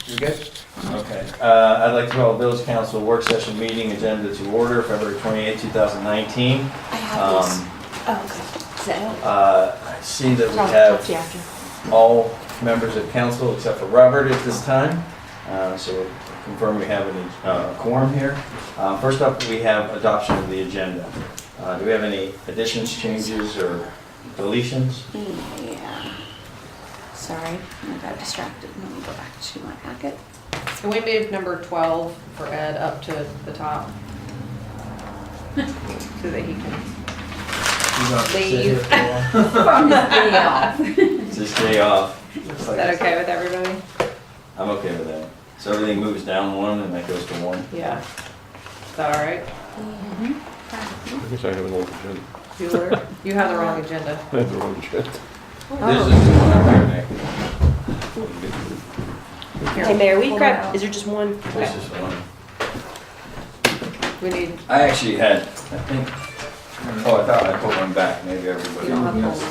You good? Okay. I'd like to call the Village Council Work Session Meeting agenda to order, February 28, 2019. I have this. Oh, okay. Is that I see that we Talk to you have after. all members of council except for Robert at this time. So we'll confirm we have a quorum here. First up, we have adoption of the agenda. Do we have any additions, changes, or deletions? Yeah. Sorry, I got distracted. Let me go back to my packet. Can we move number 12 for Ed up to the top? So that he can You don't have to sit leave. here for a while. From his day off. It's his day off. Looks Is like that it's- okay with everybody? I'm okay with that. So everything moves down one and that goes to one? Yeah. Is that all right? I guess I have an old agenda. Bueller? You have the wrong agenda. I have the wrong agenda. There's just one up there, Nick. Here. Hey Mayor, we Pull grab, it out. is there just one? There's just one. We need, I actually had, I think, oh, I thought I put one back, maybe everybody. You don't have else.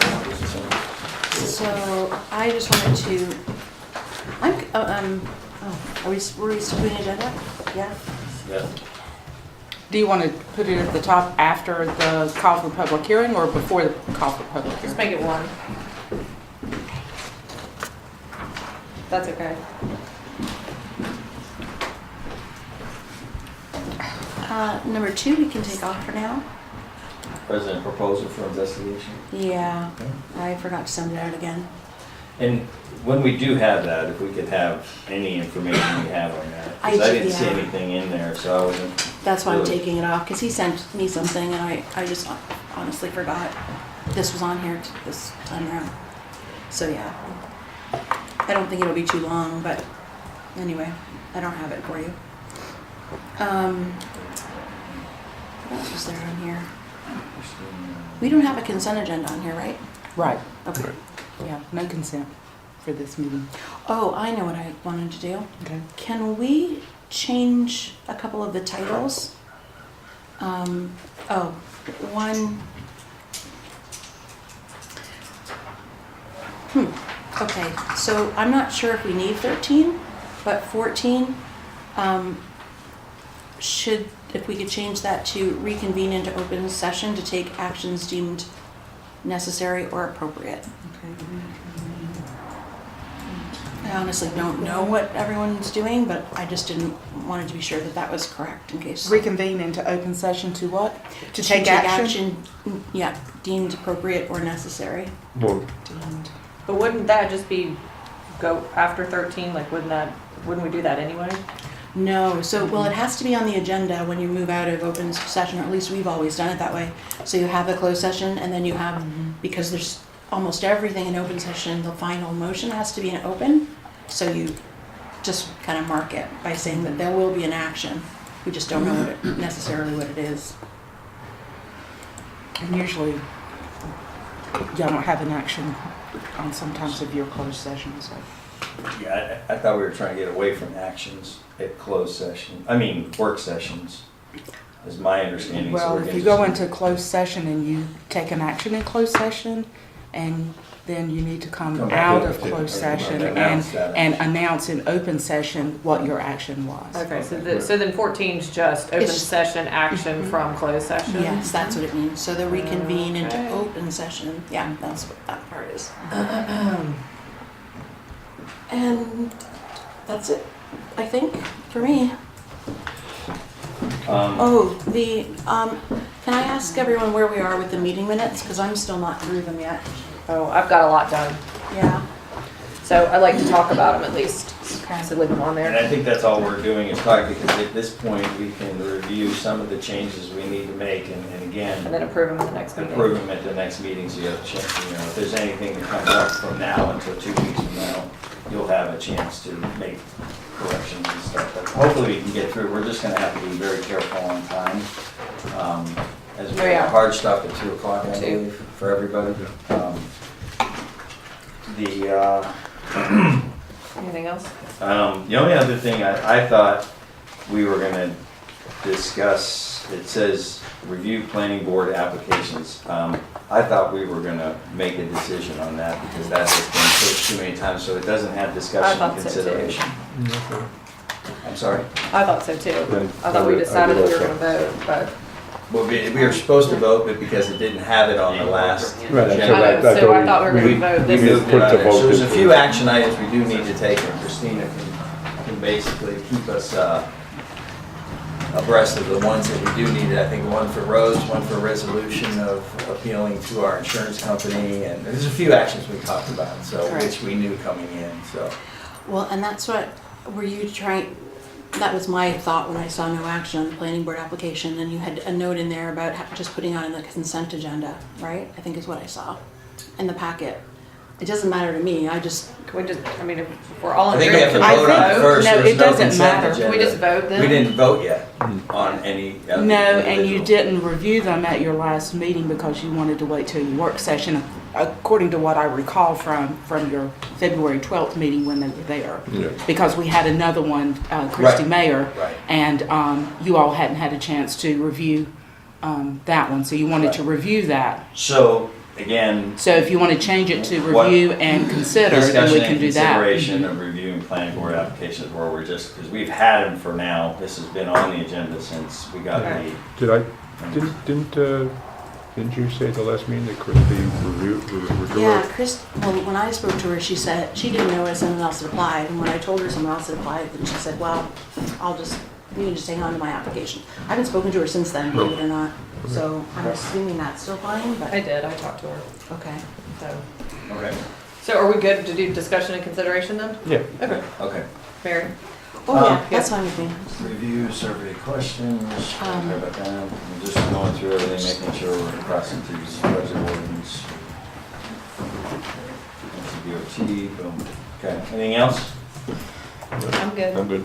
So I just wanted to, were we still doing agenda? Yeah. Yeah. Do you want to put it at the top after the call for public hearing or before the call for public just hearing? make it 1. That's okay. Number 2, we can take off for now. President proposal for investigation. Yeah, Okay. I forgot to send it out again. And when we do have that, if we could have any information we have on that. Because I didn't see Yeah. anything in there, so I wasn't. That's why I'm really- taking it off, because he sent me something and I just honestly forgot this was on here this time around. So yeah, I don't think it'll be too long, but anyway, I don't have it for you. What else was there on here? We don't have a consent agenda on here, right? Right, Okay. yeah, no consent for this meeting. Oh, I know what I wanted to do. Okay. Can we change a couple of the titles? One. Okay, so I'm not sure if we need 13, but 14, if we could change that to reconvene into open session to take actions deemed necessary or appropriate. Okay. I honestly don't know what everyone's doing, but I just wanted to be sure that that was correct in case. Reconvene into open session to what? To To take action? Yeah, deemed appropriate or necessary. Well, Deemed. But wouldn't that just be go after 13? Like, wouldn't we do that anyway? No, so, well, it has to be on the agenda when you move out of open session, or at least we've always done it that way. So you have the closed session and then you have, because there's almost everything in open session, the final motion has to be in open. So you just kind of mark it by saying that there will be an action. We just don't know necessarily what it is. And usually, y'all don't have an action on sometimes of your closed sessions, so. Yeah, I thought we were trying to get away from actions at closed session, work sessions, is my understanding. So Well, we're if gonna you go just- into closed session and you take an action in closed session, and then you need to come Come back out up of to- closed okay, session announce that and action. announce in open session what your action was. Okay, so then 14's just open It's- session action from closed session? Yes, that's what it means. So the reconvene into Okay. open session. Yeah, that's what that part is. And that's it, I think, for me. Oh, can I ask everyone where we are with the meeting minutes? Because I'm still not through them yet. Oh, I've got a lot done. Yeah. So I'd like to talk about them at least. Okay. So leave them on And there. I think that's all we're doing is talking, because at this point, we can review some of the changes we need to make, and And again, then approve them in the next meeting. approve them at the next meeting, so you have a chance, if there's anything that comes up from now until 2 weeks from now, you'll have a chance to make corrections and stuff. But hopefully we can get through. We're just gonna have to be very careful on time. As we Oh, yeah. have hard stuff at 2 o'clock, I 2. believe, for everybody. Anything else? The only other thing I thought we were gonna discuss, it says review planning board applications. I thought we were gonna make a decision on that because that has been pushed too many times, so it doesn't have I discussion thought and so too. consideration. I'm sorry? I thought so too. Then I thought we I decided we would were also- gonna vote, but. Well, we were supposed to vote, but because it didn't have it on the last Right, agenda. so I that- know, so I thought we were We gonna vote we this. moved it Put on the there. So vote there's a this few way. action items we do need to take, and Christina can basically keep us abreast of the ones that we do need. I think one for Rose, one for resolution of appealing to our insurance company, and there's a few actions we talked about, so, Correct. which we knew coming in, so. Well, and that's what, were you trying, that was my thought when I saw no action on the planning board application, and you had a note in there about just putting on the consent agenda, right? I think is what I saw in the packet. It doesn't matter to me, I just, Can we just, I mean, if we're all I in think we have to agreement, vote on can it we first. No, There's it doesn't consent matter. Can we agenda. just vote then? We didn't vote yet on any of the No, and you individual. didn't review them at your last meeting because you wanted to wait till your work session, according to what I recall from your February 12th meeting when they were there. Yeah. Because we had another one, Christy Right. Mayer, Right. and you all hadn't had a chance to review that one, so you wanted to review that. So, again, So if you want to change it to What- review and consider, then discussion we and can do that. consideration of reviewing planning board applications where we're just, because we've had them for now, this has been on the agenda since we got Okay. Didn't you say at the last meeting that Christie reviewed? yeah, Chris, well, when I spoke to her, she said, she didn't know if someone else had applied, and when I told her someone else had applied, then she said, well, you can just hang on to my application. I haven't spoken to her since then, believe it or not, so I'm assuming that's still fine, but, I did, I talked to her, okay. so. Okay, So are we good to do discussion and consideration then? Yeah. Okay, okay. Mary? Oh, yeah, Um, that's fine with me. Review survey questions, Um, sorry about that. I'm just going through everything, making sure we're crossing T's, reservoirs. DOT, boom. Okay, anything else? I'm good. I'm good.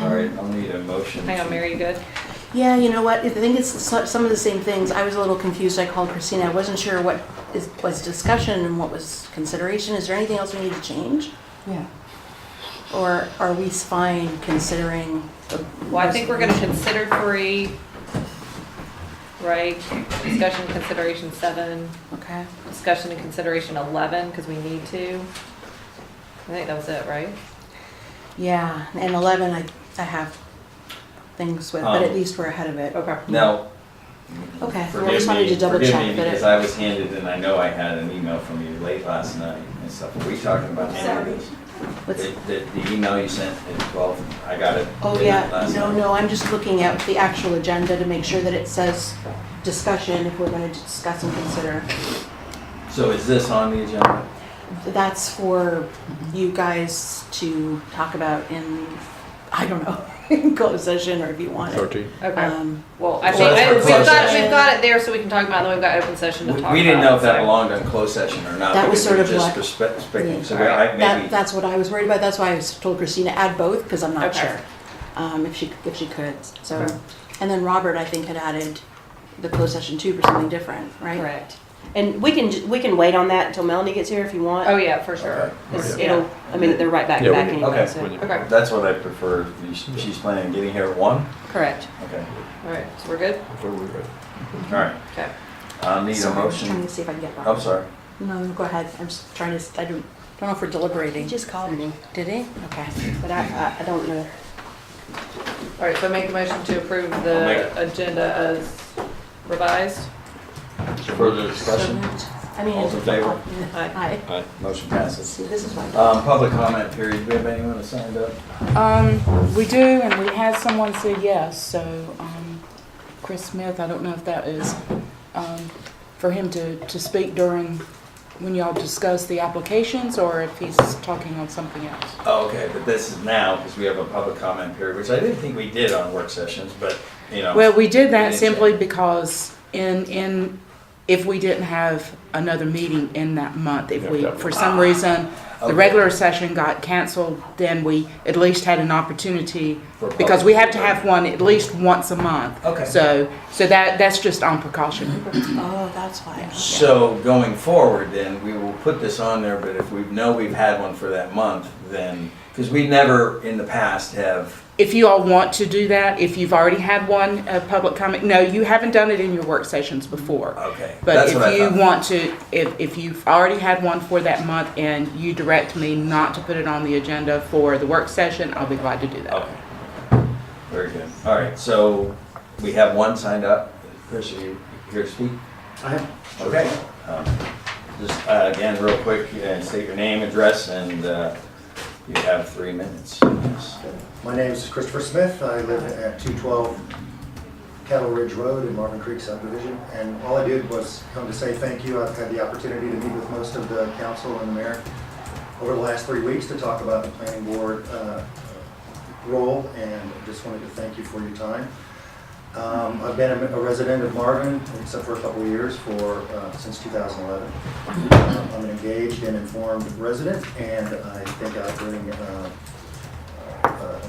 All right, I'll need a motion. Hang on, to- Mary, you good? Yeah, you know what, I think it's some of the same things. I was a little confused. I called Christina. I wasn't sure what was discussion and what was consideration. Is there anything else we need to change? Yeah. Or are we fine considering? Well, I think we're gonna consider 3, right? Discussion and consideration 7, Okay. discussion and consideration 11, because we need to. I think that was it, right? Yeah, and 11, I have things with, but at least we're ahead of it. Okay. Now. Okay, well, I Forgive just wanted me, to double forgive check me, that because it. I was handed, and I know I had an email from you late last night and stuff. Are we talking about any of this? What's- The email you sent at 12, I got it. Oh, midnight yeah, last no, night. no, I'm just looking at the actual agenda to make sure that it says discussion if we're gonna discuss and consider. So is this on the agenda? That's for you guys to talk about in, I don't know, in closed session or if you want it. 13. Okay. Well, Well, I think, that's we've for closed got, session. we've got it there so we can talk about it, then we've got open session to talk about. We didn't know if that so- belonged on closed session or not. That was because sort of we're just what- speaking. So Yeah. I maybe, That's what I was worried about. That's why I told Christina add both, because I'm not Okay. sure if she could. So, Okay. and then Robert, I think, had added the closed session too for something different, right? Correct. And we can wait on that until Melanie gets here if you want. Oh, yeah, for sure. Okay. It's- Yeah. It'll, I mean, they're right back Yeah, to back we- anyway, okay. so. Okay, that's what I prefer. She's planning on getting here at 1? Correct. Okay, all right, so we're good? So we're good. all right. Okay. Need a Sorry, I'm just trying motion. to see if I can get I'm Robert. sorry. No, go ahead. I'm just trying to, I don't know if we're He deliberating. just called me, Did he? Okay. but I don't know. All right, so make a motion to approve I'll the agenda as revised. Further discussion? I mean. All's in favor? Aye. Aye. Motion passes. See, this is why. Public comment period. Do we have anyone that signed up? We do, and we had someone say yes, so, Chris Smith, I don't know if that is, for him to speak during, when y'all discuss the applications, or if he's talking on something else. Oh, okay, but this is now because we have a public comment period, which I didn't think we did on work sessions, but, you know. Well, we did that didn't simply say. because if we didn't have another meeting in that month, if we, for some reason, the Okay. regular session got canceled, then we at least had an opportunity, For because we have public- to have one at least once a month. Okay. So that's just on precaution. Oh, that's why. Okay. So going forward, then, we will put this on there, but if we know we've had one for that month, then, because we never in the past have if you all want to do that, if you've already had one public comment, no, you haven't done it in your work sessions before. Okay. But That's if what I you thought. want to, if you've already had one for that month and you direct me not to put it on the agenda for the work session, I'll be glad to do that. Okay. Very good. All right, so we have one signed up. Chris, are you here to speak? I am. Okay. Just again, real quick, state your name, address, and you have 3 minutes. Yes. My name is Christopher Smith. I live at 212 Cattle Ridge Road in Marvin Creek subdivision. And all I did was come to say thank you. I've had the opportunity to meet with most of the council and the mayor over the last 3 weeks to talk about the planning board role, and I just wanted to thank you for your time. I've been a resident of Marvin, except for a couple of years, since 2011. I'm an engaged and informed resident, and I think I bring a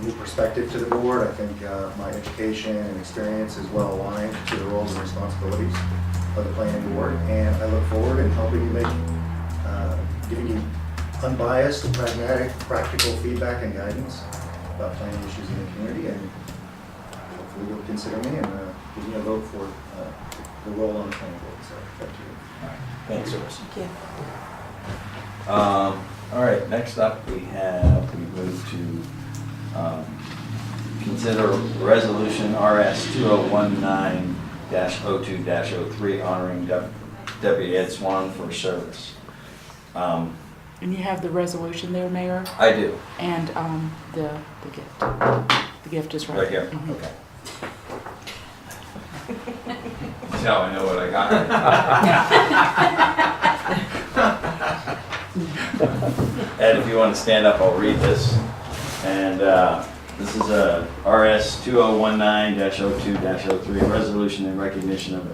new perspective to the board. I think my education and experience is well aligned to the roles and responsibilities of the planning board, and I look forward in helping you giving you unbiased, pragmatic, practical feedback and guidance about planning issues in the community, and hopefully you'll consider me and give me a vote for the role on the planning board. So thank you. All right. Thanks, Chris. Thank you. All right, next up we move to consider resolution RS 2019-02-03 honoring Deputy Ed Swan for service. And you have the resolution there, Mayor, I do, and the gift. The gift is right. right here. Mhm. Okay. That's how I know what I got. Ed, if you want to stand up, I'll read this. And this is a RS 2019-02-03, resolution in recognition of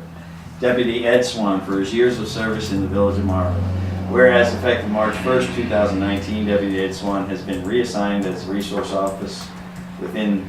Deputy Ed Swan for his years of service in the Village of Marvin. Whereas effective March 1st, 2019, Deputy Ed Swan has been reassigned as resource office within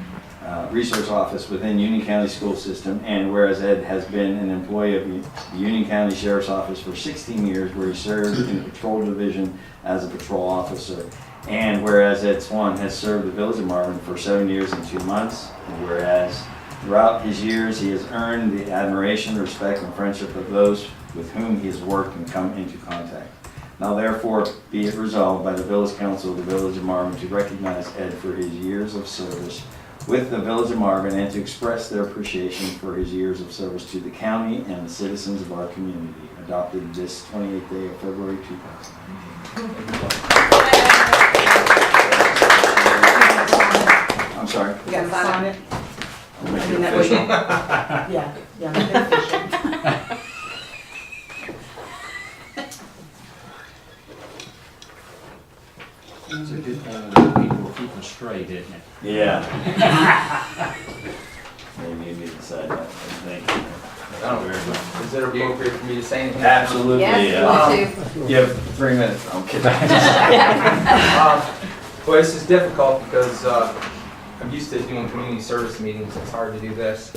Union County School System, and whereas Ed has been an employee of the Union County Sheriff's Office for 16 years, where he served in the Patrol Division as a patrol officer, and whereas Ed Swan has served the Village of Marvin for 7 years and 2 months, and whereas throughout his years he has earned the admiration, respect, and friendship of those with whom he has worked and come into contact. Now therefore be it resolved by the Village Council of the Village of Marvin to recognize Ed for his years of service with the Village of Marvin and to express their appreciation for his years of service to the county and the citizens of our community. Adopted this 28th day of February 2019. I'm sorry. You gotta sign it. I'll make it official. Yeah, make it official. It's a good thing when people will keep them straight, isn't it? Yeah. Maybe you need to decide that. Thank you. Is it appropriate for me to say anything? Absolutely. Yes, You have 3 minutes. I'm kidding. Well, this is difficult because I'm used to doing community service meetings. It's hard to do this.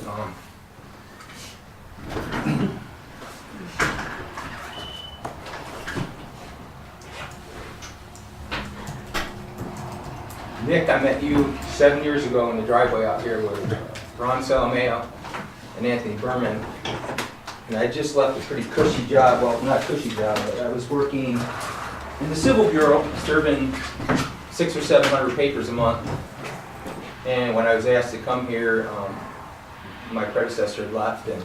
Nick, I met you 7 years ago in the driveway out here with Ron Salameo and Anthony Berman. And I just left a pretty cushy job, well, not cushy job, but I was working in the Civil Bureau, serving 600 or 700 papers a month. And when I was asked to come here, my predecessor had left, and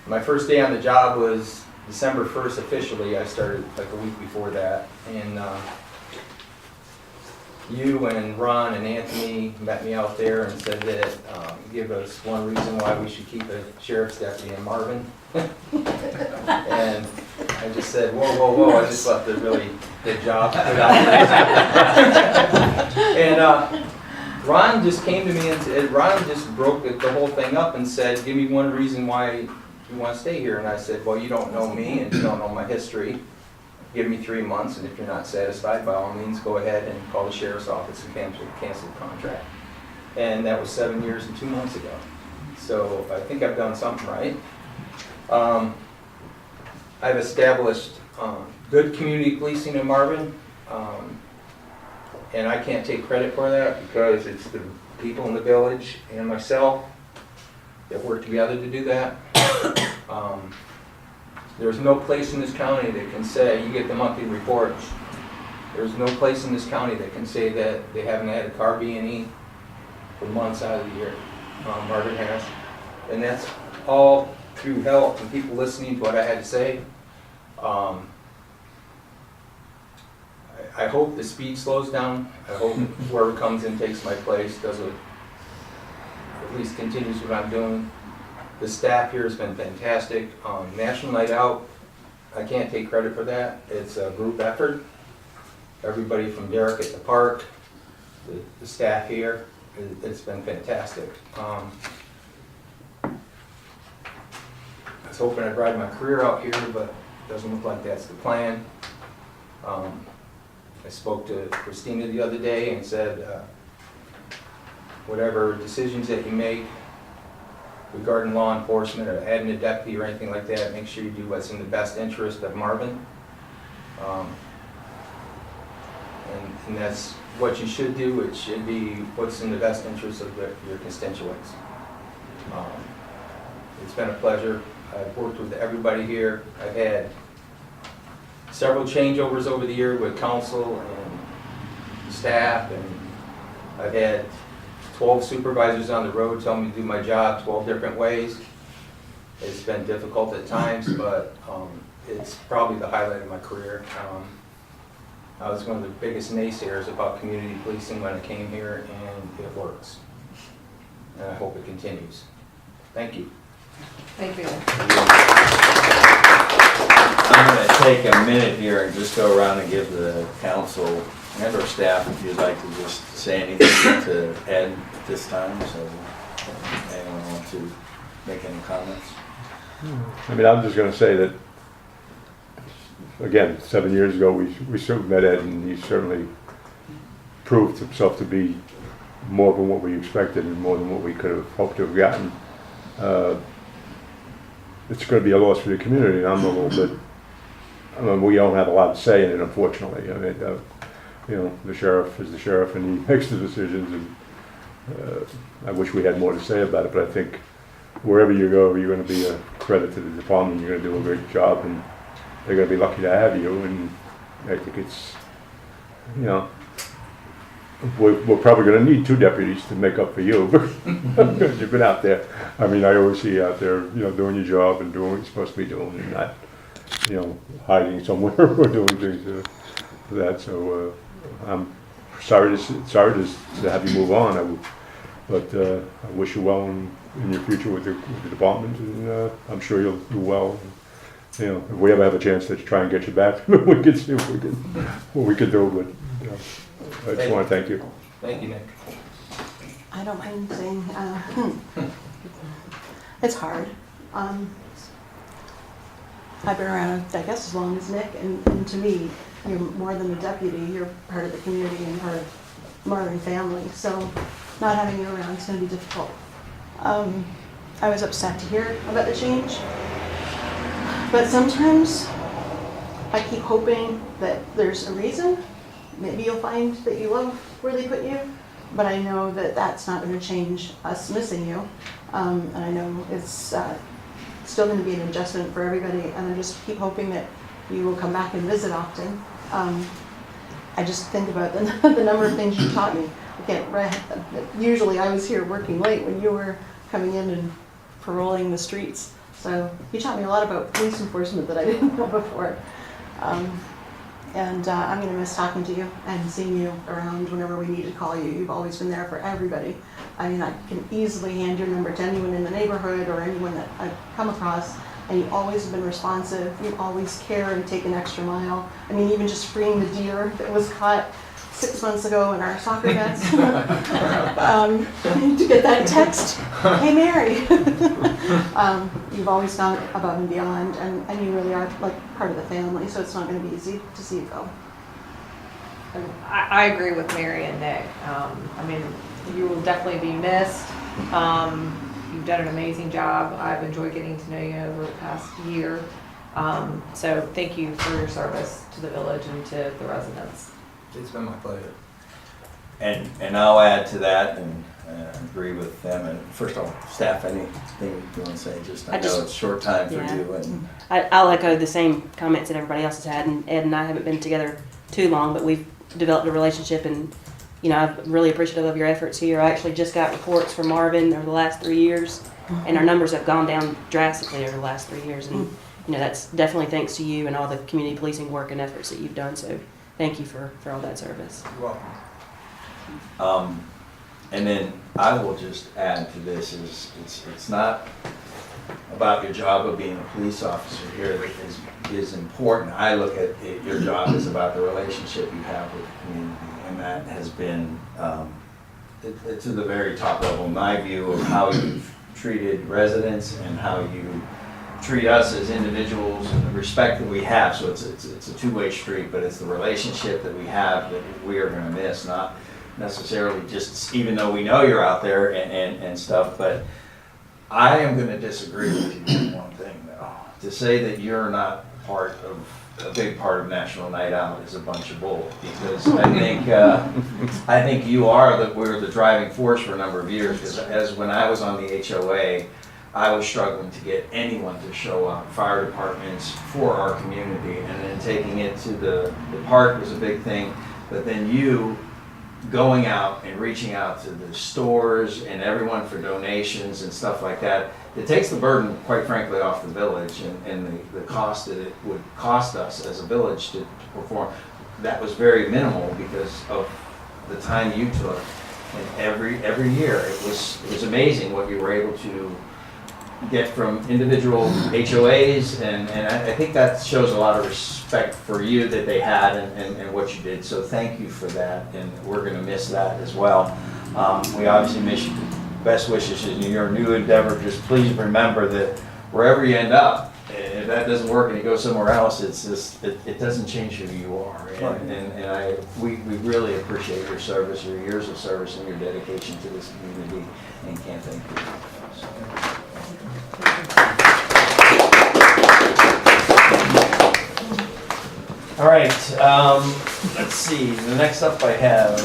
my first day on the job was December 1st officially. I started like a week before that. And you and Ron and Anthony met me out there and said that give us one reason why we should keep a sheriff's deputy in Marvin. And I just said, whoa, whoa, whoa, I just left a really good job. And Ron just came to me and Ron just broke the whole thing up and said, give me one reason why you want to stay here. And I said, well, you don't know me and you don't know my history. Give me 3 months, and if you're not satisfied, by all means, go ahead and call the sheriff's office and cancel the contract. And that was 7 years and 2 months ago. So I think I've done something right. I've established good community policing in Marvin. And I can't take credit for that because it's the people in the village and myself that work together to do that. There's no place in this county that can say, you get the monthly reports. There's no place in this county that can say that they haven't had a car B&E for months out of the year. Marvin has. And that's all through help and people listening to what I had to say. I hope the speed slows down. I hope whoever comes in takes my place, does it, at least continues what I'm doing. The staff here has been fantastic. National Night Out, I can't take credit for that. It's a group effort. Everybody from Derek at the park, the staff here, it's been fantastic. I was hoping I'd ride my career out here, but it doesn't look like that's the plan. I spoke to Christina the other day and said, whatever decisions that you make regarding law enforcement or adding a deputy or anything like that, make sure you do what's in the best interest of Marvin. And that's what you should do. It should be what's in the best interest of your constituents. It's been a pleasure. I've worked with everybody here. I've had several changeovers over the year with council and staff, and I've had 12 supervisors on the road tell me to do my job 12 different ways. It's been difficult at times, but it's probably the highlight of my career. I was one of the biggest naysayers about community policing when I came here, and it works. And I hope it continues. Thank you. Thank you. I'm going to take a minute here and just go around and give the council and our staff, if you'd like to just say anything to Ed at this time. So anyone want to make any comments? I mean, I'm just going to say that, again, 7 years ago, we certainly met Ed, and he certainly proved himself to be more than what we expected and more than what we could have hoped to have gotten. It's going to be a loss for the community, and I'm a little bit, we don't have a lot to say in it, unfortunately. I mean, you know, the sheriff is the sheriff, and he makes the decisions, and I wish we had more to say about it, but I think wherever you go, you're going to be a credit to the department. You're going to do a great job, and they're going to be lucky to have you. And I think it's, you know, we're probably going to need 2 deputies to make up for you because you've been out there. I mean, I always see you out there, you know, doing your job and doing what you're supposed to be doing, and not, you know, hiding somewhere or doing things for that. So I'm sorry to have you move on. But I wish you well in your future with the department, and I'm sure you'll do well. You know, if we ever have a chance to try and get you back, we can see what we can do. But you know, I just want to thank you. Thank you, Nick. I don't mind saying, it's hard. I've been around, I guess, as long as Nick, and to me, you're more than a deputy. You're part of the community and part of Marvin family. So not having you around is going to be difficult. I was upset to hear about the change, but sometimes I keep hoping that there's a reason. Maybe you'll find that you love where they put you, but I know that that's not going to change us missing you. And I know it's still going to be an adjustment for everybody, and I just keep hoping that you will come back and visit often. I just think about the number of things you taught me. Usually I was here working late when you were coming in and paroling the streets. So you taught me a lot about police enforcement that I didn't know before. And I'm going to miss talking to you and seeing you around whenever we need to call you. You've always been there for everybody. I mean, I can easily hand your number to anyone in the neighborhood or anyone that I've come across, and you've always been responsive. You always care and take an extra mile. I mean, even just freeing the deer that was caught 6 months ago in our soccer nets. To get that text, hey Mary. You've always gone above and beyond, and you really are like part of the family, so it's not going to be easy to see you go. I agree with Mary and Nick. I mean, you will definitely be missed. You've done an amazing job. I've enjoyed getting to know you over the past year. So thank you for your service to the village and to the residents. It's been my pleasure. And I'll add to that and agree with them. And first of all, staff, anything you want to say? I know it's short time for Yeah. you. And I'll echo the same comments that everybody else has had, and Ed and I haven't been together too long, but we've developed a relationship, and I'm really appreciative of your efforts here. I actually just got reports from Marvin over the last 3 years, and our numbers have gone down drastically over the last 3 years, and that's definitely thanks to you and all the community policing work and efforts that you've done, so thank you for all that service. You're welcome. and then I will just add to this is it's not about your job of being a police officer here that is important. I look at it, your job is about the relationship you have with the community, and that has been to the very top level. My view of how you've treated residents and how you treat us as individuals and the respect that we have. So it's a two-way street, but it's the relationship that we have that we are going to miss, not necessarily just even though we know you're out there and stuff, but I am going to disagree with you on one thing though. To say that you're not a big part of National Night Out is a bunch of bull, because I think we're the driving force for a number of years, because as when I was on the HOA, I was struggling to get anyone to show up, fire departments for our community, and then taking it to the park was a big thing, but then you going out and reaching out to the stores and everyone for donations and stuff like that, it takes the burden, quite frankly, off the village and the cost that it would cost us as a village to perform. That was very minimal because of the time you took. And every year, it was amazing what you were able to get from individual HOAs, and I think that shows a lot of respect for you that they had and what you did. So thank you for that, and we're going to miss that as well. We obviously miss you. Best wishes in your new endeavor. Just please remember that wherever you end up, if that doesn't work and you go somewhere else, it doesn't change who you are. And we really appreciate your service, your years of service, and your dedication to this community, and can't thank you enough. So. All right, let's see. The next up I have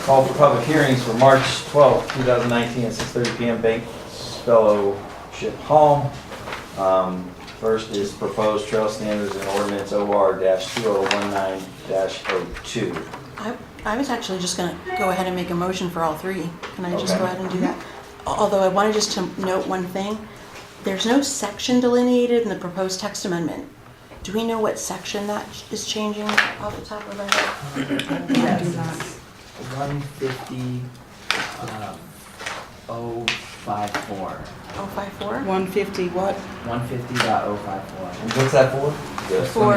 call for public hearings for March 12th, 2019 at 6:30 p.m. Banks Fellowship Hall. First is proposed trail standards and ordinance OR-2019-02. I was actually just going to go ahead and make a motion for all three. Can I just go ahead and do that? Although I wanted just to note one thing. There's no section delineated in the proposed text amendment. Do we know what section that is changing off the top of our head? I do not. 150, 054. 054? 150 what? 150.054. What's that for? For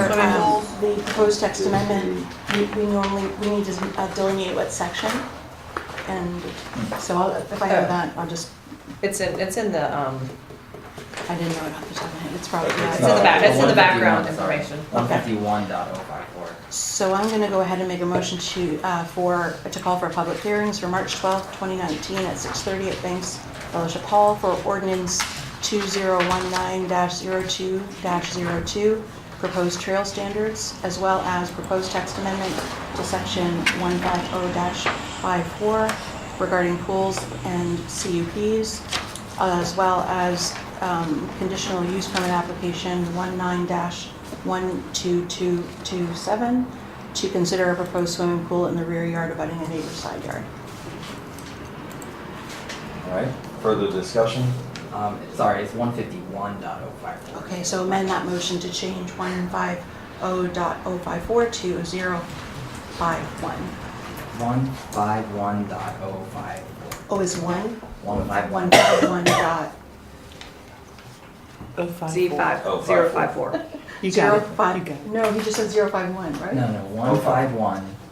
the proposed text amendment, we need to delineate what section. And so if I have that, I'll just, It's in the, I didn't know it off the top of my head. It's probably, it's yeah. in the background information. 151.054. So I'm going to go ahead and make a motion to call for public hearings for March 12th, 2019 at 6:30 at Banks Fellowship Hall for ordinance 2019-02-02, proposed trail standards, as well as proposed text amendment to section 150-54 regarding pools and CUPs, as well as conditional use permit application 19-12227 to consider a proposed swimming pool in the rear yard abutting a neighbor's side yard. All right, further discussion? Sorry, it's 151.054. Okay, so amend that motion to change 150.054 to 051. 151.054. Oh, is 1? 151. 151. 054. You got it. 05. No, he just said 051, right? No,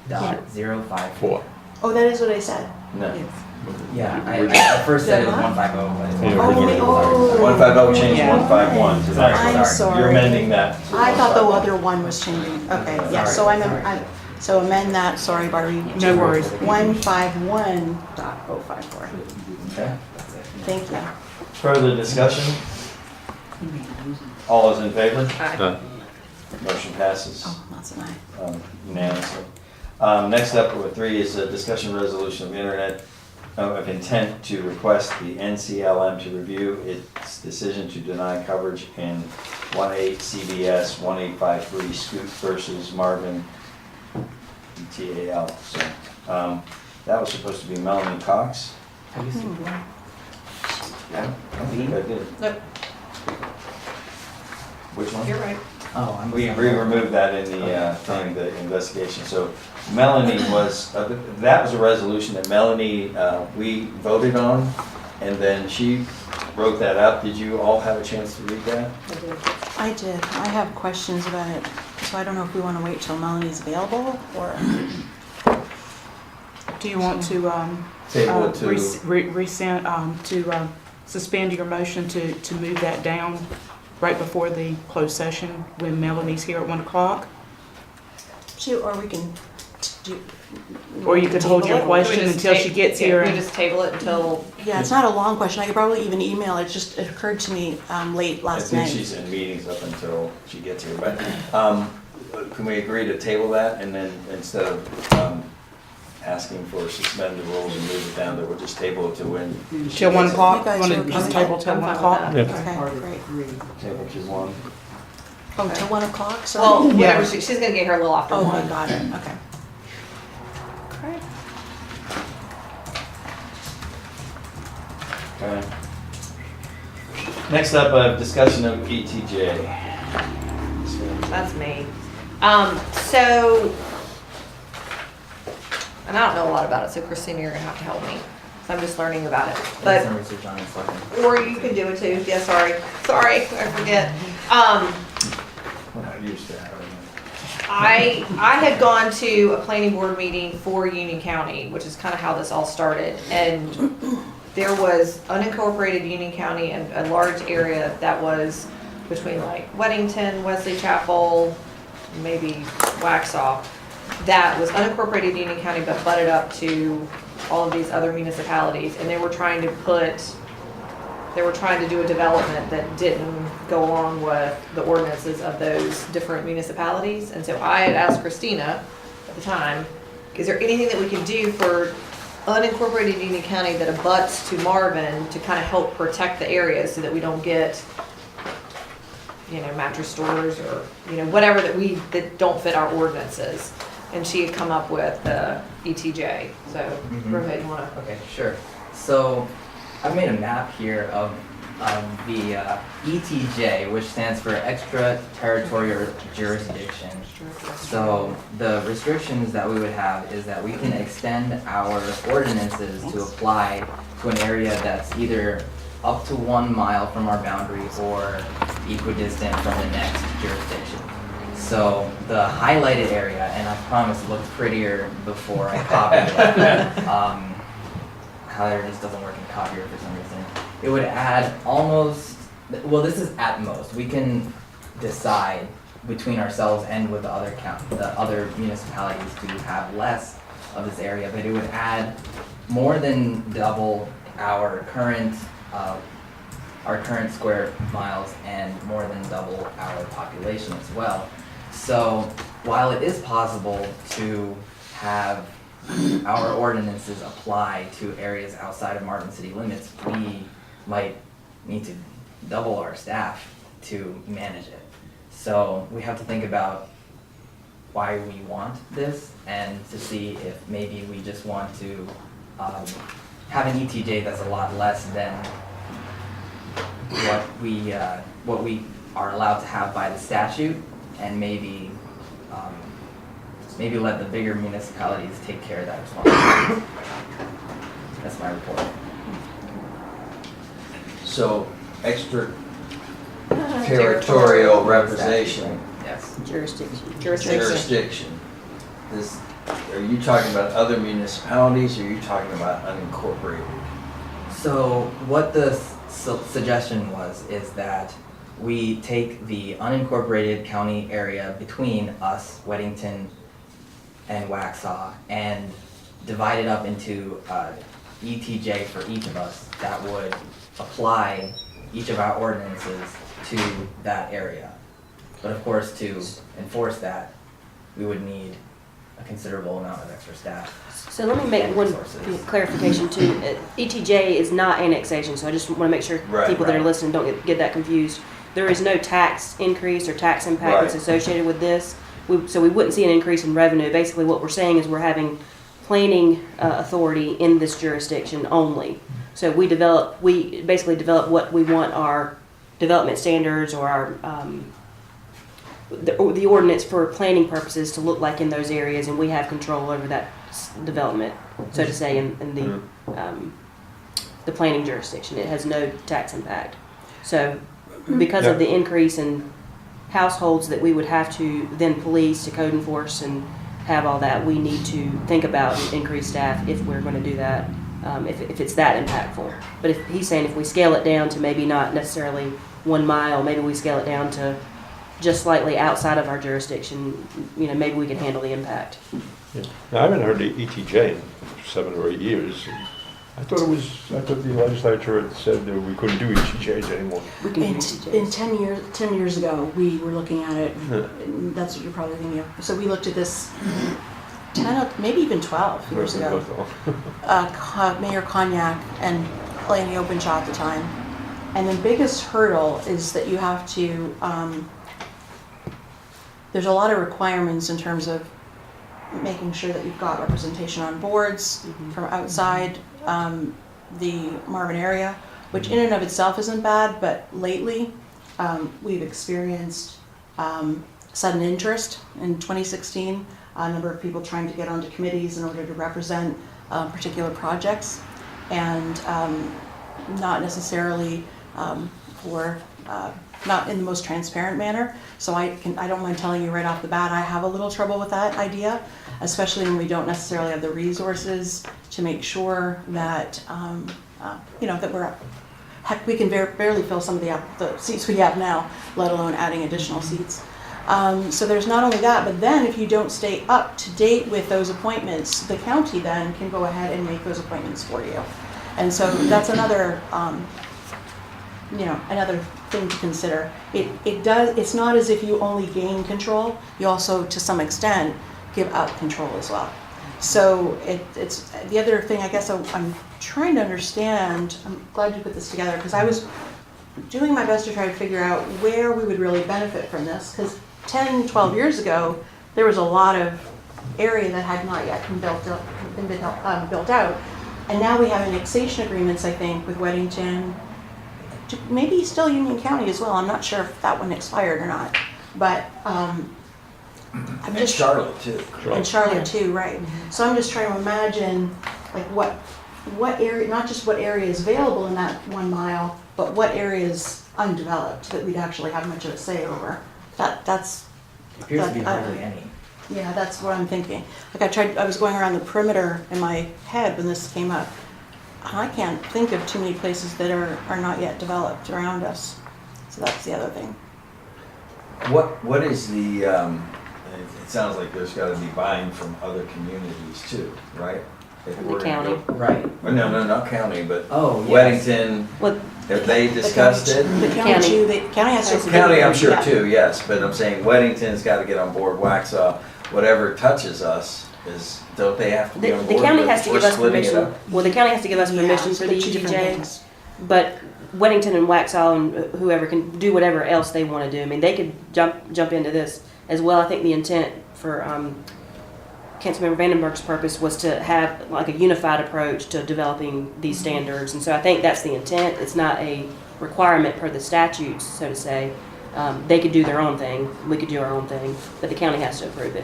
151.054. Oh, that is what I said. No. Yeah, I first said it was 150, but it's Yeah, 150 changed Yeah. 151 to that. I'm sorry. You're amending that. to I thought the 151. other one was changing. Okay, yeah, Sorry, so sorry. so amend that, sorry Barbie. No worries. 151.054. Okay. That's it. Thank you. Further discussion? All is in favor? Aye. Motion passes Oh, that's an aye. unanimously. Next up, number 3 is a discussion resolution of intent to request the NCLM to review its decision to deny coverage in 18 CBS 1853 Scoot versus Marvin ETAL. So, that was supposed to be Melanie Cox. Have you seen one? Yeah, I think I did. Nope, Which one? you're right. Oh, I'm. We removed that in the, during the investigation. So Melanie was, that was a resolution that Melanie, we voted on, and then she wrote that up. Did you all have a chance to read that? I did. I have questions about it, so I don't know if we want to wait till Melanie's available, or Do you want to, Table it to, rescind, to suspend your motion to move that down right before the closed session when Melanie's here at 1 o'clock? or we can do. Or you could hold your table it. question Can we just until she ta- gets yeah, here. Can we and- just table it until, Yeah, it's not a long question. I could probably even email it. It occurred to me late I last think night. she's in meetings up until she gets here. But can we agree to table that, and then instead of asking for suspend the rules and move it down, that we'll just table it to when? she Till 1 gets o'clock? You guys Want are to just okay. table till I'm 1 fine with o'clock? that. Yeah. Okay, great. here. Table to 1. Oh, till 1 o'clock, so. well, whatever, Yeah. she's gonna get here a little after Oh, one. got it, okay. Okay. Next up, discussion of ETJ. That's me. So, and I don't know a lot about it, so Christina, you're gonna have to help me. So I'm just learning about it. Did But, some research on it, so I can- or you can do it too. Yeah, sorry, I forget. We're not used to having I had gone to a planning board meeting for Union County, which is kind of how this all started. And there was unincorporated Union County and a large area that was between like Weddington, Wesley Chapel, maybe Waxhaw, that was unincorporated Union County but butted up to all of these other municipalities. And they were trying to do a development that didn't go along with the ordinances of those different municipalities. And so I had asked Christina at the time, is there anything that we can do for unincorporated Union County that abuts to Marvin to kind of help protect the area so that we don't get, mattress stores or, whatever that don't fit our ordinances. And she had come up with the ETJ. So go ahead, you wanna? Okay, sure. So I've made a map here of the ETJ, which stands for Extraterritorial Jurisdiction. So the restrictions that we would have is that we can extend our ordinances to apply to an area that's either up to 1 mile from our boundary or equidistant from the next jurisdiction. So the highlighted area, and I promise it looked prettier before I copied it. Highlighter just doesn't work in copier for some reason. It would add almost, well, this is at most. We can decide between ourselves and with the other municipalities to have less of this area, but it would add more than double our current square miles and more than double our population as well. So while it is possible to have our ordinances apply to areas outside of Marvin city limits, we might need to double our staff to manage it. So we have to think about why we want this and to see if maybe we just want to have an ETJ that's a lot less than what we are allowed to have by the statute, and maybe let the bigger municipalities take care of that responsibility. That's my report. So, extraterritorial representation, Yes. jurisdiction. Are you talking about other municipalities, or are you talking about unincorporated? So what the suggestion is that we take the unincorporated county area between us, Weddington, and Waxhaw, and divide it up into ETJ for each of us that would apply each of our ordinances to that area. But of course, to enforce that, we would need a considerable amount of extra staff. So let me make And one resources. clarification too. ETJ is not annexation, so I just want to make sure Right, people that are right. listening don't get that confused. There is no tax increase or tax impact that's Right. associated with this. So we wouldn't see an increase in revenue. Basically, what we're saying is we're having planning authority in this jurisdiction only. So we basically develop what we want our development standards or our the ordinance for planning purposes to look like in those areas, and we have control over that development, so to say, in the planning jurisdiction. It has no tax impact. So because of the increase in households that we would have to then police to code enforce and have all that, we need to think about increased staff if we're going to do that, if it's that impactful. But if he's saying if we scale it down to maybe not necessarily 1 mile, maybe we scale it down to just slightly outside of our jurisdiction, maybe we can handle the impact. Yeah. Now, I haven't heard the ETJ in 7 or 8 years. I thought the legislature had said that we couldn't do ETJs anymore. We can do In ETJs. 10 years ago, we were looking at it. Yeah. That's what you're probably thinking of. So we looked at this 10, maybe even 12 years ago. Mayor Cognac and Lanny Openshaw at the time. And the biggest hurdle is that you have to, there's a lot of requirements in terms of making sure that you've got representation on boards from outside the Marvin area, which in and of itself isn't bad, but lately we've experienced sudden interest in 2016, a number of people trying to get onto committees in order to represent particular projects, and not necessarily not in the most transparent manner. So I don't mind telling you right off the bat, I have a little trouble with that idea, especially when we don't necessarily have the resources to make sure that that we can barely fill some of the seats we have now, let alone adding additional seats. So there's not only that, but then if you don't stay up to date with those appointments, the county then can go ahead and make those appointments for you. And so that's another another thing to consider. It's not as if you only gain control, you also to some extent give up control as well. So it's the other thing I guess I'm trying to understand. I'm glad you put this together, because I was doing my best to try to figure out where we would really benefit from this, because 10, 12 years ago there was a lot of area that had not yet been built out, and now we have annexation agreements, I think, with Weddington, maybe still Union County as well. I'm not sure if that one expired or not, but I'm And just Charlotte too. and Charlotte too, right? So I'm just trying to imagine like what area, not just what area is available in that 1 mile, but what area is undeveloped that we'd actually have much of a say over. That's Appears to be that- hardly any. yeah, that's what I'm thinking. Like I was going around the perimeter in my head when this came up. I can't think of too many places that are not yet developed around us. So that's the other thing. What is the, it sounds like there's gotta be buying from other communities too, right? If From we're the gonna county. Right. go- No, not county, but Oh, yes. Weddington, Well, have they discussed it? The county too, the county has to. County, I'm sure Yeah. too, yes, but I'm saying Weddington's gotta get on board, Waxhaw, whatever touches us don't they have to be on board? the county with- has to we're give us splitting it permission. up? Well, the county has to give us Yeah, permission so for the they're two different ETJ. things. But Weddington and Waxhaw and whoever can do whatever else they want to do. I mean, they could jump into this as well. I think the intent for Councilmember Vandenberg's purpose was to have like a unified approach to developing these standards, and so I think that's the intent. It's not a requirement per the statutes, so to say. They could do their own thing. We could do our own thing, but the county has to approve it.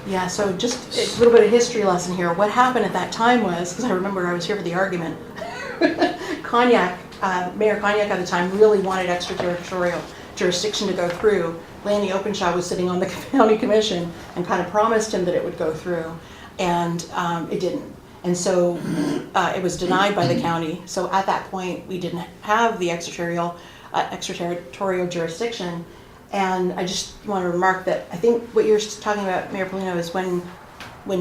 Yeah, so just a little bit of history lesson here. What happened at that time was, because I remember I was here for the argument, Mayor Cognac at the time really wanted extraterritorial jurisdiction to go through. Lanny Openshaw was sitting on the county commission and kind of promised him that it would go through, and it didn't. And so it was denied by the county. So at that point, we didn't have the extraterritorial jurisdiction. And I just want to remark that I think what you're talking about, Mayor Polino, is when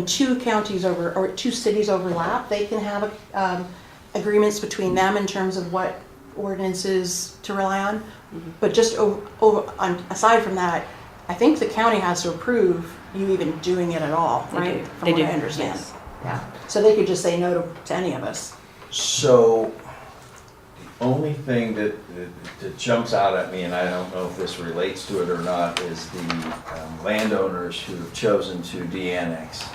two counties or two cities overlap, they can have agreements between them in terms of what ordinances to rely on. But just aside from that, I think the county has to approve you even doing it at all, They right? do. From They what do, I understand. yes. Yeah. So they could just say no to any of us. So, the only thing that jumps out at me, and I don't know if this relates to it or not, is the landowners who have chosen to de-annex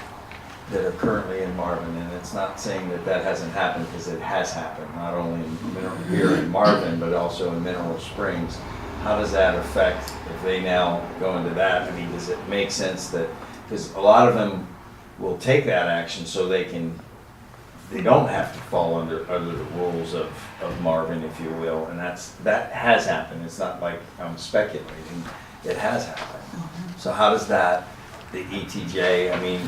that are currently in Marvin. And it's not saying that that hasn't happened, because it has happened, not only here in Marvin, but also in Mineral Springs. How does that affect if they now go into that? I mean, does it make sense that, because a lot of them will take that action so they don't have to fall under the rules of Marvin, if you will, and that has happened. It's not like I'm speculating, it has happened. So how does that, the ETJ, I mean,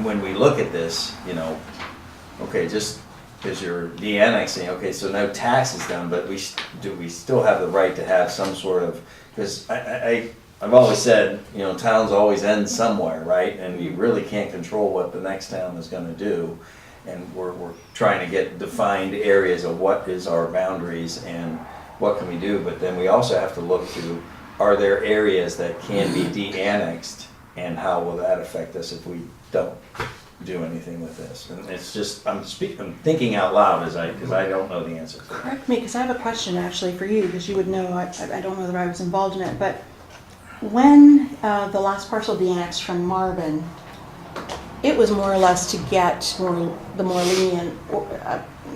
when we look at this, you know, okay, just because you're de-annexing, okay, so no tax is done, but we still have the right to have some sort of, because I've always said, you know, towns always end somewhere, right? And you really can't control what the next town is gonna do. And we're trying to get defined areas of what is our boundaries and what can we do. But then we also have to look to, are there areas that can be de-annexed, and how will that affect us if we don't do anything with this? And it's just, I'm thinking out loud because I don't know the answer. Correct me, because I have a question actually for you, because you would know, I don't know that I was involved in it, but when the last parcel de-annexed from Marvin, it was more or less to get the more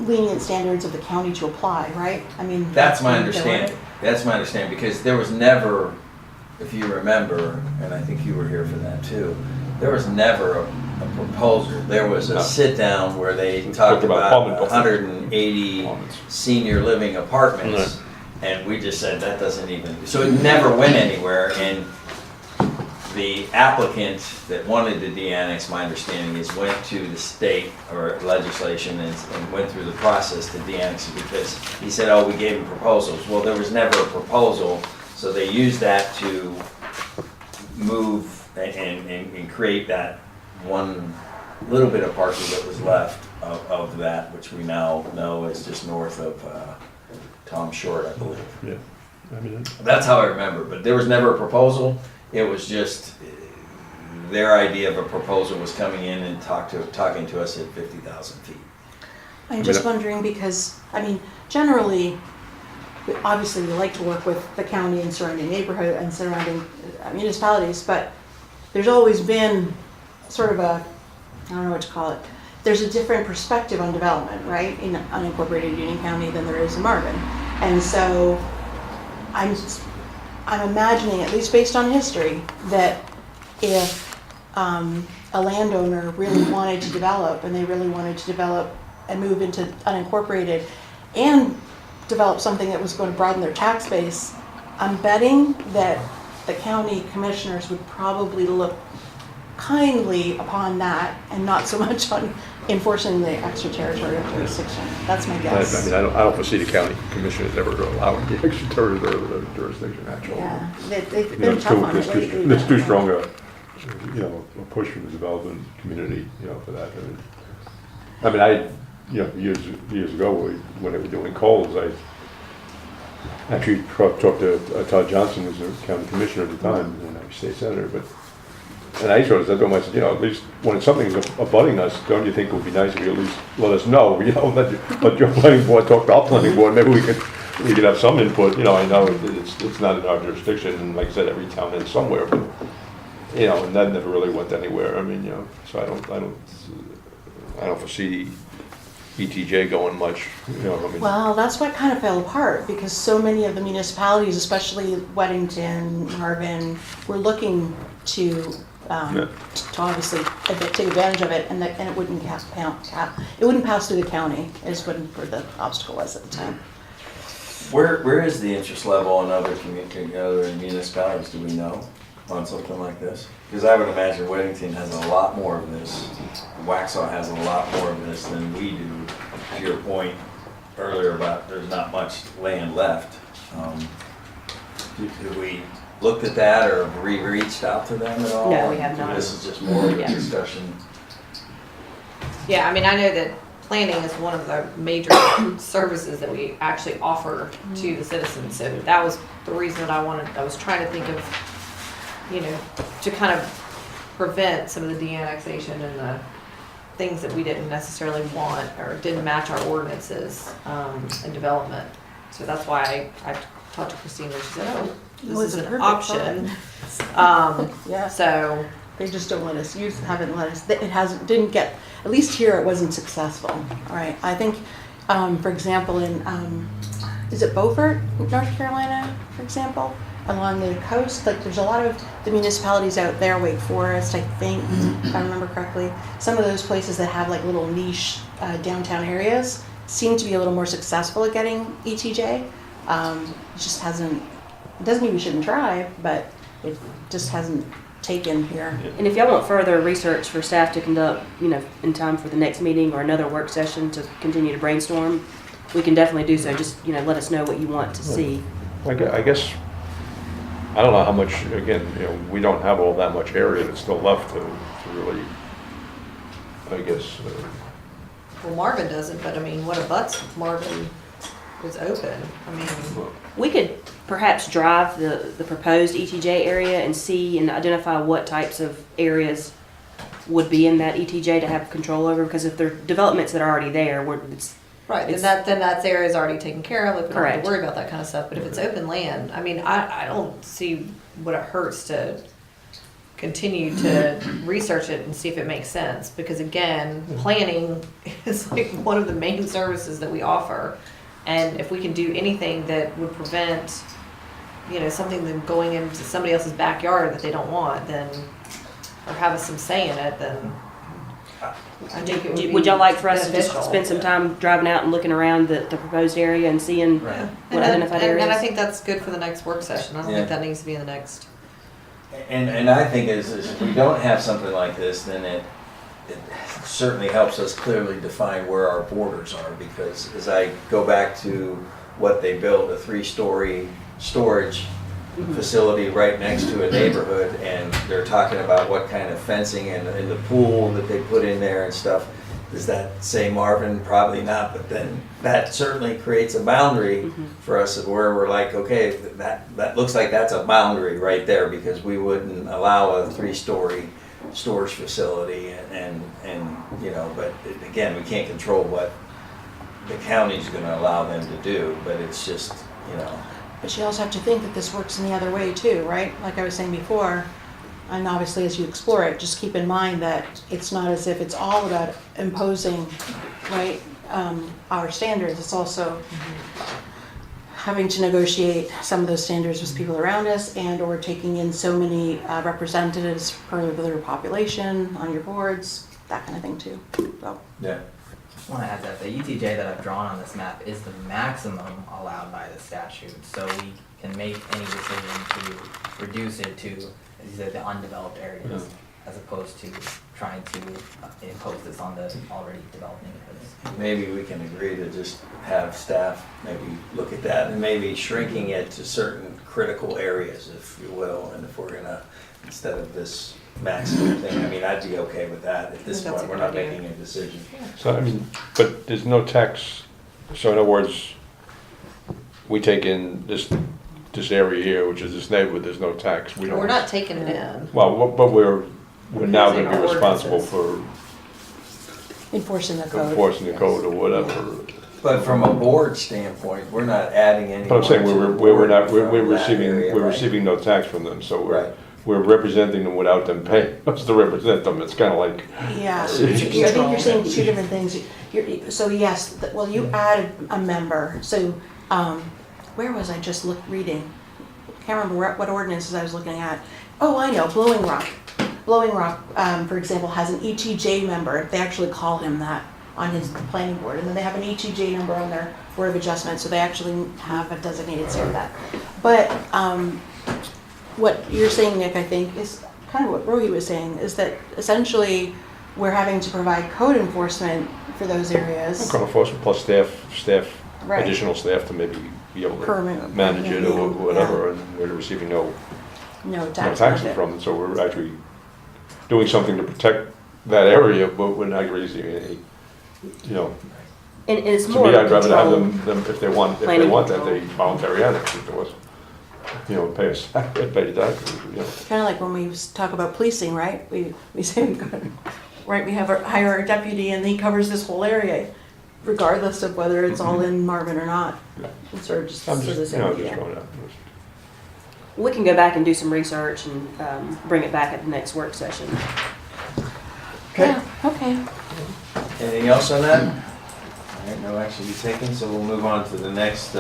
lenient standards of the county to apply, right? I mean, That's my understanding. That's my understanding, because there was never, if you remember, and I think you were here for that too, there was never a proposal. There was a sit-down where they talked about 180 senior living apartments, and we just said that doesn't even, so it never went anywhere. And the applicant that wanted to de-annex, my understanding is, went to the state or legislation and went through the process to de-annex it, because he said, oh, we gave him proposals. Well, there was never a proposal, so they used that to move and create that one little bit of parcel that was left of that, which we now know is just north of Tom Short, I believe. Yeah, I mean, That's how I remember, but there was never a proposal. It was just their idea of a proposal was coming in and talking to us at 50,000 feet. I'm just wondering because, I mean, generally, obviously we like to work with the county and surrounding neighborhood and surrounding municipalities, but there's always been sort of a, I don't know what to call it, there's a different perspective on development, right, in unincorporated Union County than there is in Marvin. And so I'm imagining, at least based on history, that if a landowner really wanted to develop, and they really wanted to develop and move into unincorporated and develop something that was going to broaden their tax base, I'm betting that the county commissioners would probably look kindly upon that and not so much on enforcing the extraterritorial jurisdiction. That's my guess. I mean, I don't foresee the county commissioners ever allowing the extraterritorial jurisdiction, actually. Yeah, they've You know, been tough on it lately. There's too strong a push from the development community, for that. I mean, years ago, when they were doing Coles, I actually talked to Todd Johnson, who was the county commissioner at the time, and I was state senator, and I told him, at least when something's abutting us, don't you think it would be nice if you at least let us know, let your planning board talk to our planning board, maybe we could have some input, I know it's not in our jurisdiction, and like I said, every town is somewhere, but, and that never really went anywhere, so I don't foresee ETJ going much, Well, that's what kind of fell apart, because so many of the municipalities, especially Weddington, Marvin, were looking to obviously take advantage of it, and it wouldn't pass through the county, is where the obstacle was at the time. Where is the interest level in other municipalities, do we know, on something like this? Because I would imagine Weddington has a lot more of this, Waxhaw has a lot more of this than we do. To your point earlier about there's not much land left. Have we looked at that, or have we reached out to them at all? No, we have not. This is just more of a discussion. Yeah, I mean, I know that planning is one of the major services that we actually offer to the citizens. So that was the reason that I was trying to think of you know, to kind of prevent some of the de-annexation and the things that we didn't necessarily want or didn't match our ordinances and development. So that's why I talked to Christine and she said, oh, Well, this it's is a an perfect option. Yeah. So, They just don't let us use, haven't let us, it hasn't, didn't get, at least here it wasn't successful, all right? I think, for example, in, is it Beaufort, North Carolina, for example? Along the coast, like there's a lot of the municipalities out there, Wake Forest, I think, if I remember correctly. Some of those places that have like little niche downtown areas seem to be a little more successful at getting ETJ. It just hasn't, it doesn't mean we shouldn't try, but it just hasn't taken here. And if y'all want further research for staff to conduct, you know, in time for the next meeting or another work session to continue to brainstorm, we can definitely do so. Just, you know, let us know what you want to see. I guess, I don't know how much, again, you know, we don't have all that much area that's still left to really, I guess, well, Marvin doesn't, but I mean, what abuts Marvin is open. I mean, We could perhaps drive the proposed ETJ area and see and identify what types of areas would be in that ETJ to have control over, because if there are developments that are already there, it's right, It's- then that area is already taken care of, like, we don't have Correct. to worry about that kind of stuff, but if it's open land, I mean, I don't see what it hurts to continue to research it and see if it makes sense, because again, planning is like one of the main services that we offer, and if we can do anything that would prevent, you know, something from going into somebody else's backyard that they don't want, then, or have us some say in it, then I think it would be would y'all like for us to just beneficial. spend some time driving out and looking around the proposed area and seeing Right. what identified And I areas? think that's good for the next work session. I don't Yeah. think that needs to be in the next. And I think is if we don't have something like this, then it certainly helps us clearly define where our borders are, because as I go back to what they built, a 3-story storage facility right next to a neighborhood, and they're talking about what kind of fencing and the pool that they put in there and stuff. Does that say Marvin? Probably not, but then that certainly creates a boundary for us of where we're like, okay, that looks like that's a boundary right there, because we wouldn't allow a 3-story storage facility and you know, but again, we can't control what the county's gonna allow them to do, but it's just, you know. But you also have to think that this works in the other way too, right? Like I was saying before, and obviously as you explore it, just keep in mind that it's not as if it's all about imposing, right, our standards. It's also having to negotiate some of those standards with people around us, and or taking in so many representatives per their population on your boards, that kind of thing too. So. Yeah. I want to add that the ETJ that I've drawn on this map is the maximum allowed by the statute. So we can make any decision to reduce it to, as you said, the undeveloped areas, as opposed to trying to impose this on the already developed neighborhoods. Maybe we can agree to just have staff maybe look at that, and maybe shrinking it to certain critical areas, if you will, and if we're gonna, instead of this maximum thing, I mean, I'd be okay with that at this I think that's point. a We're good not idea. making a decision. so I mean, but there's no tax, so in other words, we take in this area here, which is this neighborhood, there's no tax, we don't. We're not taking it in. Well, but we're now Using gonna be our responsible ordinances. for Enforcing the code. enforcing the code or whatever. But from a board standpoint, we're not adding any. But I'm saying we're not, we're from that receiving, area, we're right? receiving no tax from them, so Right. we're representing them without them paying us to represent them. It's kind of like, Yeah, so I think you're saying two different things. So yes, well, you added a member, so, where was I just reading? Can't remember what ordinances I was looking at. Oh, I know, Blowing Rock. Blowing Rock, for example, has an ETJ member, they actually call him that on his planning board, and then they have an ETJ number on their Board of Adjustment, so they actually have a designated say for that. But, what you're saying, Nick, I think, is kind of what Rohi was saying, is that essentially we're having to provide code enforcement for those areas. code enforcement plus staff, Right. additional staff to maybe be able to Permanent, manage it or yeah. whatever, and we're receiving no No no tax taxes benefit. from them, so we're actually doing something to protect that area, but we're not receiving any, you know. And it's To more me, of I'd a rather have control. them if they want planning that, control. they voluntary annex it to us. you know, pay us, pay the taxes, you know. Kind of like when we talk about policing, right? We say we got, right, we hire our deputy and he covers this whole area, regardless of whether it's all in Marvin or not. Yeah. It's sort of just, I'm so the just, you same know, just idea. throwing it out. We can go back and do some research and bring it back at the next work session. Okay. Yeah, okay. Anything else on that? All right, no action to be taken, so we'll move on to the next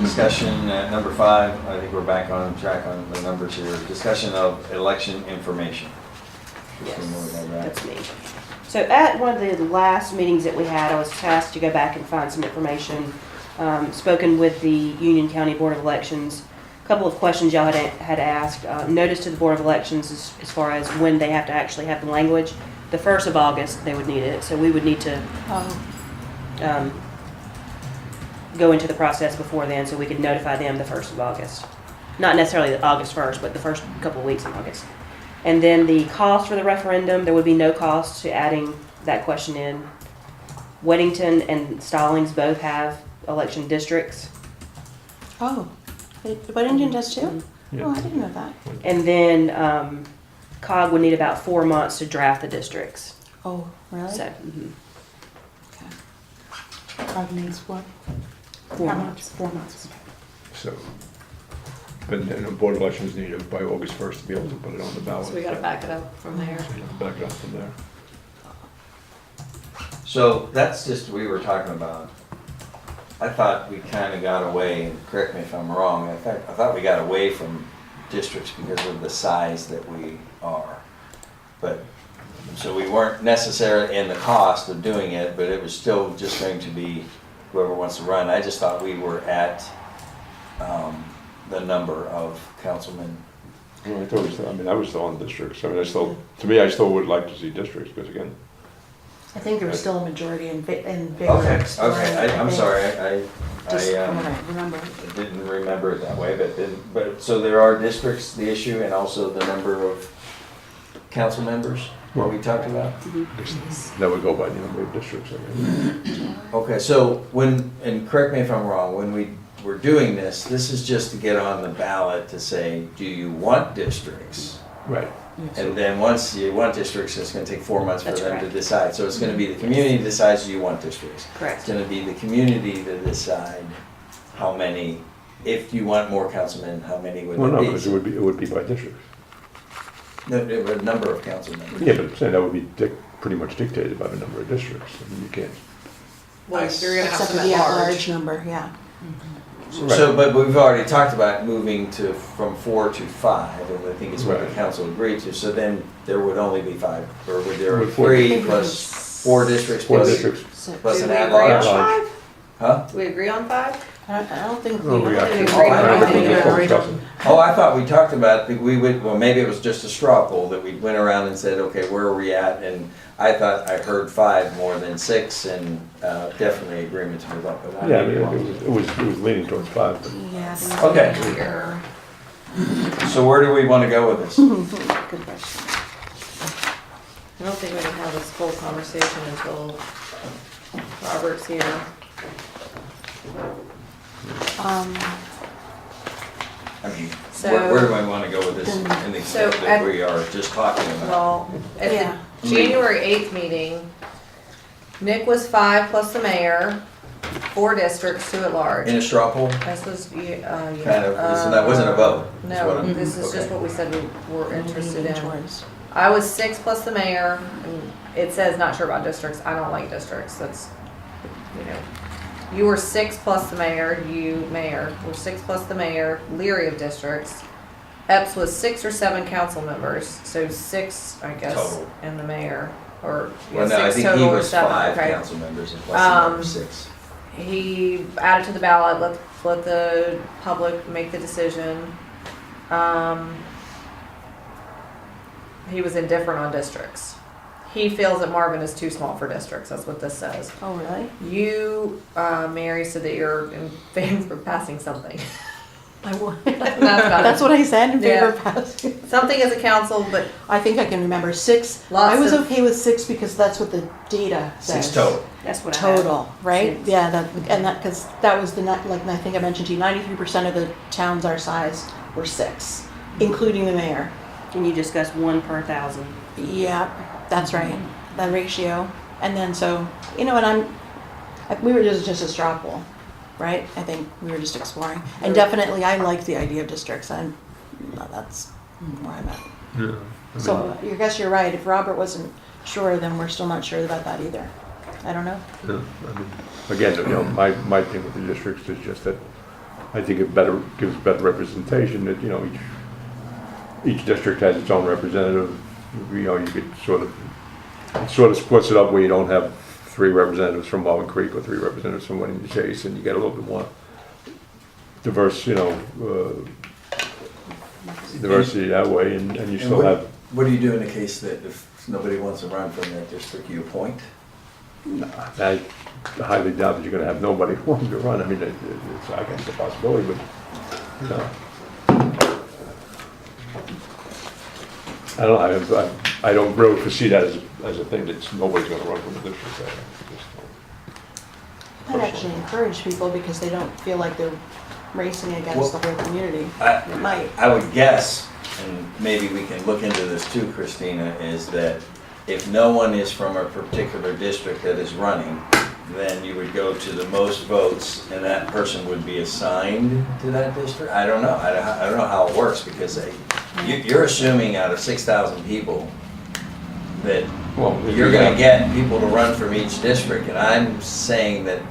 discussion at number 5. I think we're back on track on the numbers here. Discussion of election information. Christine, what about that? That's me. So at one of the last meetings that we had, I was tasked to go back and find some information, spoken with the Union County Board of Elections. A couple of questions y'all had asked. Notice to the Board of Elections as far as when they have to actually have the language. The 1st of August, they would need it, so we would need to go into the process before then so we could notify them the 1st of August. Not necessarily August 1st, but the first couple of weeks in August. And then the cost for the referendum, there would be no cost to adding that question in. Weddington and Stallings both have election districts. Oh, Weddington does too? Yeah. Oh, I didn't know that. And then COG would need about 4 months to draft the districts. Oh, really? So, Okay. COG needs what? 4 How months. much? 4 months. So, but then the Board of Elections need it by August 1st to be able to put it on the ballot. So we gotta back it up from there. So you have to back it up from there. So that's just, we were talking about, I thought we kind of got away, and correct me if I'm wrong, I thought we got away from districts because of the size that we are. But, so we weren't necessarily in the cost of doing it, but it was still just going to be whoever wants to run. I just thought we were at the number of councilmen. Well, I thought we still, I mean, I was still on districts. I mean, to me, I still would like to see districts, because again, I think there was still a majority in bigger. Okay, exploring, I I'm think. sorry, Just I from what I remember. didn't remember it that way, but, so there are districts, the issue, and also the number of council members, what we talked about? that would go by the number of districts, I mean. Okay, so when, and correct me if I'm wrong, when we were doing this, this is just to get on the ballot to say, do you want districts? Right. And then once you want districts, it's gonna take 4 months for That's them to correct. decide. So it's gonna be the community decides, do you want districts? It's Correct. gonna be the community to decide how many, if you want more councilmen, how many would Well, no, it because be? it would be by districts. No, the number of council members. Yeah, but I'm saying that would be pretty much dictated by the number of districts. I mean, you can't. Well, you're gonna have Except for some the at large. at-large number, yeah. So, but we've already talked about moving from 4 to 5, and I think it's what the Right. council agreed to. So then there would only be 5, or would there be Would 4 3 districts. plus 4 districts? Four plus- districts. Plus Do an we agree at-large? on 5? Huh? Do we agree on 5? I don't think we. No, we actually- agree on I don't that. think Yeah, that's what we're we discussing. Oh, I thought we talked about, that we would, well, maybe it was just a straw poll, that we went around and said, okay, where are we at? And I thought I heard 5 more than 6, and definitely agreement to move up. But I Yeah, I may be mean, wrong. it was leaning towards 5, but Yeah. Okay. So where do we want to go with this? Good question. I don't think we can have this full conversation until Robert's here. I mean, So- where do I want to go with this in the So extent that at- we are just talking about? Well, at Yeah. the January 8th meeting, Nick was 5 plus the mayor, 4 districts, 2 at large. In a straw poll? This was, yeah. Kind of, so that wasn't a vote? is what No, I'm- this is just okay. what we said we were interested in. Towards. I was 6 plus the mayor, and it says not sure about districts, I don't like districts, that's, you know. You were 6 plus the mayor, you, mayor, were 6 plus the mayor, leery of districts. Epps was 6 or 7 council members, so 6, I guess, Total. and the mayor, or, yeah, Well, no, I 6 think he total or was 7, 5 okay. council members and plus the number 6. He added to the ballot, let the public make the decision. He was indifferent on districts. He feels that Marvin is too small for districts, that's what this says. Oh, really? You, Mary, said that you're in favor of passing something. I would. That's That's what I said in favor of Yeah. passing. Something as a council, but I think I can remember 6. Lots I was of- okay with 6 because that's what the data says. 6 total. That's what I have. Total, right? 6. Yeah, because that was like I think I mentioned to you, 93% of the towns our size were 6, including the mayor. And you discussed 1 per 1,000. Yeah, that's right, that ratio. And then so, and we were just a straw poll, right? I think we were just exploring. And definitely, I like the idea of districts, that's where I'm at. Yeah. I So I guess you're right, if Robert wasn't sure, then we're still not sure about that either. I don't know. Yeah, I mean, again, my thing with the districts is just that I think it gives better representation that, each district has its own representative. You could sort of splits it up where you don't have 3 representatives from Marvin Creek or 3 representatives from Winning Chase, and you get a little bit more diverse, diversity that way, and you still have. What do you do in the case that if nobody wants to run from that district, you appoint? I highly doubt that you're gonna have nobody wanting to run. I mean, it's, I guess, a possibility, but, I don't know, I don't really foresee that as a thing that nobody's gonna run from the district. I'd actually encourage people because they don't feel like they're racing against the whole community. It might. I would guess, and maybe we can look into this too, Christina, is that if no one is from a particular district that is running, then you would go to the most votes and that person would be assigned to that district? I don't know. I don't know how it works because you're assuming out of 6,000 people that you're going to get people to run from each district, and I'm saying that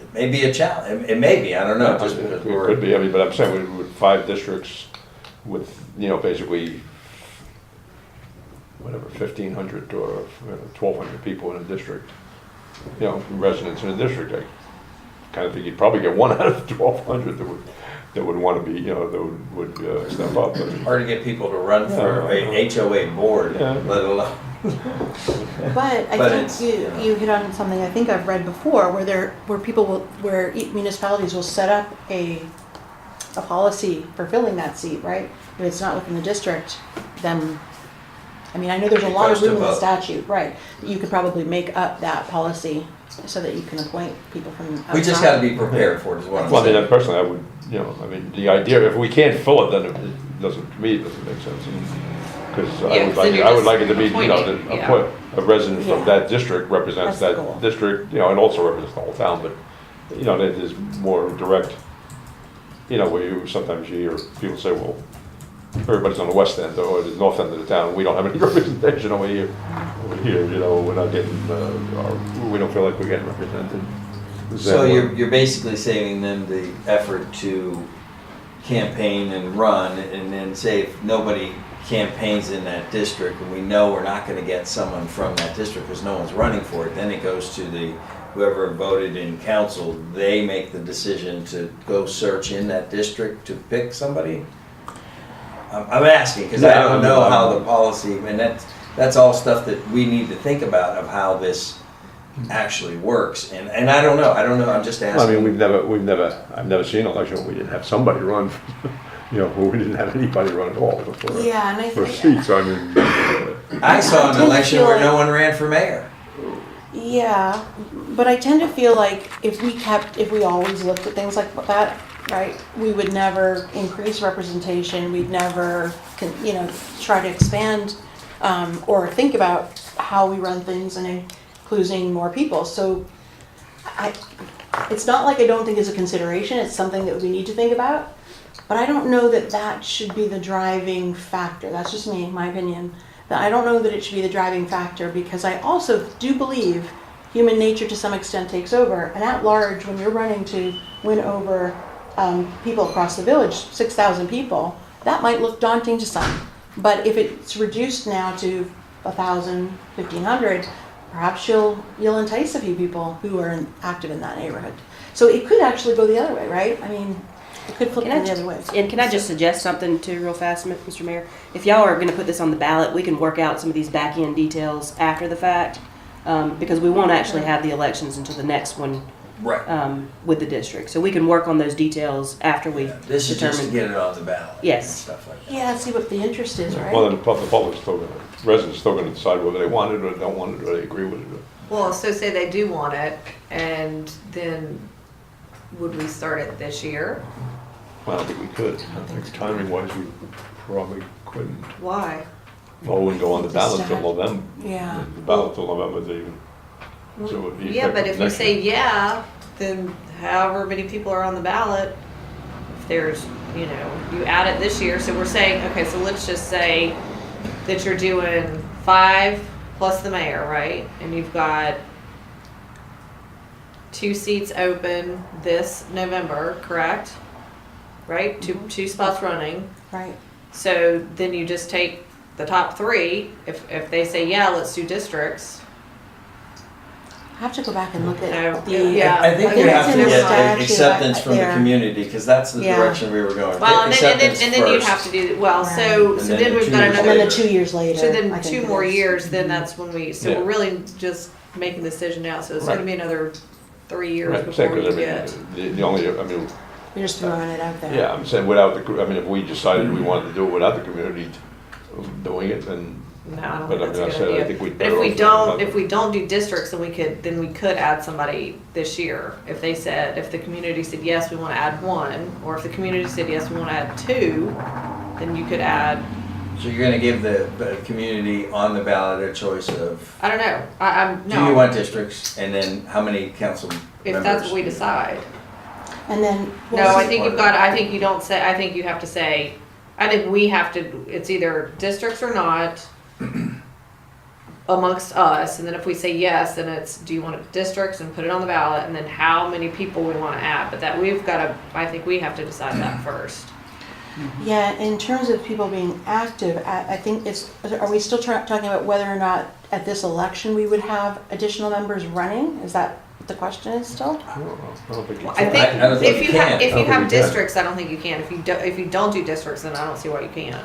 it may be a challenge. It may be, I don't know. Just because It could be, but I'm saying with 5 districts with, basically, whatever, 1,500 or 1,200 people in a district, residents in a district, I kind of think you'd probably get 1 out of 1,200 that would want to be, that would step up. But it's hard to get people to run for a HOA board, let alone. But I think you hit on something I think I've read before, where municipalities will set up a policy for filling that seat, right? If it's not within the district, then, I mean, I know there's a lot of room in the statute, right? You could probably make up that policy so that you can appoint people from outside. We just got to be prepared for it, is what I'm saying. I mean, personally, I would, the idea, if we can't fill it, then it doesn't, to me, it doesn't make sense. Because I would like it to be, a resident from that district represents That's the that goal. district, and also represents the whole town, but, that is more direct, where sometimes you hear people say, well, everybody's on the west end or the north end of the town, we don't have any representation over here, we're not getting, we don't feel like we're getting represented. So you're basically saving them the effort to campaign and run, and then say if nobody campaigns in that district, and we know we're not going to get someone from that district because no one's running for it, then it goes to whoever voted in council, they make the decision to go search in that district to pick somebody? I'm asking, because I don't know how the policy, and that's all stuff that we need to think about of how this actually works, and I don't know, I'm just asking. I mean, I've never seen an election where we didn't have somebody run, where we didn't have anybody run at all for a seat, so I mean. I saw an election where no one ran for mayor. Yeah, but I tend to feel like if we always looked at things like that, right, we would never increase representation, we'd never, try to expand or think about how we run things and including more people. So it's not like I don't think it's a consideration, it's something that we need to think about, but I don't know that should be the driving factor. That's just me, my opinion. That I don't know that it should be the driving factor, because I also do believe human nature to some extent takes over. And at large, when you're running to win over people across the village, 6,000 people, that might look daunting to some. But if it's reduced now to 1,000, 1,500, perhaps you'll entice a few people who are active in that neighborhood. So it could actually go the other way, right? I mean, it could flip the other way. And can I just suggest something too real fast, Mr. Mayor? If y'all are going to put this on the ballot, we can work out some of these back-end details after the fact, because we won't actually have the elections until the next one Right. with the district. So we can work on those details after we This is just to determine. get it on the ballot. Yes. And stuff like that. Yeah, see what the interest is, right? Well, then the public's still gonna, residents still gonna decide whether they want it or don't want it, or they agree with it. Well, so say they do want it, and then would we start it this year? Well, I don't think we could. I think timing wise, we probably couldn't. Why? Well, it wouldn't go on the ballot till November. Yeah. The ballot till November, they even. So it would be Yeah, but effective if you next say year. yeah, then however many people are on the ballot, if there's, you know, you add it this year, so we're saying, okay, so let's just say that you're doing 5 plus the mayor, right? And you've got 2 seats open this November, correct? Right? Two spots running. Right. So then you just take the top 3. If they say, yeah, let's do districts. I have to go back and look at No, the. yeah. I think I you think have it's to in the get statute, acceptance from the there. community, because that's the Yeah. direction we were going. Well, Get and then acceptance you'd first. have to do, well, Right. so And so then then the we've 2 got years And then another, the 2 years later. so I then think 2 it more is. years, then that's when we, so Yeah. we're really just making the decision now, so it's gonna Right. be another 3 years Right, before because we I get. mean, the only, I mean, You're just throwing it out there. yeah, I'm saying without the, I mean, if we decided we wanted to do it without the community doing it, then, No, I don't but think I mean, I that's a said, good I idea. think we'd But better if we off don't, not- if we don't do districts, then we could add somebody this year. If they said, if the community said, yes, we wanna add 1, or if the community said, yes, we wanna add 2, then you could add, So you're gonna give the community on the ballot a choice of, I don't know, I'm, do you no, want districts, and then how many council if members? that's what we decide. And then. No, I think you've got, I think you don't say, I think you have to say, I think we have to, it's either districts or not amongst us, and then if we say yes, then it's, do you want it districts and put it on the ballot, and then how many people we wanna add, but that we've gotta, I think we have to decide that first. Yeah, in terms of people being active, I think it's, are we still talking about whether or not at this election we would have additional members running? Is that what the question is still? I don't know. I don't think you I can. think I don't think if you you have, can. if I you don't think have you can. districts, I don't think you can, if you don't do districts, then I don't see why you can't.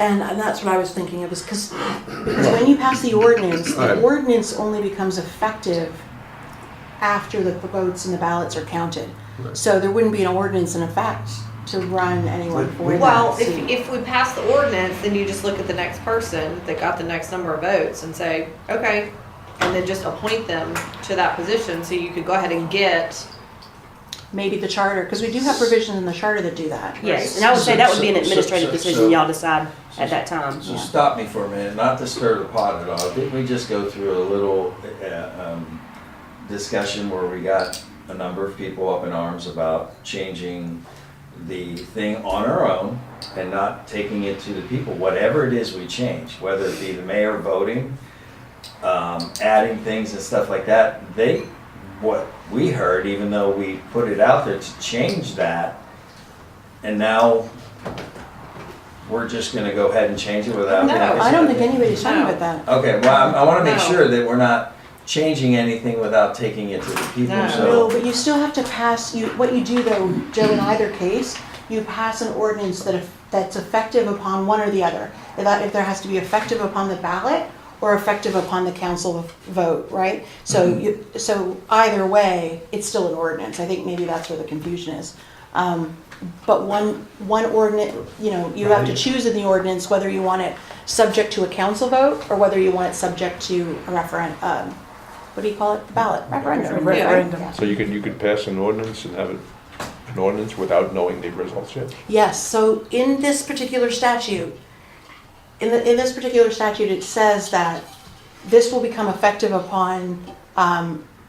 And that's what I was thinking of, is because when you pass the ordinance Right. only becomes effective after the votes and the ballots are counted. Right. So there wouldn't be an ordinance in effect to run anyone for that Well, seat. if we pass the ordinance, then you just look at the next person that got the next number of votes and say, okay, and then just appoint them to that position, so you could go ahead and get, Maybe the charter, because we do have provisions in the charter that do that. Yes, and I would say that would be an So- administrative so- decision so- y'all decide at that time. So stop me for a minute, not to stir the pot at all. Didn't we just go through a little discussion where we got a number of people up in arms about changing the thing on our own and not taking it to the people, whatever it is we change, whether it be the mayor voting, adding things and stuff like that, what we heard, even though we put it out there to change that, and now we're just gonna go ahead and change it without. No, I don't think anybody's talking No. about that. Okay, well, I wanna make No. sure that we're not changing anything without taking it to the people, No. No, so. but you still have to pass, what you do though, Joe, in either case, you pass an ordinance that's effective upon one or the other. If there has to be effective upon the ballot or effective upon the council vote, right? So so either way, it's still an ordinance. I think maybe that's where the confusion is. But one ordinance, you have to choose in the ordinance whether you want it subject to a council vote or whether you want it subject to a referendum. What do you call it? Ballot, referendum. Referendum. Yeah. So you could pass an ordinance and have it, an ordinance without knowing the results yet? Yes, so in this particular statute, in this particular statute, it says that this will become effective upon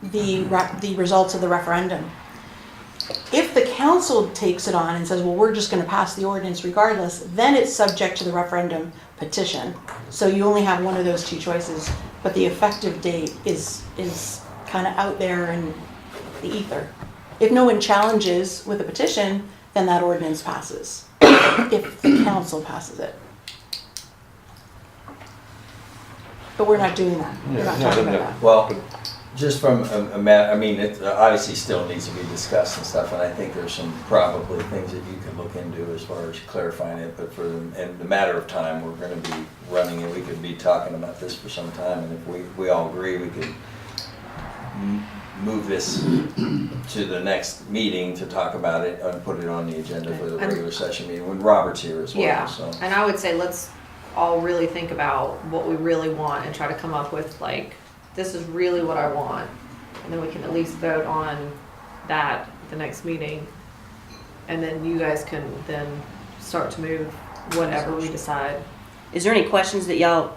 the results of the referendum. If the council takes it on and says, well, we're just gonna pass the ordinance regardless, then it's subject to the referendum petition. So you only have one of those two choices, but the effective date is kind of out there in the ether. If no one challenges with a petition, then that ordinance passes, if the council passes it. But we're not doing that. We're not talking about that. Well, just from it obviously still needs to be discussed and stuff, and I think there's some probably things that you can look into as far as clarifying it, but in the matter of time, we're gonna be running it, we could be talking about this for some time, and if we all agree, we could move this to the next meeting to talk about it and put it on the agenda for the And- regular session meeting when Robert's here as well, Yeah, so. and I would say let's all really think about what we really want and try to come up with like, this is really what I want. And then we can at least vote on that at the next meeting. And then you guys can then start to move whatever we decide. Is there any questions that y'all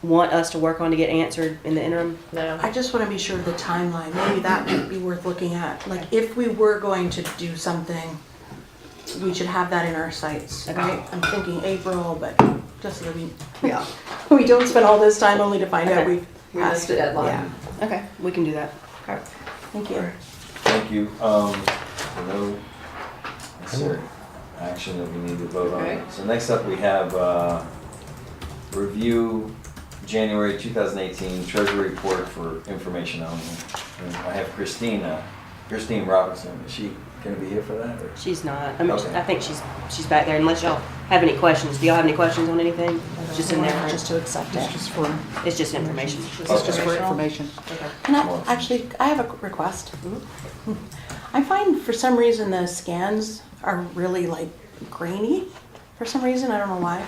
want us to work on to get answered in the interim? No. I just want to be sure of the timeline. Maybe that might be worth looking at. Like, if we were going to do something, we should have that in our sights, Okay. right? I'm thinking April, but just so that Yeah. we don't spend all this time only to find out we've We missed passed the it. deadline. Okay, we can do that. Okay. Thank you. Thank you. No necessary action that we need to vote on. Okay. So next up, we have review January 2018 Treasury Report for information only. And I have Christine Robinson. Is she going to be here for that? Or? She's not. I mean, Okay. I think she's back there. Unless y'all have any questions. Do y'all have any questions on anything? It's just in there. Just to accept It's it. just for, It's just information. it's just for information. Okay. And I have a request. I find for some reason the scans are really like grainy. For some reason, I don't know why.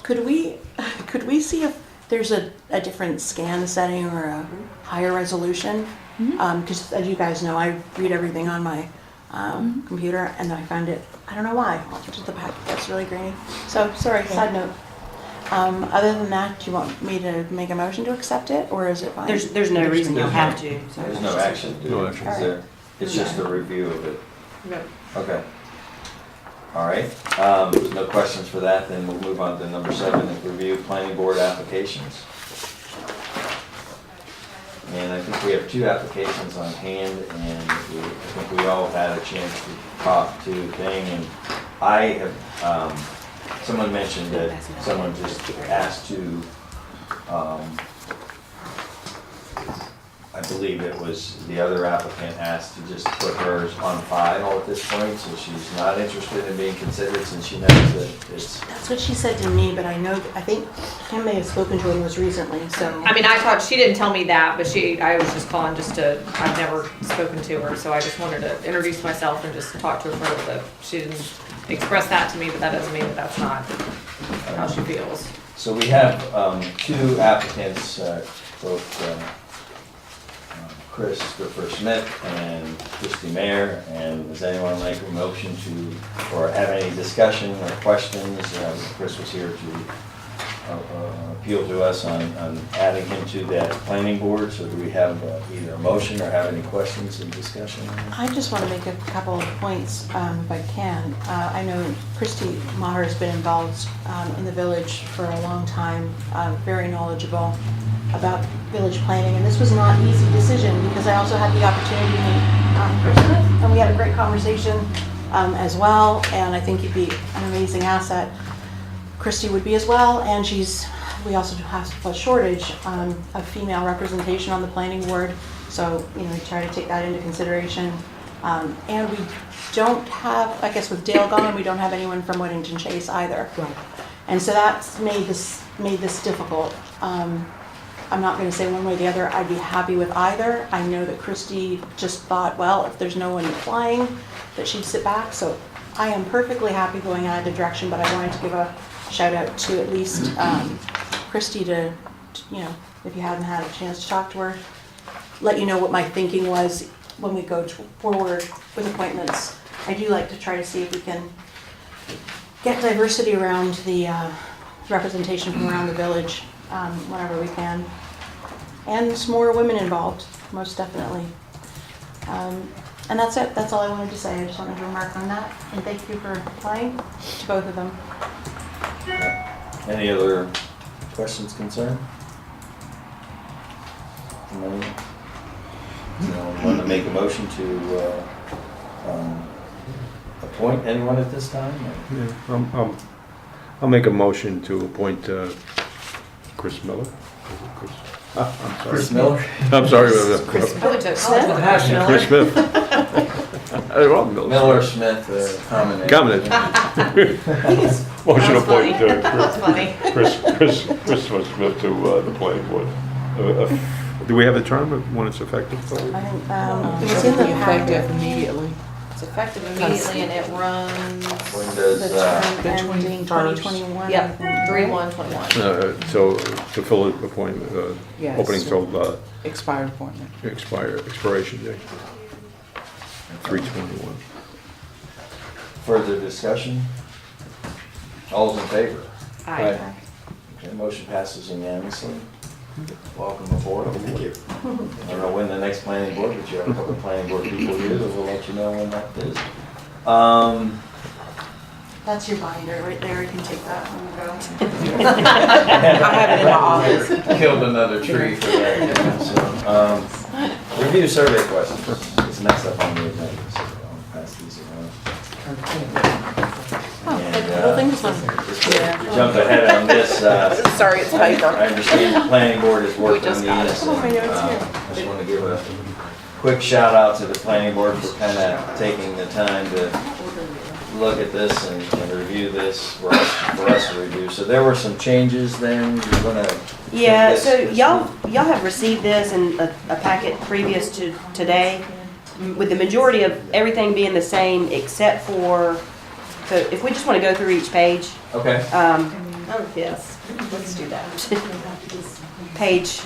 Could we see if there's a different scan setting or a higher resolution? Because as you guys know, I read everything on my computer, and I found it. I don't know why. Just the packet that's really grainy. So sorry. Side note. Other than that, do you want me to make a motion to accept it, or is it fine? There's no reason you'll have to. so. There's no action. No action. Is there? It's just a review of it. Okay. Okay. All right. No questions for that, then we'll move on to number 7, is review planning board applications. And I think we have 2 applications on hand, and I think we all had a chance to talk to Thing, and I have, someone mentioned that someone just asked to, I believe it was the other applicant asked to just put hers on file at this point, so she's not interested in being considered since she knows that it's, That's what she said to me, but I think Kim may have spoken to her most recently, so. I mean, I thought, she didn't tell me that, but I was just calling just to, I've never spoken to her, so I just wanted to introduce myself and just talk to her for a little bit. She didn't express that to me, but that doesn't mean that that's not how she feels. so we have 2 applicants, both Christopher Smith and Christy Mayer, and does anyone make a motion to, or have any discussion or questions? Chris was here to appeal to us on adding him to that planning board, so do we have either a motion or have any questions and discussion? I just want to make a couple of points, if I can. I know Christy Maher has been involved in the village for a long time, very knowledgeable about village planning, and this was not an easy decision because I also had the opportunity to meet Chris Smith, and we had a great conversation as well, and I think he'd be an amazing asset. Christy would be as well, and we also have a shortage of female representation on the planning board, so we try to take that into consideration. And we don't have, I guess with Dale gone, we don't have anyone from Whittington Chase either. Right. And so that's made this difficult. I'm not going to say one way or the other. I'd be happy with either. I know that Christy just thought, well, if there's no one applying, that she'd sit back. So I am perfectly happy going either direction, but I wanted to give a shout out to at least Christy to, if you hadn't had a chance to talk to her, let you know what my thinking was when we go forward with appointments. I do like to try to see if we can get diversity around the representation from around the village whenever we can. And some more women involved, most definitely. And that's it. That's all I wanted to say. I just wanted to remark on that. And thank you for applying to both of them. Any other questions, concern? Want to make a motion to appoint anyone at this time? Or? Yeah, I'll make a motion to appoint Chris Miller. Is it Chris? I'm sorry. Chris Miller? I'm sorry. I went to college with Miller. Chris Smith. Well, Miller Smith, common name. Common name. Motion to That was funny. appoint That was funny. Chris Smith to the planning board. Do we have the term of when it's effective? I think, it was It'll in the be effective packet. immediately. It's effective immediately and it runs, When The does, term The ending 21st. 2021. I yep, think. 3/1/21. So to fill the appointment, Yes. opening till Expired appointment. expiration date. 3/21. further discussion? All's in favor? Aye. Okay, motion passes unanimously. Welcome aboard. Thank you. I don't know when the next planning board, but you have a couple of planning board people here, that will let you know when that is. That's your binder right there, you can take that when you go. I have it in my office. Killed another tree for that. So, review survey questions. It's next up on the agenda, so I'll pass these around. And, The whole thing is on. just to jump ahead on this, Sorry, it's I paper. understand the planning board is working on just got it. these. Oh, my and, notes here. I just want to give a quick shout out to the planning board for kind of taking the time to look at this and review this for us to review. So there were some changes then, you're gonna. Yeah, take this- so y'all have received this in a packet previous to today, with the majority of everything being the same except for, so if we just want to go through each page, Okay. Oh, yes, let's do that. page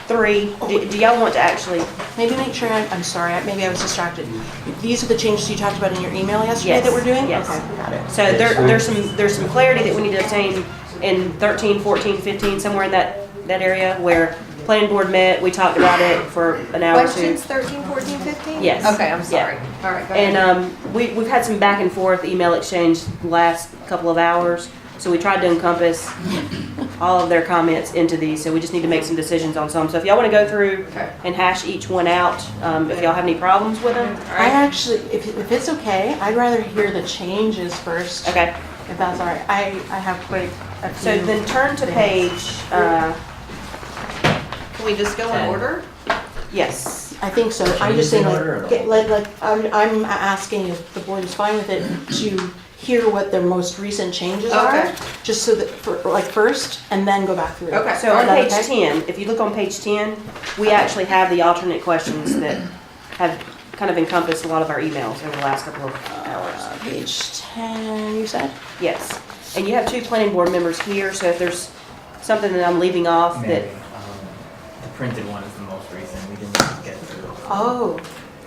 3, do y'all want to actually, Maybe make sure, I'm sorry, maybe I was distracted. These are the changes you talked about in your email yesterday Yes, that we're doing? yes. Okay, got it. so there's some clarity that we need to obtain in 13, 14, 15, somewhere in that area where planning board met, we talked about it for an hour or two. Questions 13, 14, 15? Yes. Okay, I'm sorry. All right, go ahead. And we've had some back and forth email exchange the last couple of hours, so we tried to encompass all of their comments into these, so we just need to make some decisions on some. So if y'all want to go through Okay. and hash each one out, if y'all have any problems with them. All I right. actually, if it's okay, I'd rather hear the changes first. Okay, If that's all right. I have quite a few. so then turn to page, Can we just go in order? yes. I think so. I'm just saying, I'm asking if the board is fine with it, to hear what their most recent changes are. Okay. Just so that, first, and then go back through. Okay. So on Is that page okay? 10, if you look on page 10, we actually have the alternate questions that have kind of encompassed a lot of our emails over the last couple of hours. Page 10, you said? Yes, and you have 2 planning board members here, so if there's something that I'm leaving off that, Maybe. The printed one is the most recent. We didn't get to. Oh.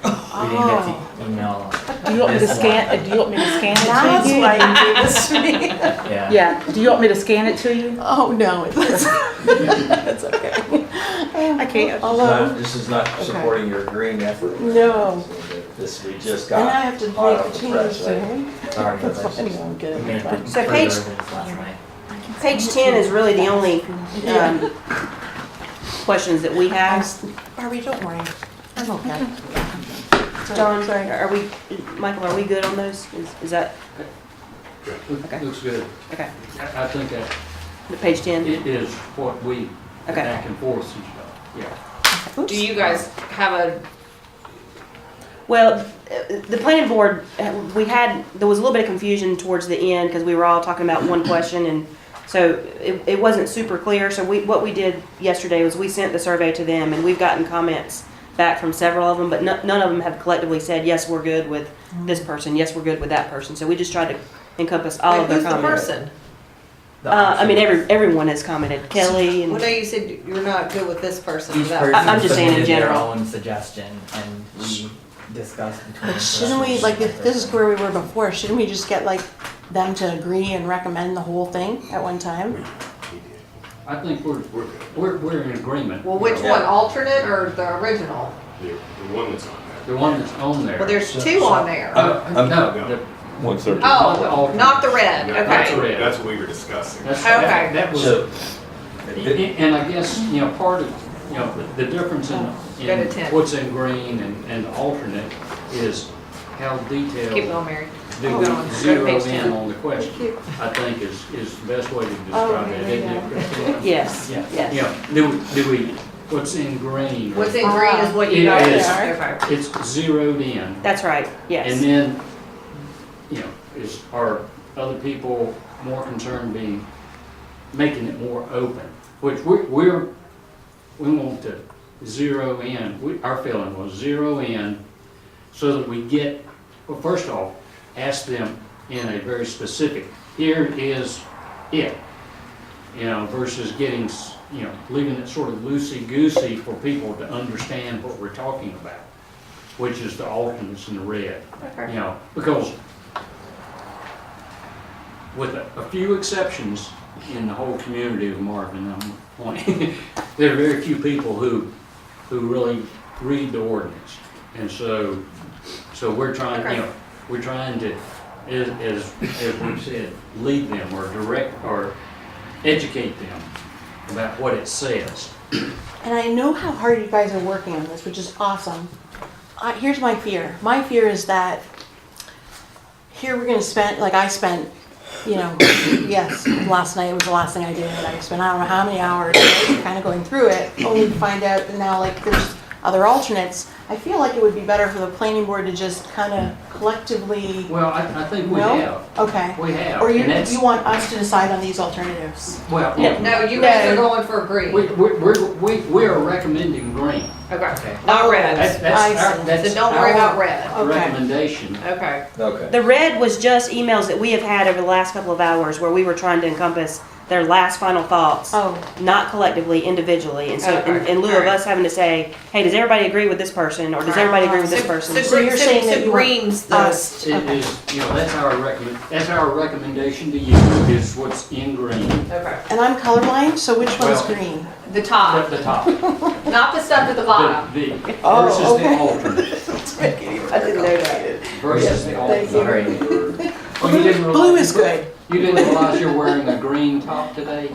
We didn't get to email. Do you want me to this scan, one. do you want me to scan it That's to you? why you gave this to me. Yeah. Yeah, do you want me to scan it to you? Oh, no, it's okay. I can't. Although, This is not supporting your green effort. no. This, we just Then I got. have to hot make off the the press, change, right? so. Sorry, That's but fine, I'm good. we made Fine. So further page- revisions last night. page 10 is really the only questions that we have. Barbie, don't worry. I'm okay. John, are we, Michael, are we good on those? Is that, Okay. Looks good. okay, I think that page 10? it is what we, Okay. back and forth, yeah. Do you guys have a, Well, the planning board, there was a little bit of confusion towards the end because we were all talking about one question, and so it wasn't super clear. So what we did yesterday was we sent the survey to them, and we've gotten comments back from several of them, but none of them have collectively said, yes, we're good with this person, yes, we're good with that person. So we just tried to encompass all wait, of their who's the comments. person? I mean, everyone has commented. Kelly and Well, no, you said you're not good with this person. Each Is that- person I'm just saying in submitted their general. own suggestion, and we discussed between. But shouldn't we, like, if this is where we were before, shouldn't we just get, like, them to agree and recommend the whole thing at one time? I think we're in agreement. Well, which one, alternate or the original? The one that's on The one that's on there. Well, there's 2 on there. No, the- 1/3. Oh, not the red, there. That's okay. red. That's what we were discussing. That's, Okay. that was, So, and I guess, part of, the difference in Go to 10. what's in green and the alternate is how Keep detailed going, Mary. do Keep we going. Go to zero page in 10. on the question, I think is the best way to Oh, describe it, isn't it, Christine? yes, Yeah, yes. do we, what's in green? What's in green is what you It got is. there. Okay. It's zeroed in. That's right, yes. And then, are other people more concerned being, making it more open? Which we're we want to zero in, our feeling was zero in so that we get, well, first off, ask them in a very specific, here is it, versus getting, leaving it sort of loosey-goosey for people to understand what we're talking about, which is the alternates in the red. Okay. Because with a few exceptions in the whole community of Marvin, I'm pointing, there are very few people who really read the ordinance. And so we're trying, we're trying to, as we've said, lead them or direct or educate them about what it says. And I know how hard you guys are working on this, which is awesome. Here's my fear. My fear is that here we're gonna spend, like I spent, yes, last night was the last thing I did. I spent I don't know how many hours kind of going through it, only to find out that now like there's other alternates. I feel like it would be better for the planning board to just kind of collectively. Well, I think we No? have. Okay. We have. Or and that's- you want us to decide on these alternatives? Well, No, you guys are going for green. we are recommending green. Okay, not red. So don't worry about red. Okay. Recommendation. Okay. Okay. The red was just emails that we have had over the last couple of hours where we were trying to encompass their last final thoughts, Oh, not collectively, individually. And so Okay. in lieu of Alright. us having to say, hey, does everybody agree with this person? Or does everybody agree with this person? So you're saying that you want green's the us. It Okay. is, that's our recommendation to you, is what's in green. Okay. And I'm colorblind, so which one's Well- green? The top, The top. not the stuff at the bottom. The Oh, versus okay. the alternate. I didn't know that. Versus the Thank alternate. Sorry. Oh, you didn't realize. Blue is good. You didn't realize you're wearing a green top today?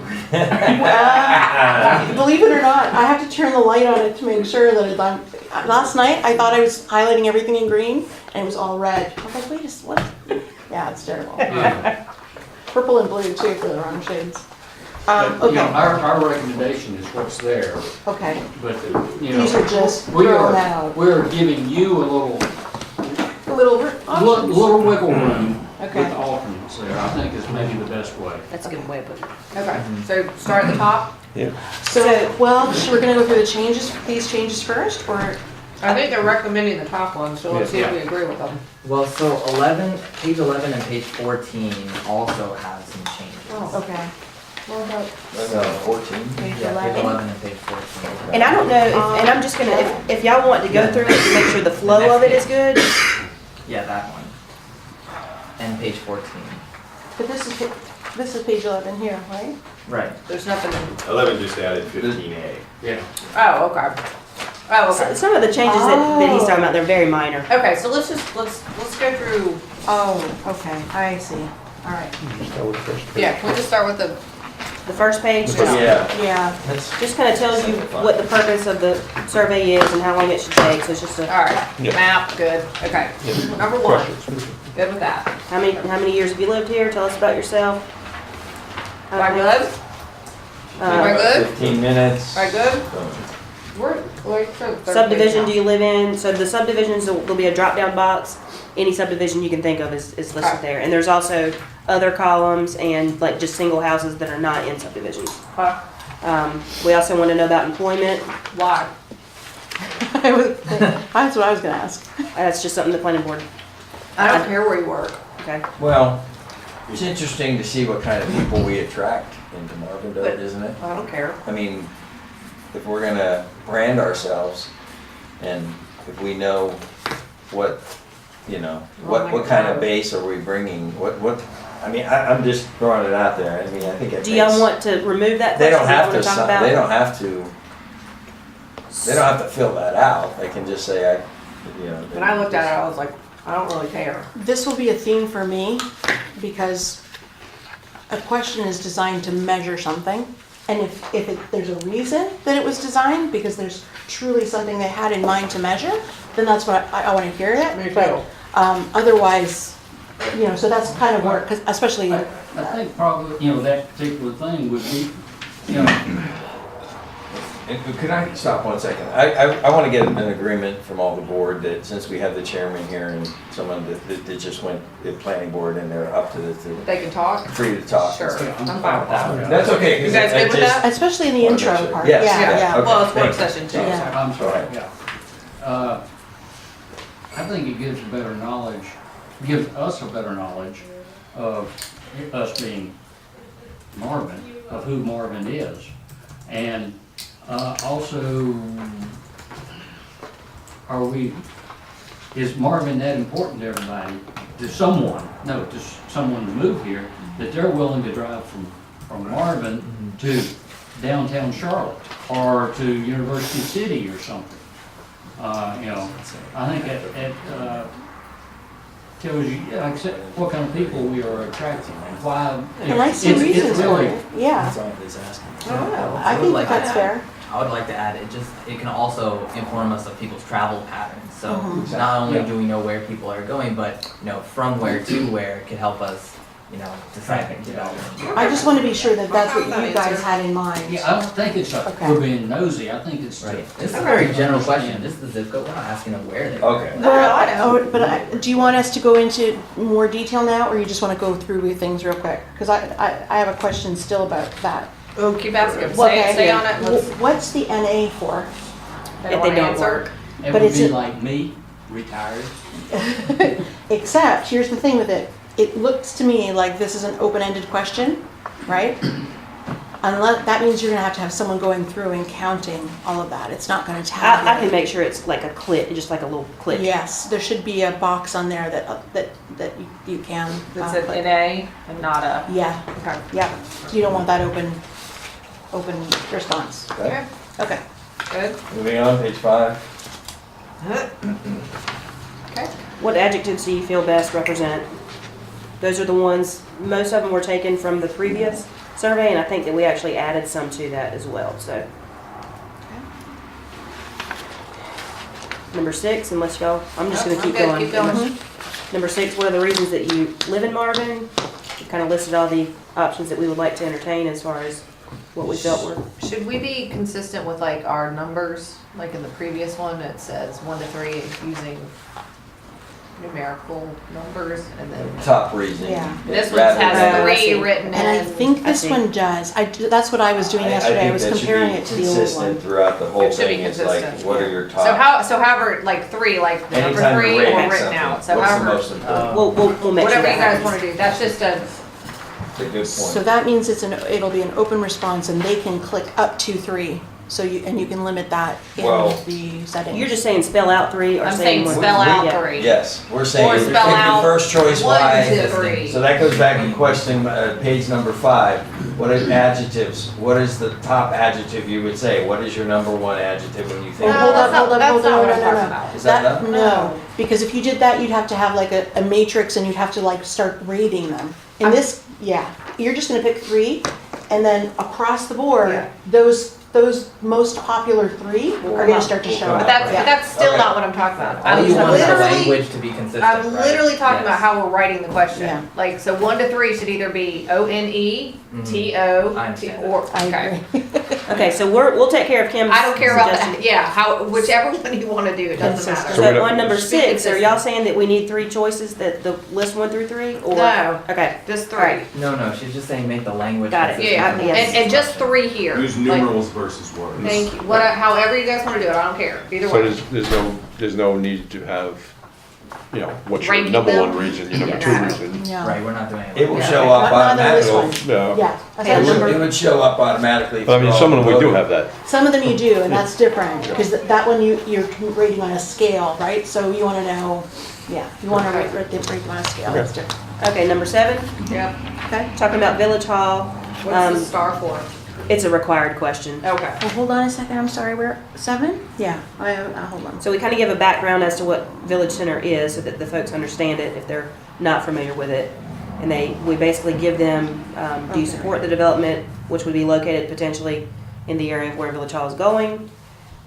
Believe it or not, I have to turn the light on it to make sure that it's on. Last night, I thought I was highlighting everything in green, and it was all red. I was like, wait, what? Yeah, it's terrible. Yeah. Purple and blue too for the wrong shades. But, Okay, our recommendation is what's there, okay. but, These are just we thrown are, out. we're giving you a A little little wiggle room Okay. with the alternates there, I think is maybe the best way. That's a good way of putting it. Okay, so start at the top. So, well, we're gonna go through the changes, these changes first, or? I think they're recommending the top one, so let's see if we agree with them. Well, so page 11 and page 14 also have some changes. Okay. What about 14. page Yeah, page 11? 11 and page 14. And I don't know, and I'm just gonna, if y'all want to go through it to make sure the flow of it is good. Yeah, that one. And page 14. But this is page 11 here, right? Right. There's nothing. 11 just added 15A. Yeah. Oh, okay. Oh, okay. Some of the changes that he's talking about, they're very minor. Okay, so let's go through. Oh, okay, I see. All right. Yeah, can we just start with the? The first page Yeah. Yeah, just kind of tells you what the purpose of the survey is and how long it should take, so it's just All a, right, map, good. Okay. Number one, good with that. how many years have you lived here? Tell us about yourself. Am I good? Am I Uh, good? 15 minutes. Am I good? We're Subdivision do you live in? So the subdivisions, there'll be a drop-down box. Any subdivision you can think of is listed Okay. there. And there's also other columns and like just single houses that are not in subdivisions. We also want to know about employment. Why? that's what I was gonna ask. That's just something the planning board, I don't care where you work. okay? Well, it's interesting to see what kind of people we attract into Marvindale, isn't it? I don't care. I mean, if we're gonna brand ourselves, and if we know what, what kind of base are we bringing, I mean, I'm just throwing it out there, I mean, I think it Do y'all makes- want to remove that They question? don't Do y'all have wanna to, talk sign- about- they don't have to fill that out, they can just say, When I looked at it, I was like, I don't really care. This will be a theme for me because a question is designed to measure something. And if there's a reason that it was designed, because there's truly something they had in mind to measure, then that's what I want to hear it. Me too. But otherwise, so that's kind of work, 'cause especially, I think probably, that particular thing would be, And could I stop 1 second? I want to get an agreement from all the board that since we have the chairman here and someone that just went the planning board and they're up to They can talk? free to talk. Sure, I'm fine with that. That's okay. 'cause You guys I good with just- that? Especially in the Wanna make intro sure. part. Yes, Yeah, yeah, yeah. okay. Well, it's work Thank you. session too. Yeah. so. I'm sorry, Alright. yeah. I think it gives a better knowledge, gives us a better knowledge of us being Marvin, of who Marvin is. And also, is Marvin that important to everybody, to someone to move here, that they're willing to drive from Marvin to downtown Charlotte or to University City or something? You know, I think it tells you, like I said, what kind of people we are attracting and why. And I see it's reasons for really- it, yeah. I think like that's to fair. I would like to add, it can also inform us of people's travel patterns. So Mhm. not only Yeah. do we know where people are going, but from where to where it could help us, decide development. I just want to be sure that that's what That you guys answer. had in mind. Yeah, I don't think it's Okay. we're being nosy, I think it's. Right. It's a very general question, just the zip code, we're not asking them where they're Okay. going. Well, I know. do you want us to go into more detail now, or you just want to go through things real quick? Because I have a question still about that. Oh, keep asking. Okay. Stay on it. Let's. What's the NA for? They If don't they wanna don't answer. work. It But would it's be a- like me, retired. Except, here's the thing with it. It looks to me like this is an open-ended question, right? Unless, that means you're gonna have to have someone going through and counting all of that. It's not gonna I can tabulate. make sure it's like a click, just like a little click. Yes, there should be a box on there that you can. It's click. an NA and not a. Yeah, Okay. yeah. You don't want that open response. Okay. Okay. Good. Moving on, page 5. Okay. What adjectives do you feel best represent? Those are the ones, most of them were taken from the previous survey, and I think that we actually added some to that as well, so. Number 6, unless y'all, I'm just gonna I'm keep good. going. Keep going. Number 6, what are the reasons that you live in Marvin? We kind of listed all the options that we would like to entertain as far as what we felt were. Should we be consistent with like our numbers? Like in the previous one, it says 1 to 3 using numerical numbers, and then Top reason. Yeah. this one Rather has than- I see. 3 written in. And I think I this see. one does. That's what I was doing yesterday. I was comparing it to the old Consistent one. throughout the whole It should be thing, it's like, consistent. what are your top? So however, like 3, like the number Anytime 3 you're or rating written something, out. So what's the however, most important? We'll make sure whatever you that guys happens. want to do. That's just a. It's a good So point. that means it'll be an open response and they can click up to 3. So you can limit that in Well, the settings. You're just saying spell out 3 or I'm saying saying one? spell out Yeah. 3. Yes, we're saying, Or pick spell your out first choice, 1 why? to 3. So that goes back to question, page number 5. What are adjectives? What is the top adjective you would say? What is your number 1 adjective when you think? Oh, hold that's up, hold not- up, hold that's not on, what I'm no, talking no, about. Is that enough? No, because if you did that, you'd have to have like a matrix and you'd have to like start rating them. In this, yeah, you're just gonna pick 3 and then across the board, Yeah. those most popular 3 are gonna start to show But up. But Yeah. that's still Okay. not what I'm talking about. All I'm you want is the literally, language to be consistent, I'm right? literally talking about Yes. how we're writing the Yeah. question. Like, so 1 to 3 should either be ONE, TO, I understand that. or, I okay. agree. Okay, so we'll take care of Kim's I don't care about suggestion. that, yeah, whichever one you wanna do, it doesn't Consistent. matter. So we So don't- on number Be 6, are consistent. y'all saying that we need 3 choices, that the list 1 through 3? Or No. Okay, Just 3. Alright. No, she's just saying make the language. Got it. consistent Yeah, with the yes. and just 3 here. Use Like, numerals versus words. thank you, however you guys wanna do it, I don't care, either So way. there's no need to have, what's your Ranking number them? 1 reason, your number Yeah. 2 reason. Yeah. Right, we're not doing It it. will Yeah. show up Not on this automatically. one. Yeah. Yeah. I Okay, said It number- would show up automatically. But I mean, for some all of them we do voting. have that. Some of them you do, and that's different, because that one you're rating on a scale, right? So you wanna know, yeah, you wanna rate them on a scale, that's different. okay, number 7, Yep, Okay? talking about Village Hall. what's the star for? It's a required question. Okay. Well, hold on a second, I'm sorry, we're 7? Yeah, hold on. So we kind of give a background as to what Village Center is so that the folks understand it if they're not familiar with it. And we basically give them, do you Okay. support the development, which would be located potentially in the area of where Village Hall is going?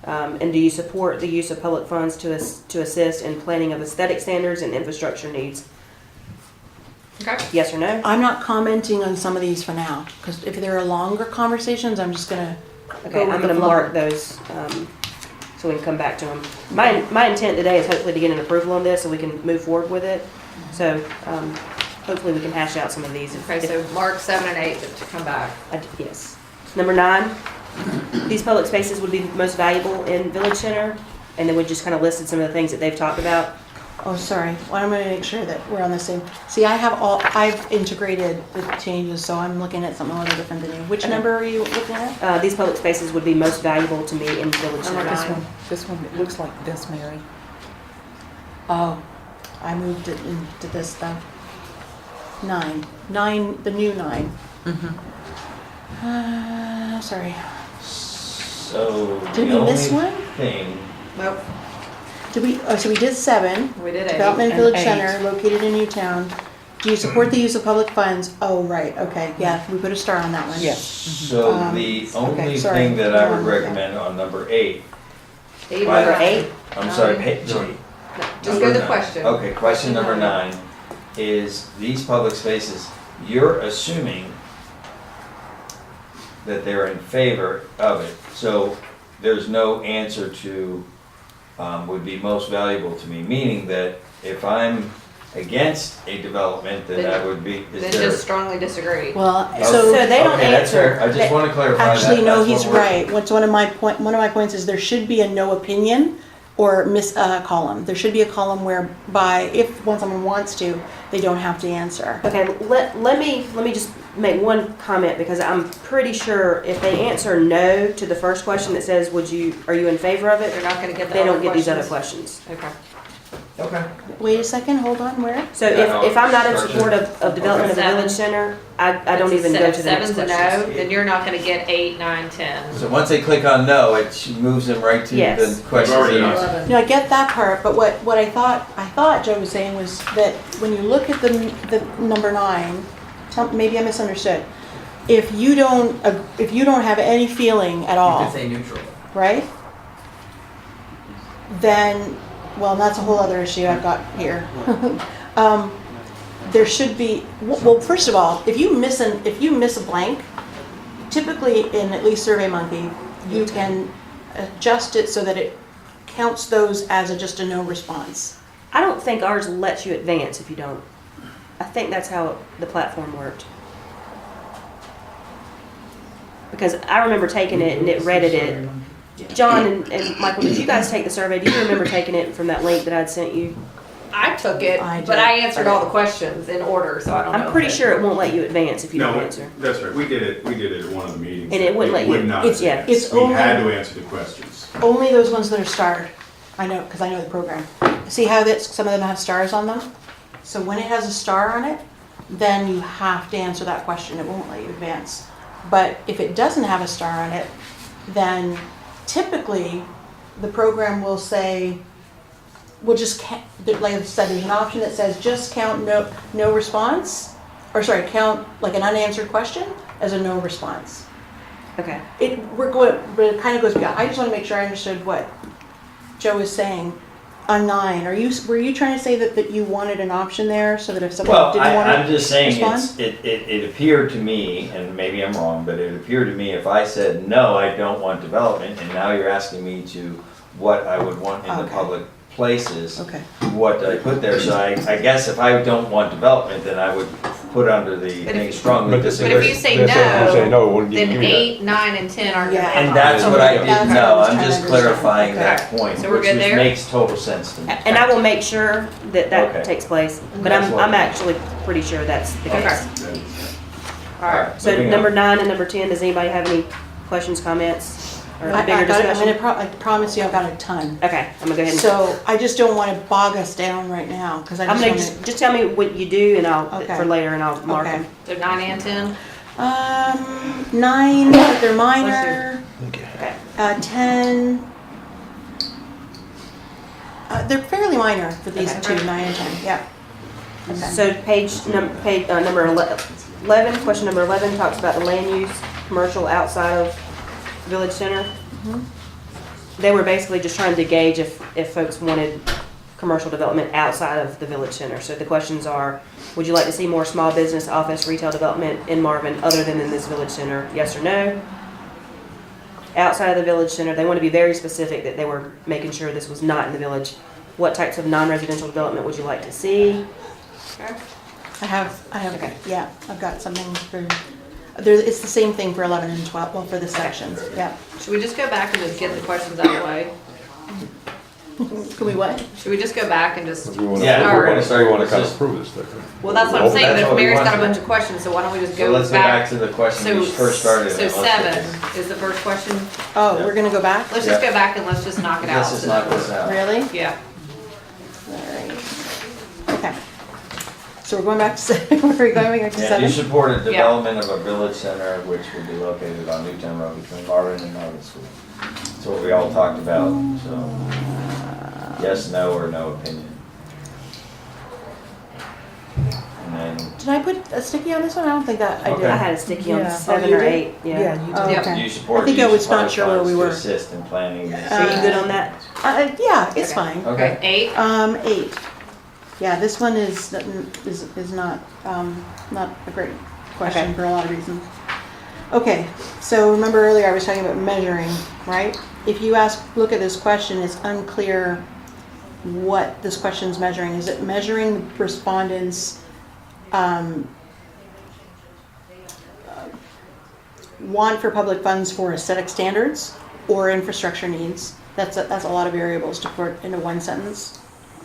And do you support the use of public funds to assist in planning of aesthetic standards and infrastructure needs? Okay. Yes or no? I'm not commenting on some of these for now, because if there are longer conversations, I'm just gonna Okay, go with I'm the gonna flow. mark those, so we can come back to them. My intent today is hopefully to get an approval on this so we can move forward with it. So, hopefully we can hash out some of these. Okay, so mark 7 and 8 to come back. Yes. Number 9, these public spaces would be most valuable in Village Center, and then we just kind of listed some of the things that they've talked about. Oh, sorry. Well, I'm gonna make sure that we're on the same. See, I've integrated the changes, so I'm looking at something a little different than you. Which Okay. number are you looking at? These public spaces would be most valuable to me in Village Number Center. nine. This one, it looks like this, Mary. Oh, I moved it into this stuff. 9, the new 9. Sorry. So Did the we only miss one? thing, Nope, Did we? Oh, so we did 7. we did 8. Development And Village 8. Center, located in Newtown. Do you support the use of public funds? Oh, right. Okay. Yeah, we put a star on that one. Yes. so the okay, only sorry. thing that I would Yeah. recommend on number 8, Number 8, I'm sorry, Nine. page. Just go to the question. Okay, question number Question 9 is these public spaces, you're assuming that they're in favor of it. So there's no answer to, would be most valuable to me, meaning that if I'm against a development, then I would be, Then is there? just strongly disagree. Well, Okay. so So they don't Okay, that's answer. fair. I just want to clarify that. actually, no, That's he's what we're- right. One of my points is there should be a no opinion or miss column. There should be a column whereby if someone wants to, they don't have to answer. Okay, let me just make one comment because I'm pretty sure if they answer no to the first question that says, are you in favor of it? They're not gonna get the They other don't get these other questions. questions. Okay. Okay. Wait a second, hold on, where? So Yeah, if I'm not in I'll support of development of a Seven. village center, I don't even go to the next Seven's a question. no, then you're not gonna get 8, 9, 10. So once they click on no, it moves them right to Yes. the questions. Already that you- answered. No, I get that part, but what I thought Joe was saying was that when you look at the number 9, maybe I misunderstood. If you don't have any feeling at You all, could say neutral. right? Then, well, that's a whole other issue I've got here. There should be, well, first of all, if you miss a blank, typically in at least SurveyMonkey, you can adjust it so that it counts those as just a no response. I don't think ours lets you advance if you don't. I think that's how the platform worked. Because I remember taking it and it redded it. John and Michael, did you guys take the survey? Do you remember taking it from that link that I'd sent you? I took it, I but did. I answered all the questions in order, so I don't know. I'm pretty if it- sure it won't let you advance if you don't No, answer. that's right, we did it at one of the meetings. And it wouldn't let you- would not it's- yeah, advance. it's We only- had to answer the questions. Only those ones that are starred. I know, because I know the program. See how some of them have stars on them? So when it has a star on it, then you have to answer that question. It won't let you advance. But if it doesn't have a star on it, then typically the program will say, we'll just count, like I said, there's an option that says just count no response, or sorry, count like an unanswered question as a no response. Okay. But it kind of goes beyond. I just want to make sure I understood what Joe was saying on 9. Were you trying to say that you wanted an option there so that if someone Well, didn't want to I'm just saying, respond? it appeared to me, and maybe I'm wrong, but it appeared to me if I said, no, I don't want development, and now you're asking me to what I would want in the Okay. public places, Okay. what I put there, so I guess if I don't want development, then I would put under the But thing if- strongly But if disagree. you say That's what I'm saying, no, no, well, give then me that. 8, 9, and 10 aren't gonna Yeah. come And up. that's what I That's didn't what I know, was I'm trying just to understand. clarifying Okay. that point, So we're which good there? makes total sense to me. And I will make sure that Okay. takes place, but That's I'm what- actually pretty sure that's the Okay. case. All right. So Moving on. number 9 and number 10, does anybody have any questions, comments, or I a bigger got it. discussion? I promise you I've got a ton. Okay, I'm gonna go ahead and. So I just don't want to bog us down right now because I I'm just gonna want to. just tell me what you do and I'll, Okay. for later, and I'll mark Okay. them. So 9 and 10? 9, they're minor. Okay. 10. They're fairly minor for these Okay. two, 9 and 10. Yeah. Okay. So number 11, question number 11 talks about the land use, commercial outside of Village Center. They were basically just trying to gauge if folks wanted commercial development outside of the Village Center. So the questions are, would you like to see more small business, office, retail development in Marvin other than in this Village Center? Yes or no? outside of the village center. They want to be very specific that they were making sure this was not in the village. What types of non-residential development would you like to see? I have, Okay. yeah, I've got something for, there, it's the same thing for 11 and 12, well, for the sections, yeah. Should we just go back and just get the questions out of the way? Can we what? Should we just go back and just, We wanna, Yeah, we're we gonna wanna kind of Just- prove this thing. well, that's what I'm saying, That's but if what we Mary's want got a to- bunch of questions, so why don't we just So go let's go back to the question we first started. So and let's get 7 this- is the first question. Oh, Yeah. we're gonna go back? Let's just Yeah. go back and let's just knock it out. Let's just knock this out. Really? Yeah. Alright. Okay. So we're going back to, we're going back to Yeah, you 7? support a development of a village center which would be located on Newtown Road between Marvin and Marvin School. That's what we all talked about, so yes, no, or no opinion. And then, Did I put a sticky on this one? I don't think that I did. Okay. I had a sticky on Yeah. 7 Oh, you or did? 8. Yeah. Yeah, you Oh, did. Yep. okay. do you support I think the I use was of not park sure where we funds were. to assist in planning this? So you good on that? Yeah, it's Okay. fine. Okay. 8. 8. Yeah, this one is not, not a great question Okay. for a lot of reasons. Okay, so remember earlier I was talking about measuring, right? If you look at this question, it's unclear what this question's measuring. Is it measuring respondents' want for public funds for aesthetic standards or infrastructure needs? That's a lot of variables to put into one sentence,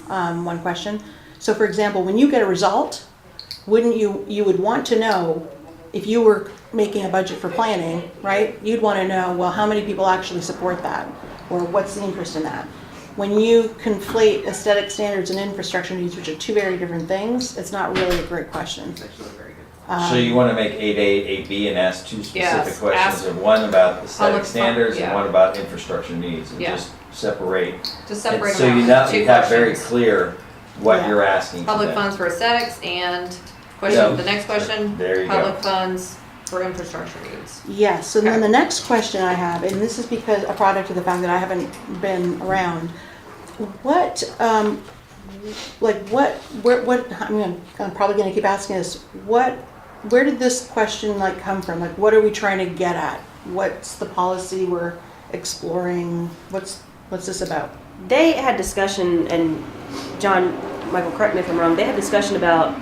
one question. So for example, when you get a result, wouldn't you would want to know, if you were making a budget for planning, right? You'd want to know, well, how many people actually support that? Or what's the interest in that? When you conflate aesthetic standards and infrastructure needs, which are two very different things, it's not really a great question. So you want to make 8A, 8B and ask two specific Yes, questions, ask and one about public aesthetic fun- standards and yeah. one about infrastructure needs, and Yeah. just separate. Just separate And so them you out. know, Two you have very questions. clear what Yeah. you're asking for Public them. funds for aesthetics and Yeah. question, the next question, There you go. public funds for infrastructure needs. Yes, and then Okay. the next question I have, and this is because a product of the fact that I haven't been around, what, I'm probably gonna keep asking this, where did this question like come from? Like, what are we trying to get at? What's the policy we're exploring? What's this about? They had discussion, and John, Michael, correct me if I'm wrong, they had discussion about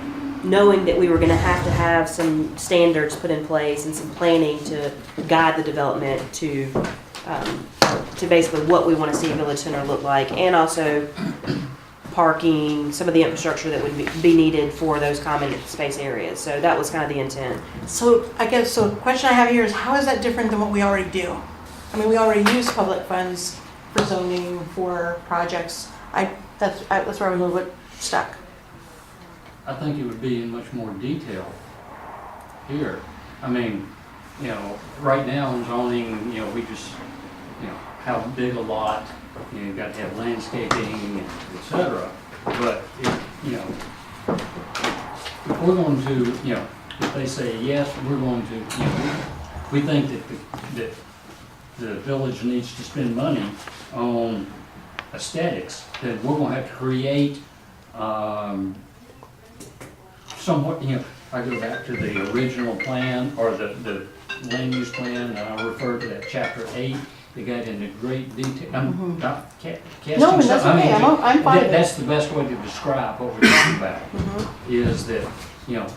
knowing that we were going to have some standards put in place and some planning to guide the development to basically what we want to see a village center look like, and also parking, some of the infrastructure that would be needed for those common space areas. So that was kind of the intent. So I guess, the question I have here is, how is that different than what we already do? I mean, we already use public funds for zoning, for projects. That's where I was a little bit stuck. I think it would be in much more detail here. I mean, you know, right now in zoning, you know, we just, you know, how big a lot, you know, you've got to have landscaping, et cetera. But, you know, if we're going to, you know, if they say, yes, we're going to, you know, we think that the village needs to spend money on aesthetics, then we're going to have to create somewhat, you know, I go back to the original plan, or the land use plan, and I refer to that chapter 8, they got into great detail. I'm not casting No, and that's stuff- I mean, okay. I'm fine with it. That's the best way to describe what we're talking about, is that, you know,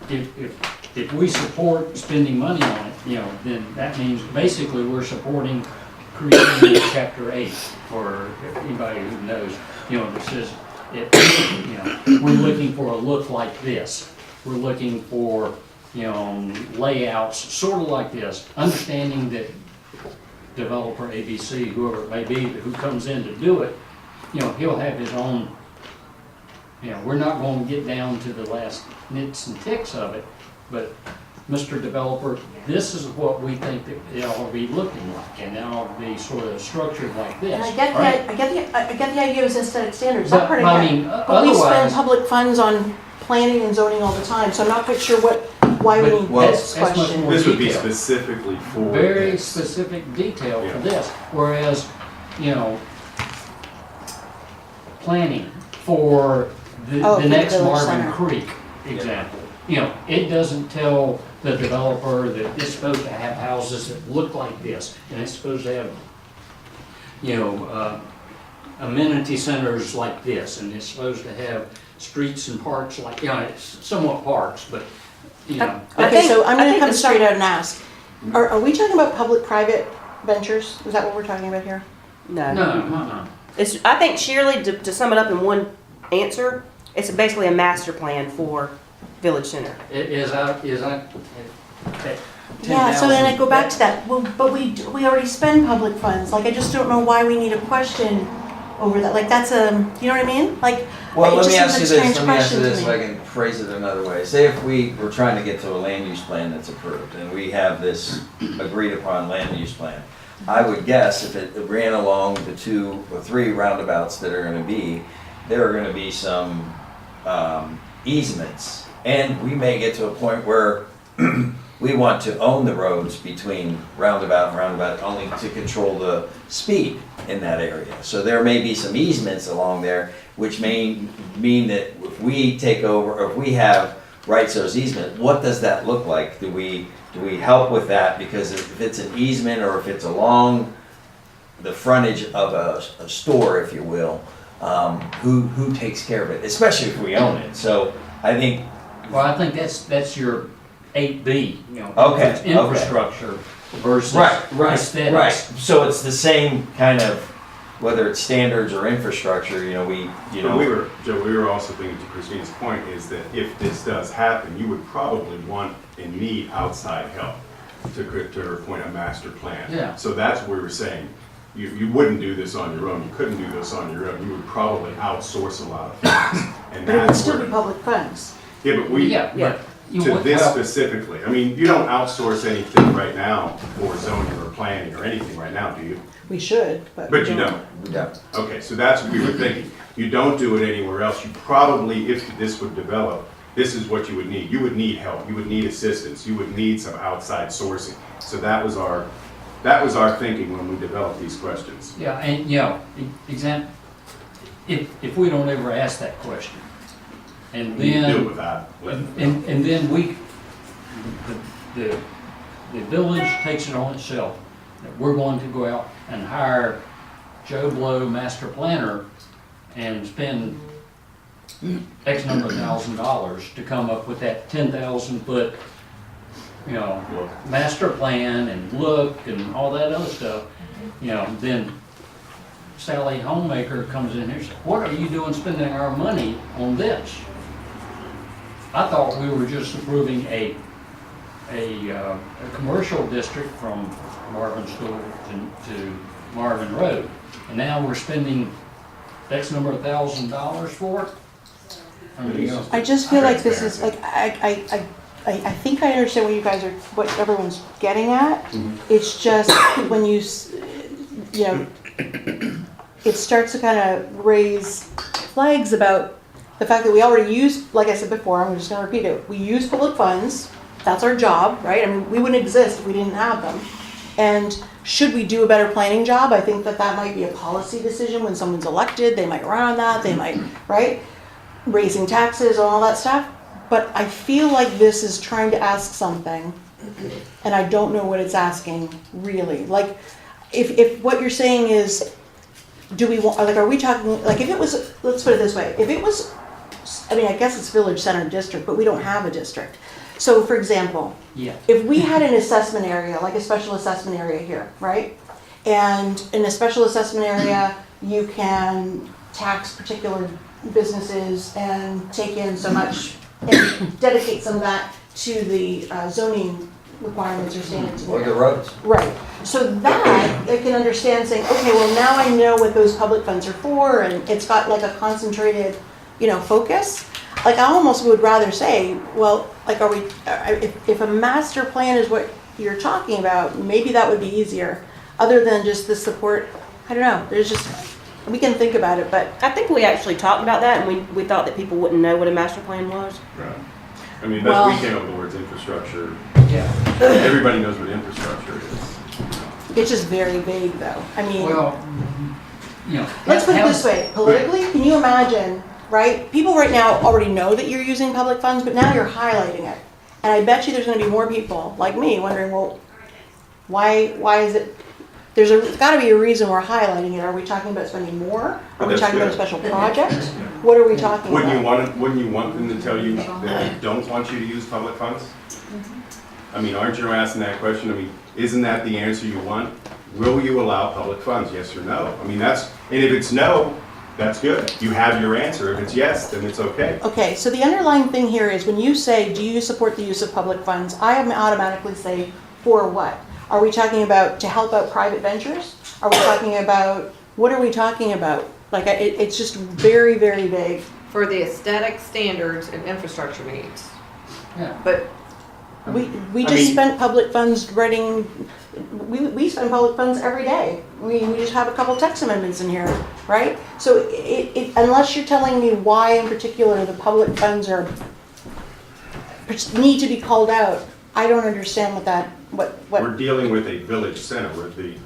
if we support spending money on it, you know, then that means basically we're supporting creating chapter 8, for anybody who knows, you know, that says, you know, we're looking for a look like this. We're looking for, you know, layouts sort of like this, understanding that developer ABC, whoever it may be, who comes in to do it, you know, he'll have his own, you know, we're not going to get down to the last nits and ticks of it, but Mr. Developer, this is what we think that it ought to be looking like, and it ought to be sort of structured like this. And I get right? the idea of aesthetic standards, But- that part but I I mean, get. But we spend otherwise- public funds on planning and zoning all the time, so I'm not quite sure why we But need well, this that's much question. more- This would be detail. specifically for Very this. specific detail for Yeah. this, whereas, you know, planning for Oh, the for the next village Marvin center. Creek, example. You know, it doesn't tell the developer that it's supposed to have houses that look like this, and it's supposed to have, you know, amenity centers like this, and it's supposed to have streets and parks like, you know, it's somewhat parks, but, you know. Okay, so I'm I gonna think come the straight out and ask, are we talking about public-private ventures? Is that what we're talking about here? No, No. It's, I think Shirley, to sum it up in one answer, it's basically a master plan for Village Center. Is that Yeah, so then I go back to that, well, but we already spend public funds, like, I just don't know why we need a question over that, like, that's a, you know what I mean? Like, Well, it let just me seems ask you like a this, strange let me ask you question to this, if me. I can phrase it another way. Say if we were trying to get to a land use plan that's approved, and we have this agreed upon land use plan. I would guess if it ran along the 2 or 3 roundabouts that are gonna be, there are gonna be some easements. And we may get to a point where we want to own the roads between roundabout and roundabout only to control the speed in that area. So there may be some easements along there, which may mean that if we take over, or if we have rights to those easements, what does that look like? Do we help with that? Because if it's an easement or if it's along the frontage of a store, if you will, who takes care of it, especially if we own it? So I think. well, I think that's your 8B, you know. Okay, it's infrastructure versus aesthetics. Right. So it's the same kind of, whether it's standards or infrastructure, you know, Joe, we were also thinking, to Christina's point, is that if this does happen, you would probably want and need outside help to her point, a master plan. Yeah. So that's what we were saying. You wouldn't do this on your own. You couldn't do this on your own. You would probably outsource a lot of things. And But it would that's still where. be public funds. Yeah, but we, Yeah, but you to would- this well, specifically, I mean, you don't outsource anything right now for zoning or planning or anything right now, do you? We should, but. But you don't. yeah. Okay, so that's what we were thinking. You don't do it anywhere else. You probably, if this would develop, this is what you would need. You would need help. You would need assistance. You would need some outside sourcing. So that was our thinking when we developed these questions. Yeah, and, you know, if we don't ever ask that question, and We then. deal with that. And then the village takes it on itself, that we're going to go out and hire Joe Blow, master planner, and spend X number of $1,000s to come up with that 10,000 foot, you know, master plan and look and all that other stuff, you know, then Sally Homemaker comes in here and says, what are you doing spending our money on this? I thought we were just approving a commercial district from Marvin School to Marvin Road. And now we're spending X number of $1,000s for it? I mean, I just feel like this is, like, I think I understand what everyone's getting at. It's just when you know, it starts to kind of raise flags about the fact that we already use, like I said before, I'm just gonna repeat it, we use public funds, that's our job, right? I mean, we wouldn't exist if we didn't have them. And should we do a better planning job? I think that might be a policy decision when someone's elected, they might run on that, they might, right? Raising taxes, all that stuff. But I feel like this is trying to ask something, and I don't know what it's asking, really. Like, if what you're saying is, do we want, like, are we talking, like, if it was, let's put it this way, if it was, I mean, I guess it's village center district, but we don't have a district. So, for example, yeah. if we had an assessment area, like a special assessment area here, right? And in a special assessment area, you can tax particular businesses and take in so much and dedicate some of that to the zoning requirements or standards. Or the roads. Right. So that I can understand saying, okay, well, now I know what those public funds are for, and it's got like a concentrated, you know, focus. Like, I almost would rather say, well, like, are we, if a master plan is what you're talking about, maybe that would be easier, other than just the support. I don't know. There's just, we can think about it, but I think we actually talked about that, and we thought that people wouldn't know what a master plan was. Right. I mean, Well- we came up with the words infrastructure. Yeah. Everybody knows what infrastructure is. it's just very vague, though. I mean, Well, you know. let's put it how- this way. Politically, can you imagine right? People right now already know that you're using public funds, but now you're highlighting it. And I bet you there's gonna be more people like me wondering, well, why is it, there's gotta be a reason we're highlighting it. Are we talking about spending more? Are we That's talking about a good. special project? What are we talking Wouldn't you about? wouldn't you want them to tell you that they don't want you to use public funds? I mean, aren't you asking that question? I mean, isn't that the answer you want? Will you allow public funds, yes or no? I mean, and if it's no, that's good. You have your answer. If it's yes, then it's okay. Okay, so the underlying thing here is when you say, do you support the use of public funds? I automatically say, for what? Are we talking about to help out private ventures? Are we talking about, what are we talking about? Like, it's just very, very vague. For the aesthetic standards and infrastructure needs. Yeah. But We just mean- spent public funds writing, we spend public funds every day. We just have a couple text amendments in here, right? So unless you're telling me why in particular the public funds need to be called out, I don't understand what. We're dealing with a village center, where the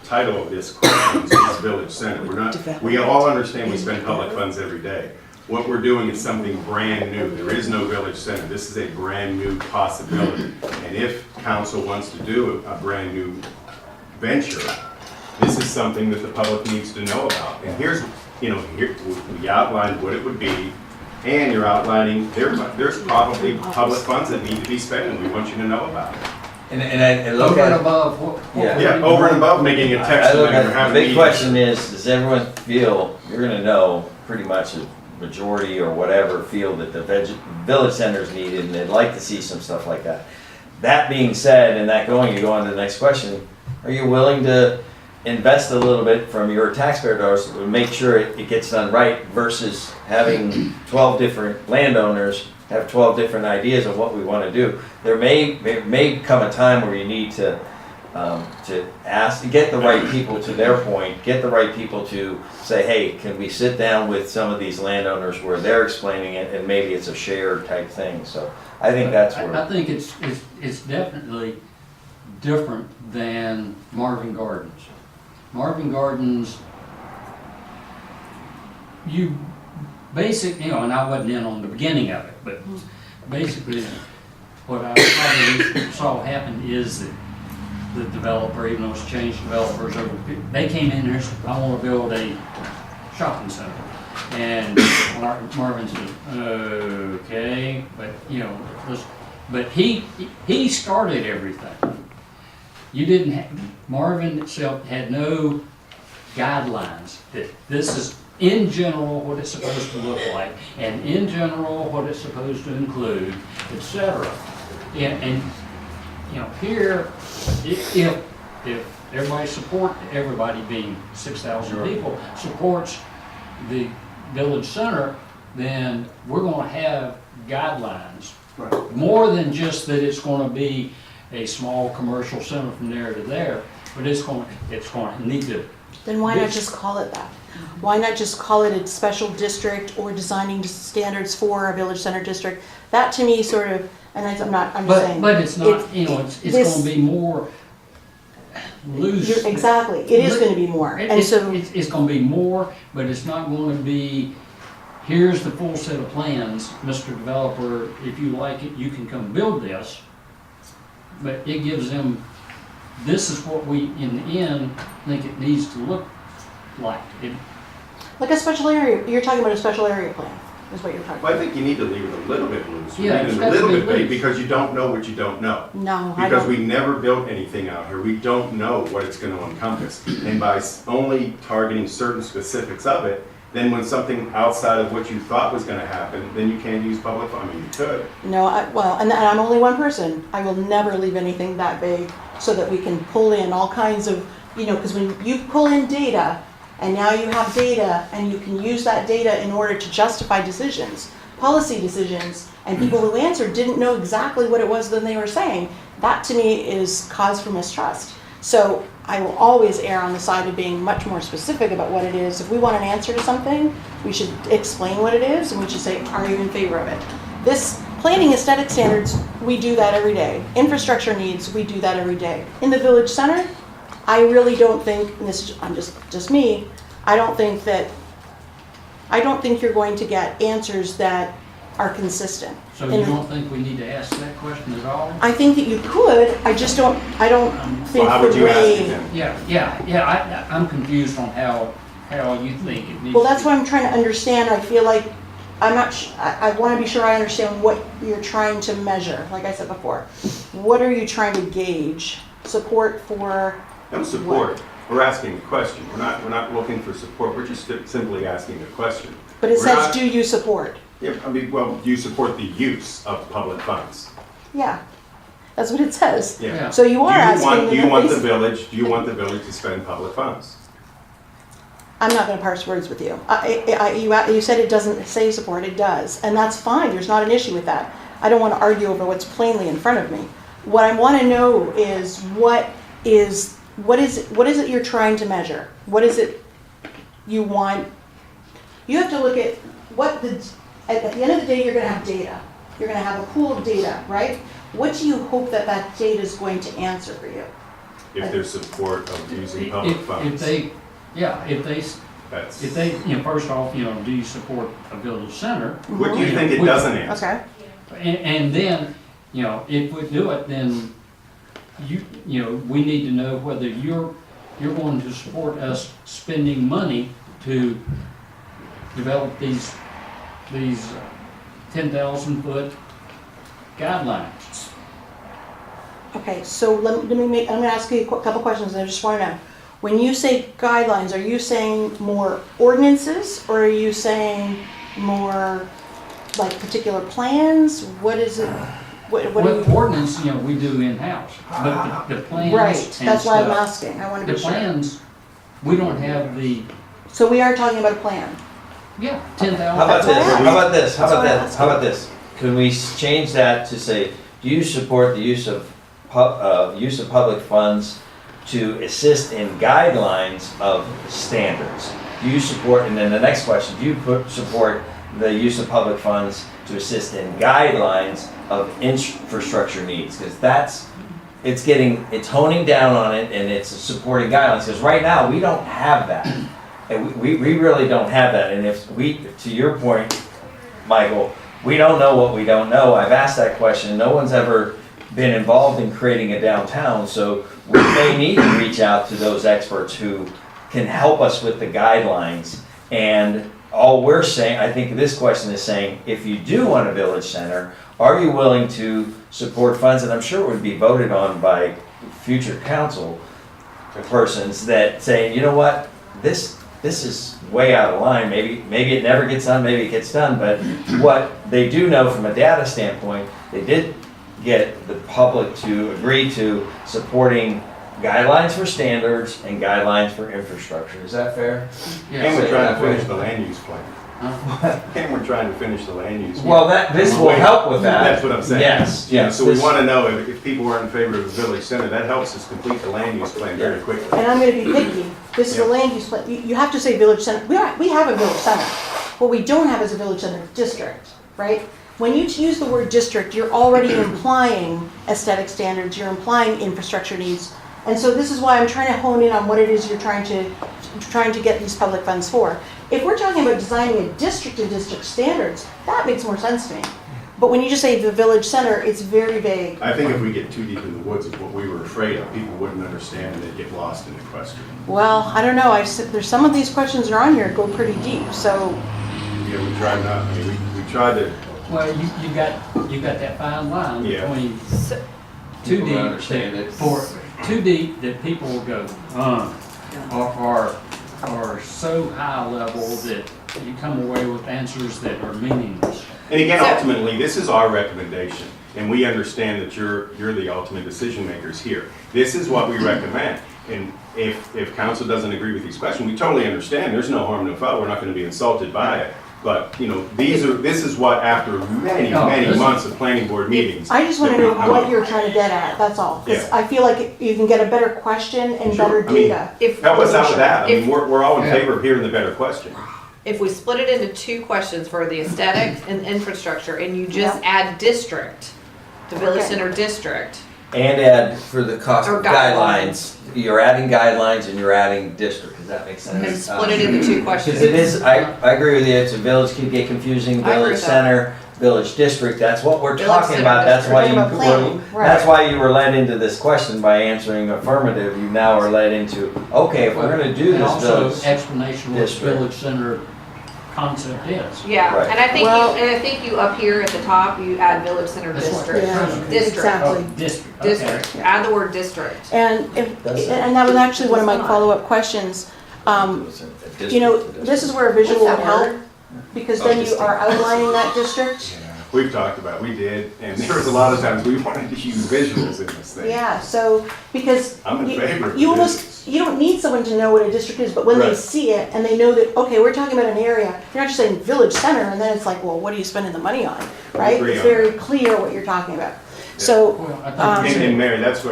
title of this question is village center. We all understand we spend public funds every day. What we're doing is something brand new. There is no village center. This is a brand new possibility. And if council wants to do a brand new venture, this is something that the public needs to know about. And here we outlined what it would be, and you're outlining there's probably public funds that need to be spent, and we want you to know about it. And I look Over and at, above what Yeah. Yeah, over and above making a text I look amendment or at, the having big meetings. question is, does everyone feel, you're gonna know pretty much a majority or whatever feel that the village center is needed and they'd like to see some stuff like that. That being said, and that going, you go on to the next question, are you willing to invest a little bit from your taxpayer dollars to make sure it gets done right versus having 12 different landowners have 12 different ideas of what we want to do? There may come a time where you need to ask, get the right people to their point, get the right people to say, hey, can we sit down with some of these landowners where they're explaining it and maybe it's a shared type thing. So I think that's I where, think it's definitely different than Marvin Gardens. Marvin Gardens, and I wasn't in on the beginning of it, but basically what I probably saw happen is that the developer, even though it's changed developers over, they came in there and said, I want to build a shopping center. And Marvin said, okay, but he started everything. You didn't have, Marvin itself had no guidelines that this is in general what it's supposed to look like, and in general what it's supposed to include, etc. And here, if everybody being 6,000 people supports the village center, then we're going to have guidelines. Right. More than just that it's going to be a small commercial center from there to there, but it's going to need to. Then why not just call it that? Why not just call it a special district or designing standards for a village center district? That to me sort of, and I'm just saying. But it's not, it's going to be more loose. Exactly, it is going to be more. And It's so, going to be more, but it's not going to be, here's the full set of plans, Mr. Developer, if you like it, you can come build this. But it gives them, this is what we, in the end, think it needs to look like. like a special area, you're talking about a special area plan, is what you're talking Well, I about. think you need to leave it a little bit loose. Yeah, Leave it's it got a to little be bit vague loose. because you don't know what you don't know. No, I Because we don't. never built anything out here. We don't know what it's going to encompass. And by only targeting certain specifics of it, then when something outside of what you thought was going to happen, then you can't use public funds. I mean, you could. No, and I'm only one person. I will never leave anything that vague so that we can pull in all kinds of, because when you pull in data, and now you have data, and you can use that data in order to justify decisions, policy decisions, and people who answered didn't know exactly what it was that they were saying. That to me is cause for mistrust. So I will always err on the side of being much more specific about what it is. If we want an answer to something, we should explain what it is, and we should say, are you in favor of it? This planning aesthetic standards, we do that every day. Infrastructure needs, we do that every day. In the village center, I really don't think, and this is just me, I don't think that I don't think you're going to get answers that are consistent. So you don't think we need to ask that question at all? I think that you could, I just don't, I don't think Well, how would the you ask it way. then? Yeah, I'm confused on how you think it needs Well, to that's be. what I'm trying to understand. I feel like, I'm not, I want to be sure I understand what you're trying to measure, like I said before. What are you trying to gauge? Support for, No support. We're asking a question. We're not looking for support. We're just simply asking a question. but it We're says, not- do you support? Yeah, I mean, well, do you support the use of public funds? Yeah, that's what it says. Yeah. So you are asking. Do you want the them- village, do you want the village to spend public funds? I'm not going to parse words with you. You said it doesn't say support, it does, and that's fine, there's not an issue with that. I don't want to argue over what's plainly in front of me. What I want to know is what is it you're trying to measure? What is it you want? You have to look at at the end of the day, you're going to have data. You're going to have a pool of data, right? What do you hope that data is going to answer for you? If there's support of using public If funds? they, That's, if they, first off, do you support a village center? what do you think it doesn't answer? Okay. And then, if we do it, then we need to know whether you're going to support us spending money to develop these 10,000-foot guidelines. Okay, so I'm going to ask you a couple questions, and I just want to know. When you say guidelines, are you saying more ordinances, or are you saying more like particular plans? What is it? What are Well, you? ordinance, we do in-house, but the plans Right, and that's why I'm stuff, asking. I want to the be sure. plans, we don't have the, So we are talking about a plan. 10,000. How about That's what I this? asked. How about this? How That's about what I that? asked. How about this? Can we change that to say, do you support the use of public funds to assist in guidelines of standards? Do you support, and then the next question, do you support the use of public funds to assist in guidelines of infrastructure needs? Because it's honing down on it, and it's supporting guidelines, because right now, we don't have that. And we really don't have that, and if to your point, Michael, we don't know what we don't know. I've asked that question, no one's ever been involved in creating a downtown, so we may need to reach out to those experts who can help us with the guidelines. And all we're saying, I think this question is saying, if you do want a village center, are you willing to support funds? And I'm sure it would be voted on by future council persons that say, you know what, this is way out of line. Maybe it never gets done, maybe it gets done, but what they do know from a data standpoint, they did get the public to agree to supporting guidelines for standards and guidelines for infrastructure. Is that fair? And we're trying to Yeah. finish the land use plan. And we're trying to finish the land use. Well, this will help with that. That's what I'm saying. Yes, yes. So we this- want to know if people are in favor of the village center, that helps us complete the land use plan very quickly. And I'm going to be picky. This is a Yeah. land use plan. You have to say village center. We have a village center. What we don't have is a village center district, right? When you use the word district, you're already implying aesthetic standards, you're implying infrastructure needs. And so this is why I'm trying to hone in on what it is you're trying to get these public funds for. If we're talking about designing a district and district standards, that makes more sense to me. But when you just say the village center, it's very vague. I think if we get too deep in the woods of what we were afraid of, people wouldn't understand and they'd get lost in the question. Well, I don't know. There's some of these questions that are on here go pretty deep. So Yeah, we tried not, I mean, we tried to, Well, you got that fine line Yeah. between So- too People deep, understand it. too deep that people will go, or so high level that you come away with answers that are meaningless. and again, So- ultimately, this is our recommendation. And we understand that you're the ultimate decision makers here. This is what we recommend. And if council doesn't agree with these questions, we totally understand. There's no harm, no foul. We're not going to be insulted by it. But, this is what, after many, No, many this is- months of planning board meetings. I just want to that know we've come what up you're with. trying to get at. That's all. 'Cause Yeah. I feel like you can get a better question and Sure. better I mean, data. Help us out with that. I mean, If- we're all in Yeah. favor of hearing the better question. If we split it into two questions for the aesthetics and infrastructure, and you just add district, the village Okay. center district, And add for the cost Or of guidelines, you're adding guidelines and you're adding district, does that make sense? And split it into two questions. Because it is, I agree with you, it's a village, could get confusing, I agree village with that. center, village district, that's what we're Village talking center about, that's why district. We're talking about planning, right. that's why you were led into this question by answering affirmative, you now are led into, okay, if we're gonna do And this also village. explanation of what district. village center concept is. Yeah, Right. and I think Well- you, up here at the top, you add village center That's what- district. Yeah, District. exactly. District, okay. District, add the word district. And and that was actually one of my follow-up questions. You know, this is where a visual would What's that help, word? because then you are outlining that district. We've talked about, we did, and there was a lot of times we wanted to use visuals in this thing. Yeah, so, because I'm in favor of you visuals. almost, you don't need someone to know what a district is, but when they Right. see it and they know that, okay, we're talking about an area, you're not just saying village center, and then it's like, well, what are you spending the money on, right? agree It's on very clear what you're talking about. So, Well, I think And Mary, that's,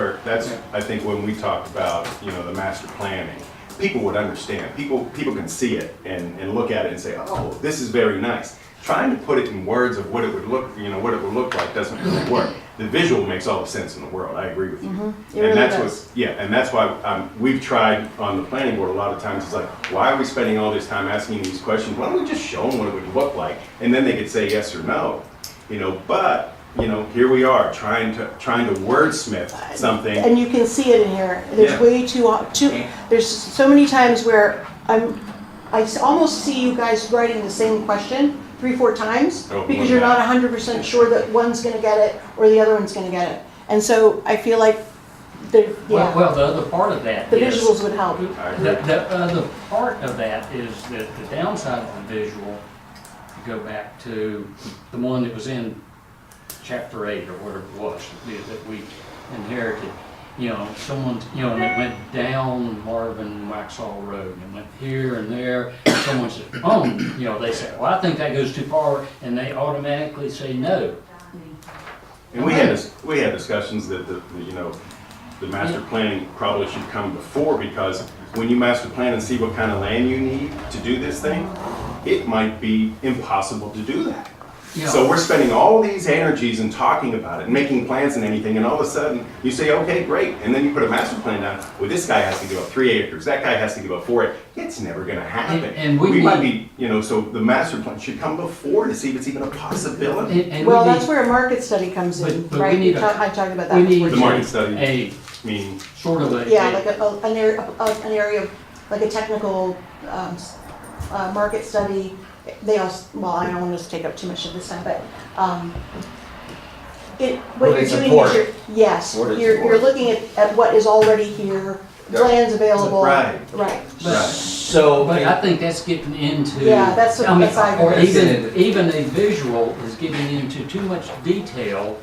I think when we talk about, the master planning, people would understand. People can see it and look at it and say, oh, this is very nice. Trying to put it in words of what it would look like doesn't really work. The visual makes all the sense in the world, I agree with you. it really And that's does. and that's why we've tried on the planning board a lot of times, it's like, why are we spending all this time asking these questions? Why don't we just show them what it would look like? And then they could say yes or no, but, here we are, trying to wordsmith something. And you can see it in here. There's Yeah. way too, there's so many times where I almost see you guys writing the same question 3-4 times, Oh, because more you're than not that. 100% sure that one's gonna get it or the other one's gonna get it. And so I feel like, the Well, the other part of that the is. visuals would help. I The, agree. the other part of that is that the downside of the visual, to go back to the one that was in chapter 8 or whatever it was, that we inherited. Someone, and it went down Marvin Waxhaw Road and went here and there. And someone said, they say, well, I think that goes too far, and they automatically say no. And we had discussions that the master planning probably should come before, because when you master plan and see what kind of land you need to do this thing, it might be impossible to do that. So we're spending all these energies and talking about it and making plans and anything, and all of a sudden you say, okay, great, and then you put a master plan down. Well, this guy has to give up 3 acres, that guy has to give up 4 acres. It's never going to happen. And we might need- be, so the master plan should come before to see if it's even a possibility. And Well, we that's need where a market study comes in, But we right? need I talked about that we need before. The too. market study, a meaning, sort of a. Yeah, like an area of, like a technical market study. They also, well, I don't want to take up too much of this time, but what they you're doing support. is yes, What they you're support. looking at what is already here, Yeah. lands available. Right. Right. But, So, but I think that's getting into. Yeah, that's what- I mean, that's I or agree. even a visual is getting into too much detail.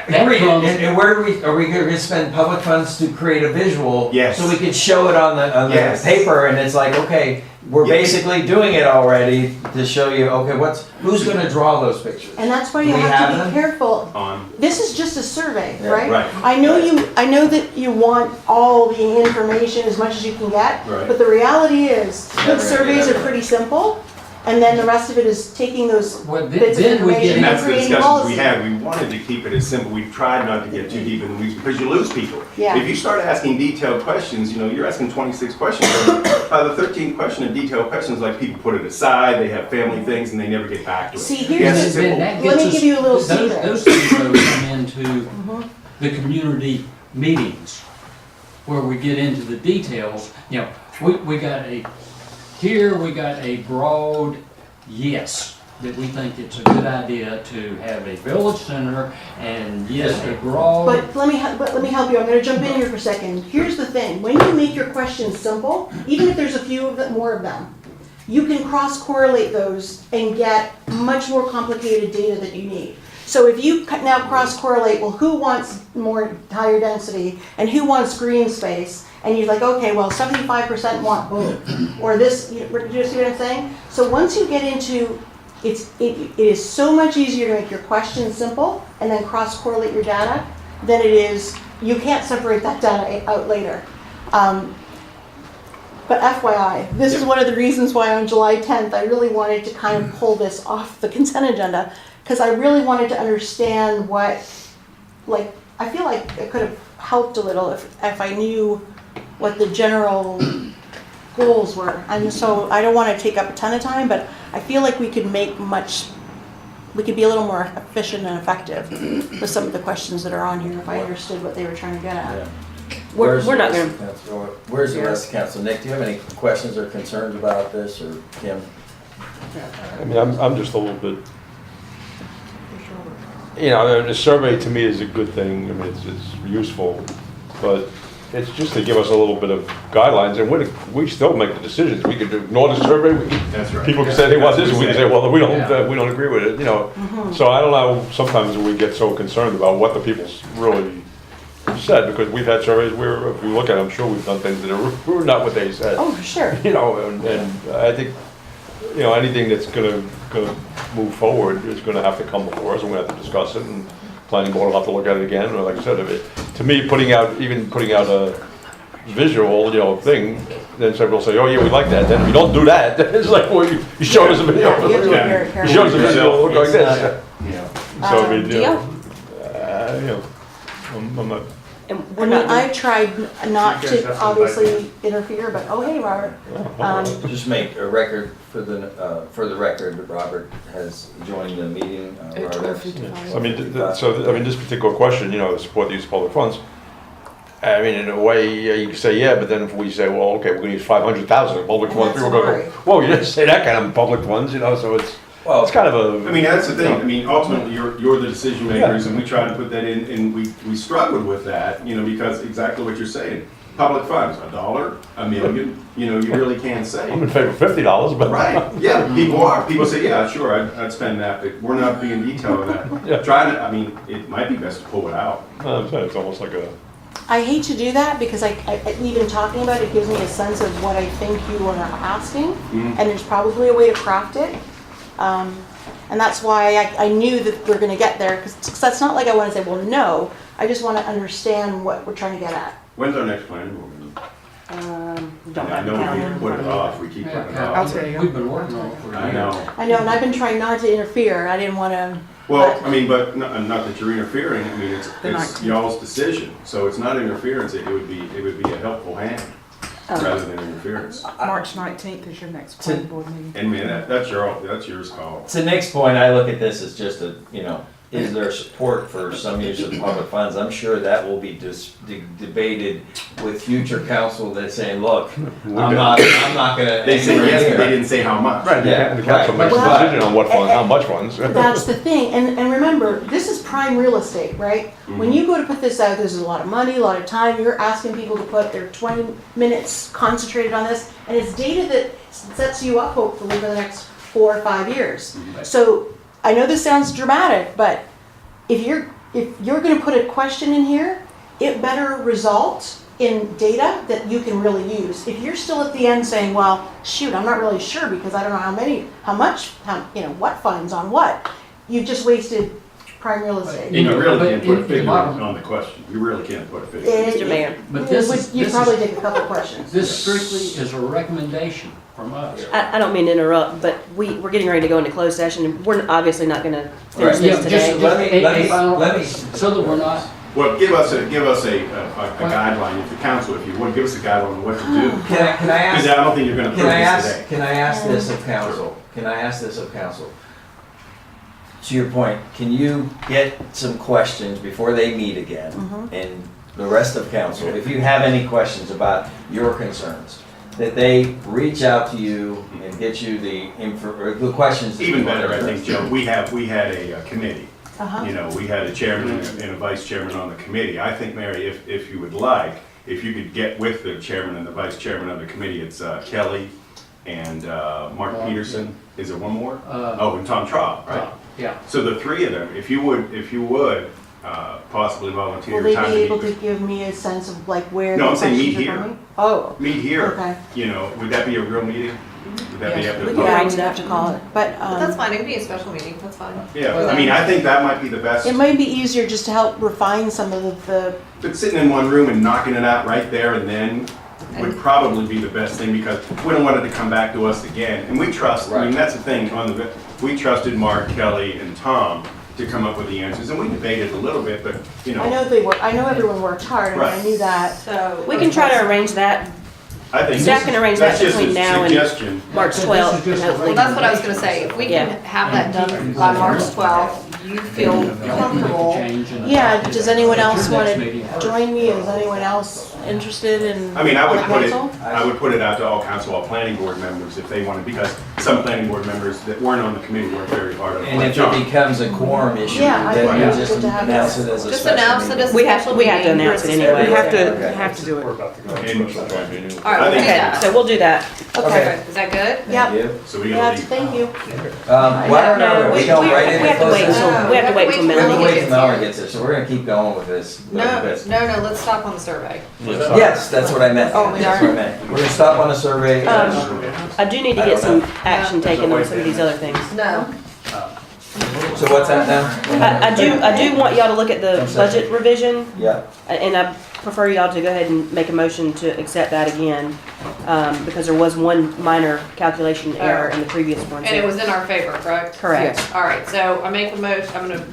That Agreed. comes- And where are we going to spend public funds to create a visual? Yes. So we can show it on the Yes. paper, and it's like, okay, we're Yeah. basically doing it already to show you, okay, who's going to draw those pictures? And that's why Do you we have have to them? be careful. on, This is just a survey, Yeah, right? right. I know that you want all the information as much as you can get, Right. but the reality is, Never good gonna surveys get are pretty simple, and then the rest of it is taking those Well, bits of then we get information And and that's the creating discussions we policy. had, we wanted to keep it as simple, we tried not to get too deep in the weeds, because you lose people. Yeah. If you start asking detailed questions, you're asking 26 questions, by the 13th question of detailed questions, like people put it aside, they have family things, and they never get back to it. See, Yes, here's it's the, simple. Then that Let gets me us- give you a little those- secret. Those things though come into Mhm. the community meetings, where we get into the details. We got a broad yes, that we think it's a good idea to have a village center, and yes, a broad. but let me help you, I'm gonna jump in here for a second. Here's the thing, when you make your questions simple, even if there's a few of them, more of them, you can cross-correlate those and get much more complicated data that you need. So if you now cross-correlate, well, who wants more higher density and who wants green space? And you're like, okay, well, 75% want both, or this, you see what I'm saying? So once you get into, it is so much easier to make your questions simple and then cross-correlate your data than it is, you can't separate that data out later. But FYI, this is one of the reasons why on July 10th, I really wanted to kind of pull this off the consent agenda, because I really wanted to understand what, like, I feel like it could have helped a little if I knew what the general goals were. And so I don't want to take up a ton of time, but I feel like we could be a little more efficient and effective with some of the questions that are on here if I understood what they were trying to get at. Yeah. We're not the gonna- rest of council? Where's the rest of council? Nick, do you have any questions or concerns about this, or Kim? I mean, I'm just a little bit, you know, the survey to me is a good thing. I mean, it's useful, but it's just to give us a little bit of guidelines, and we still make the decisions. We could ignore the survey. That's right. People can say they want this, and we can say, well, we Yeah. don't agree with it, you know. So I don't know, sometimes we get so concerned about what the people really said, because we've had surveys where, if you look at it, I'm sure we've done things that are not what they said. Oh, for sure. You know, and I think, you know, anything that's gonna move forward is gonna have to come before us, and we have to discuss it, and planning board will have to look at it again, or like I said, to me, putting out a visual, you know, thing, then several say, oh yeah, we like that, then if you don't do that, then it's like, well, you showed us a video. Yeah, you have to be very You careful. showed us a video, look like this. Yeah. So, I mean, Do you know, y'all- you know, I'm not, And I we're mean, not. I tried not You guys to have to obviously interfere, but, oh, hey, Robert. Just make a record for the record, that Robert has joined the meeting. At Robert. 12:55. I mean, this particular question, you know, support the use of public funds. I mean, in a way, you can say, yeah, but then if we say, well, okay, we're gonna use 500,000 of public And funds, that's people are gonna worry. go, whoa, you didn't say that kind of public funds, you know, so it's kind of a. I mean, that's the thing, I mean, ultimately, you're the decision makers, and we try to put that in, and we struggled with that, you know, because exactly what you're saying. Public funds, $1, $1 million, you know, you really can't say. I'm in favor of $50, but. Right, yeah, people are, people say, yeah, sure, I'd spend that, but we're not being detailed on Yeah. that. Trying to, I mean, it might be best to pull it out. No, I'm saying it's almost like a. I hate to do that because even talking about it gives me a sense of what I think you are asking, and there's probably a way to craft it. And that's why I knew that we're gonna get there, because that's not like I wanna say, well, no, I just wanna understand what we're trying to get at. When's our next planning board meeting? Don't I have the know we calendar. put it off, we keep putting it I'll off. tell you. We've been working on it for a year. I know. I know, and I've been trying not to interfere, I didn't wanna. Well, I mean, but not that you're interfering, I mean, it's The 19th. y'all's decision, so it's not interference, it would be a helpful hand rather than interference. March 19th is your next planning board meeting. And man, that's yours call. To Nick's point, I look at this as just is there support for some use of public funds? I'm sure that will be debated with future council that's saying, look, I'm not gonna. They say yes, but they didn't say how much. Right, Yeah, the council right. makes a Well, decision on what funds, how much funds. That's the thing, and remember, this is prime real estate, right? When you go to put this out, there's a lot of money, a lot of time, you're asking people to put their 20 minutes concentrated on this, and it's data that sets you up hopefully for the next 4 or 5 years. So, I know this sounds dramatic, but if you're gonna put a question in here, it better result in data that you can really use. If you're still at the end saying, well, shoot, I'm not really sure because I don't know how much, what funds on what, you've just wasted prime real estate. You really can't put a But figure bottom- on the question, you really can't put a figure. Mr. Mayor. But this is, You'd this probably is, take a couple questions. this strictly is a recommendation from us. I don't mean to interrupt, but we're getting ready to go into closed session, and we're obviously not gonna finish Right. this Yeah, today. let me- So that we're not, Well, give us a guideline, if the council, if you would, give us a guideline on what to do. Can I Because ask? I don't think you're gonna prove this today. Can I ask this of council? To your point, can you get some questions before they meet again? And the rest of council, if you have any questions about your concerns, that they reach out to you and get you the questions. that Even you want better, I to think, address. Joe, we had a committee. Uh-huh. You know, we had a chairman and a vice chairman on the committee. I think, Mary, if you would like, if you could get with the chairman and the vice chairman of the committee, it's Kelly and Mark Peterson. Is there one more? And Tom Traub, right? yeah. So the three of them, if you would possibly volunteer Will your they time be to able meet to with. give me a sense of like where No, the I'm saying meet questions are here. coming? Oh, Meet here, okay. you know, would that be a real meeting? Would that be Yes. up We to the can public? arrange that to call it, but But that's fine, it could be a special meeting, that's fine. Yeah, I mean, I think that might be the best. it might be easier just to help refine some of the But sitting in one room and knocking it out right there and then would probably be the best thing, because we don't want it to come back to us again. And we trust, I mean, that's the thing, we trusted Mark, Kelly, and Tom to come up with the answers, and we debated a little bit, but, you know. I know everyone worked hard, and I Right. knew that. So. We can try to arrange that. I think Staff can arrange that that's just between a now and suggestion. March 12th. Well, that's what I was gonna say. If we can Yeah. have that done by March 12th, you feel comfortable. Yeah, does anyone else want to join me? Is anyone else interested in? I mean, I on would the put it, council? I would put it out to all council, all planning board members if they wanted, because some planning board members that weren't on the committee worked very hard on it. And like if John. it becomes a quorum issue, Yeah, I then think you it's just good to have announce this. it as a Just special announce it meeting. as a We have, special we have to meeting. announce it versus anyway. We have to, Okay. have to do it. All right, And- we'll do I think- that. So we'll do that. Okay. Is that good? Yeah. Thank you. So we Yeah, gotta leave. thank you. Why don't No, we don't write we into have to closed wait session? until, we have to wait until We have to Melanie wait gets till Mallory here. gets there, so we're gonna keep going with this. No, let's stop on the survey. Yes, that's what I meant. Oh, we That's are? what I meant. We're gonna stop on the survey. I do need to I get don't some action taken on some of these other things. No. So what's that now? I do want y'all to look at the budget revision, Yeah, and I prefer y'all to go ahead and make a motion to accept that again, because there was one minor calculation error in the previous one. And it was in our favor, correct? Correct. All right, so I make a motion,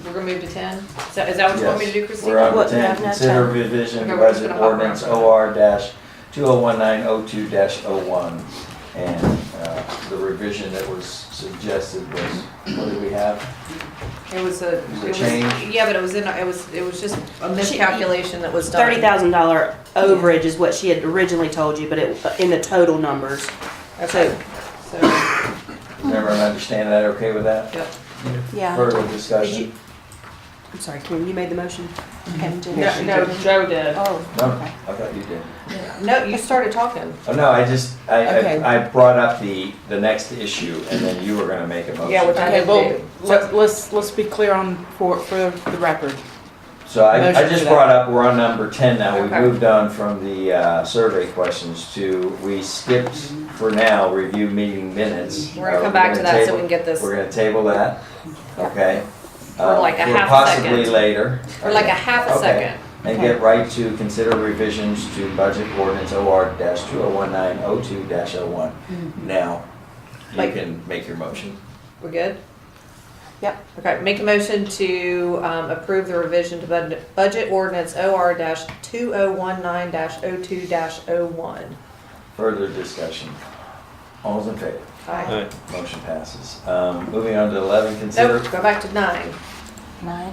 we're gonna move to 10. So is that what you want me to do, yes. Christina? We're on What, to yeah, 10, not consider 10. revision Okay, to we're just budget gonna hop ordinance around. OR-2019-02-01. And the revision that was suggested was, what did we have? It was a, It was a change? yeah, but it was just a miscalculation that was done. $30,000 overage is what she had originally told you, but in the total numbers. Okay, so, Everyone understand that, okay with that? yep. Yeah. Further Did discussion? you, I'm sorry, Kim, you made the motion? Ken did. No, Joe did. Oh, No, okay. I thought you did. No, you started talking. Oh, no, Okay. I brought up the next issue, and then you were gonna make a motion. Yeah, which I Okay, did well, do. let's be clear on, for the record. So I Motion just for brought up, we're on number 10 now, we Okay. moved on from the survey questions to, we skipped for now, review meeting minutes. We're gonna come back to that so table- we can get this, We're gonna table that, okay? For like a half a Possibly second. later. for like a half a Okay. second. And get right to consider revisions to budget ordinance OR-2019-02-01. Now, you Like- can make your motion. We're good? Yep. Okay, make a motion to approve the revision to budget ordinance OR-2019-02-01. Further discussion. All's in favor? Aye. Motion passes. Moving on to 11, consider. Nope, go back to 9. 9.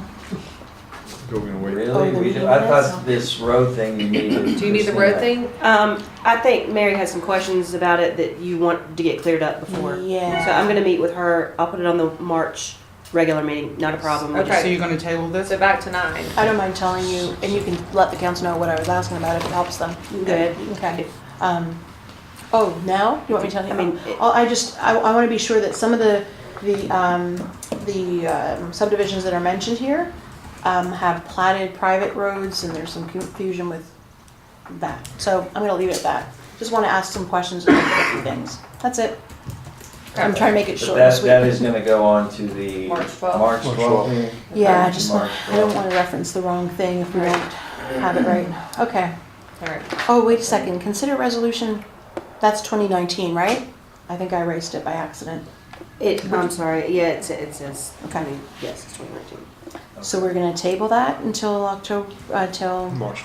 Really? Oh, the We meeting do- I minutes? thought this road thing you needed. Do you need the road thing? I think Mary has some questions about it that you want to get cleared up before. Yeah. So I'm gonna meet with her, I'll put it on the March regular meeting, not a problem. We Okay. just- So you're gonna table this? So back to 9. I don't mind telling you, and you can let the council know what I was asking about if it helps them. Go ahead. Okay. Oh, now? You want me to tell you? I mean, I want to be sure that some of the subdivisions that are mentioned here have platted private roads, and there's some confusion with that. So I'm going to leave it at that. Just want to ask some questions and look at a few things. That's it. I'm trying to make it But short and that sweet. is gonna go on to the. March 12th. March 12th meeting? Yeah, I just want, March I don't 12th. want to reference the wrong thing if we don't have it right. Okay. All right. Oh, wait a second. Consider resolution, that's 2019, right? I think I erased it by accident. I'm sorry, yeah, it says, Okay. yes, it's 2019. So we're gonna table that until October, till March?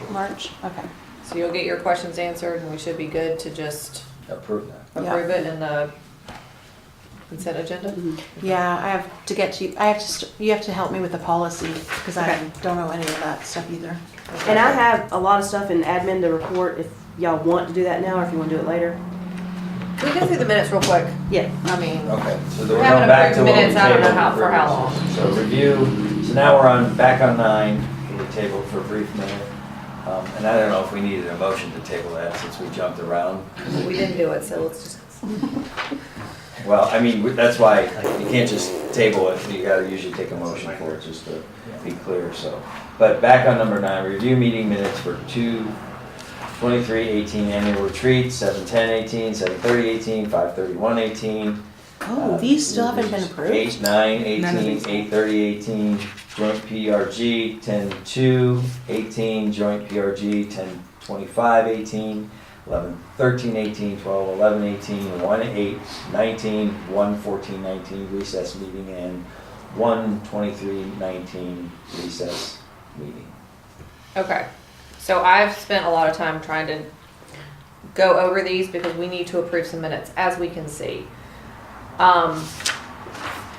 Okay. So you'll get your questions answered and we should be good to just Approve that. Yeah. approve it in the consent agenda? Yeah, I have to get to, you have to help me with the policy, because I Okay. don't know any of that stuff either. And I have a lot of stuff in admin to report if y'all want to do that now or if you want to do it later. Can we go through the minutes real quick? Yeah. I mean, Okay, so We we're haven't going back to approved what we minutes, I don't know tabled for how long. So review, so now we're back on 9, we tabled for a brief minute. And I don't know if we needed a motion to table that since we jumped around. we didn't do it, so let's just, Well, I mean, that's why you can't just table it, you gotta usually take a motion for it, just to be clear, so. But back on number 9, review meeting minutes for 2/23/18 annual retreat, 7/10/18, 7/30/18, 5/31/18. Oh, these still haven't been approved? 8/9/18, None of these. 8/30/18, joint PRG, 10/2/18, joint PRG, 10/25/18, 11/13/18, 12/11/18, 1/8/19, 1/14/19, recess meeting, and 1/23/19 recess meeting. Okay, so I've spent a lot of time trying to go over these because we need to approve some minutes, as we can see.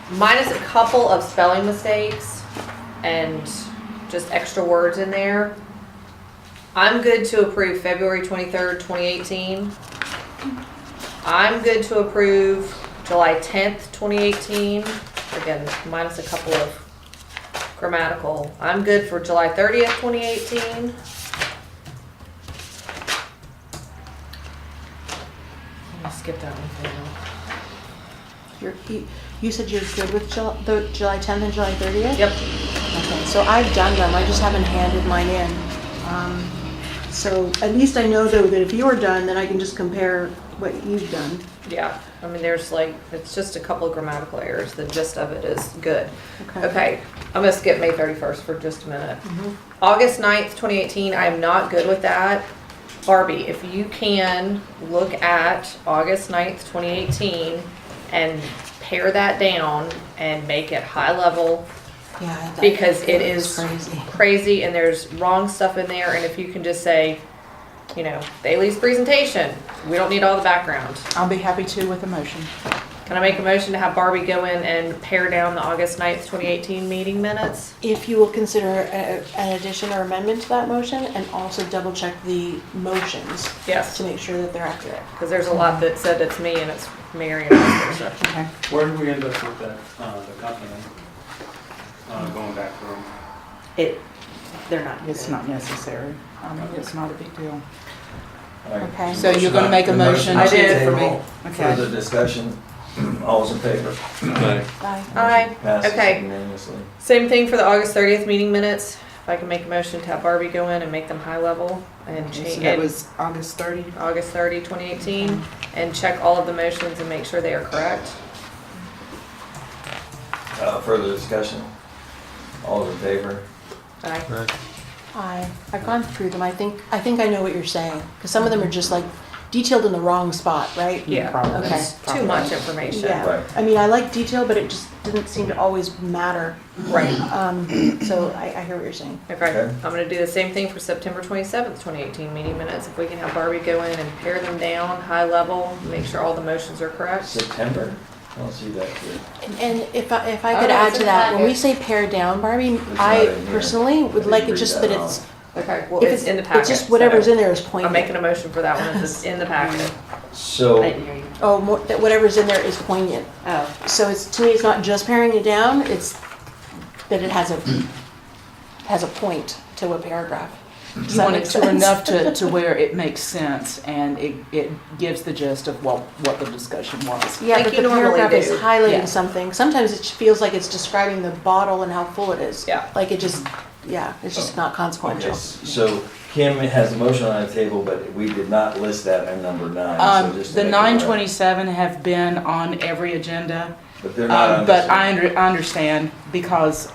Minus a couple of spelling mistakes and just extra words in there. I'm good to approve February 23rd, 2018. I'm good to approve July 10th, 2018. Again, minus a couple of grammatical. I'm good for July 30th, 2018. I'm gonna skip that one for now. You said you're good with the July 10th and July 30th? Yep. Okay, so I've done them, I just haven't handed mine in. So at least I know though that if you're done, then I can just compare what you've done. Yeah, I mean, there's like, it's just a couple of grammatical errors. The gist of it is good. Okay. Okay, I'm gonna skip May 31st for just a minute. August 9th, 2018, I'm not good with that. Barbie, if you can look at August 9th, 2018 and pare that down and make it high level, Yeah. because it is crazy. crazy and there's wrong stuff in there. And if you can just say, you know, Bailey's presentation, we don't need all the background. I'll be happy to with a motion. Can I make a motion to have Barbie go in and pare down the August 9th, 2018 meeting minutes? If you will consider an addition or amendment to that motion and also double check the motions Yes, to make sure that they're accurate. because there's a lot that said it's me and it's Mary and vice versa. Okay. Where did we end up with that, the company, going back through? They're not. It's not necessary. I mean, it's not a big deal. All right. Okay. So you're gonna make a The motion on I the did. table. Okay. Further discussion, all's in favor? Aye. Aye. Passes Okay. unanimously. Same thing for the August 30th meeting minutes. If I can make a motion to have Barbie go in and make them high level and So change that it. was August 30. August 30, 2018, and check all of the motions and make sure they are correct. Further discussion, all's in favor? Aye. I've gone through them. I think I know what you're saying because some of them are just like detailed in the wrong spot, right? Yeah, Probably. it's too much information. Yeah. Right. I mean, I like detail, but it just didn't seem to always matter. Right. So I hear what you're saying. Okay, Okay. I'm gonna do the same thing for September 27th, 2018 meeting minutes. If we can have Barbie go in and pare them down, high level, make sure all the motions are correct. September? I don't see that here. And if I Oh, could no, add it's to in that, the when we packet. say pare down, Barbie, not I in here. personally would I like didn't it just read that that it's, Okay, well, if it's in the packet. it's just whatever's so in there is pointed. I'm making a motion for that one, it's in the packet. So, I didn't hear you. Oh, more, that whatever's in there is poignant. Oh, So it's, to me, it's not just paring it down, it's that it has a point to a paragraph. Does You that want it make to sense? enough to where it makes sense and it gives the gist of what the discussion was. Yeah, Like but you the normally paragraph is do. highlighting Yeah. something. Sometimes it feels like it's describing the bottle and how full it is. Yeah. Like it just, yeah, it's just not consequential. okay, so Kim has a motion on the table, but we did not list that in number 9. So just to The make it right. 927 have been on every agenda, But they're not on but this I one. understand because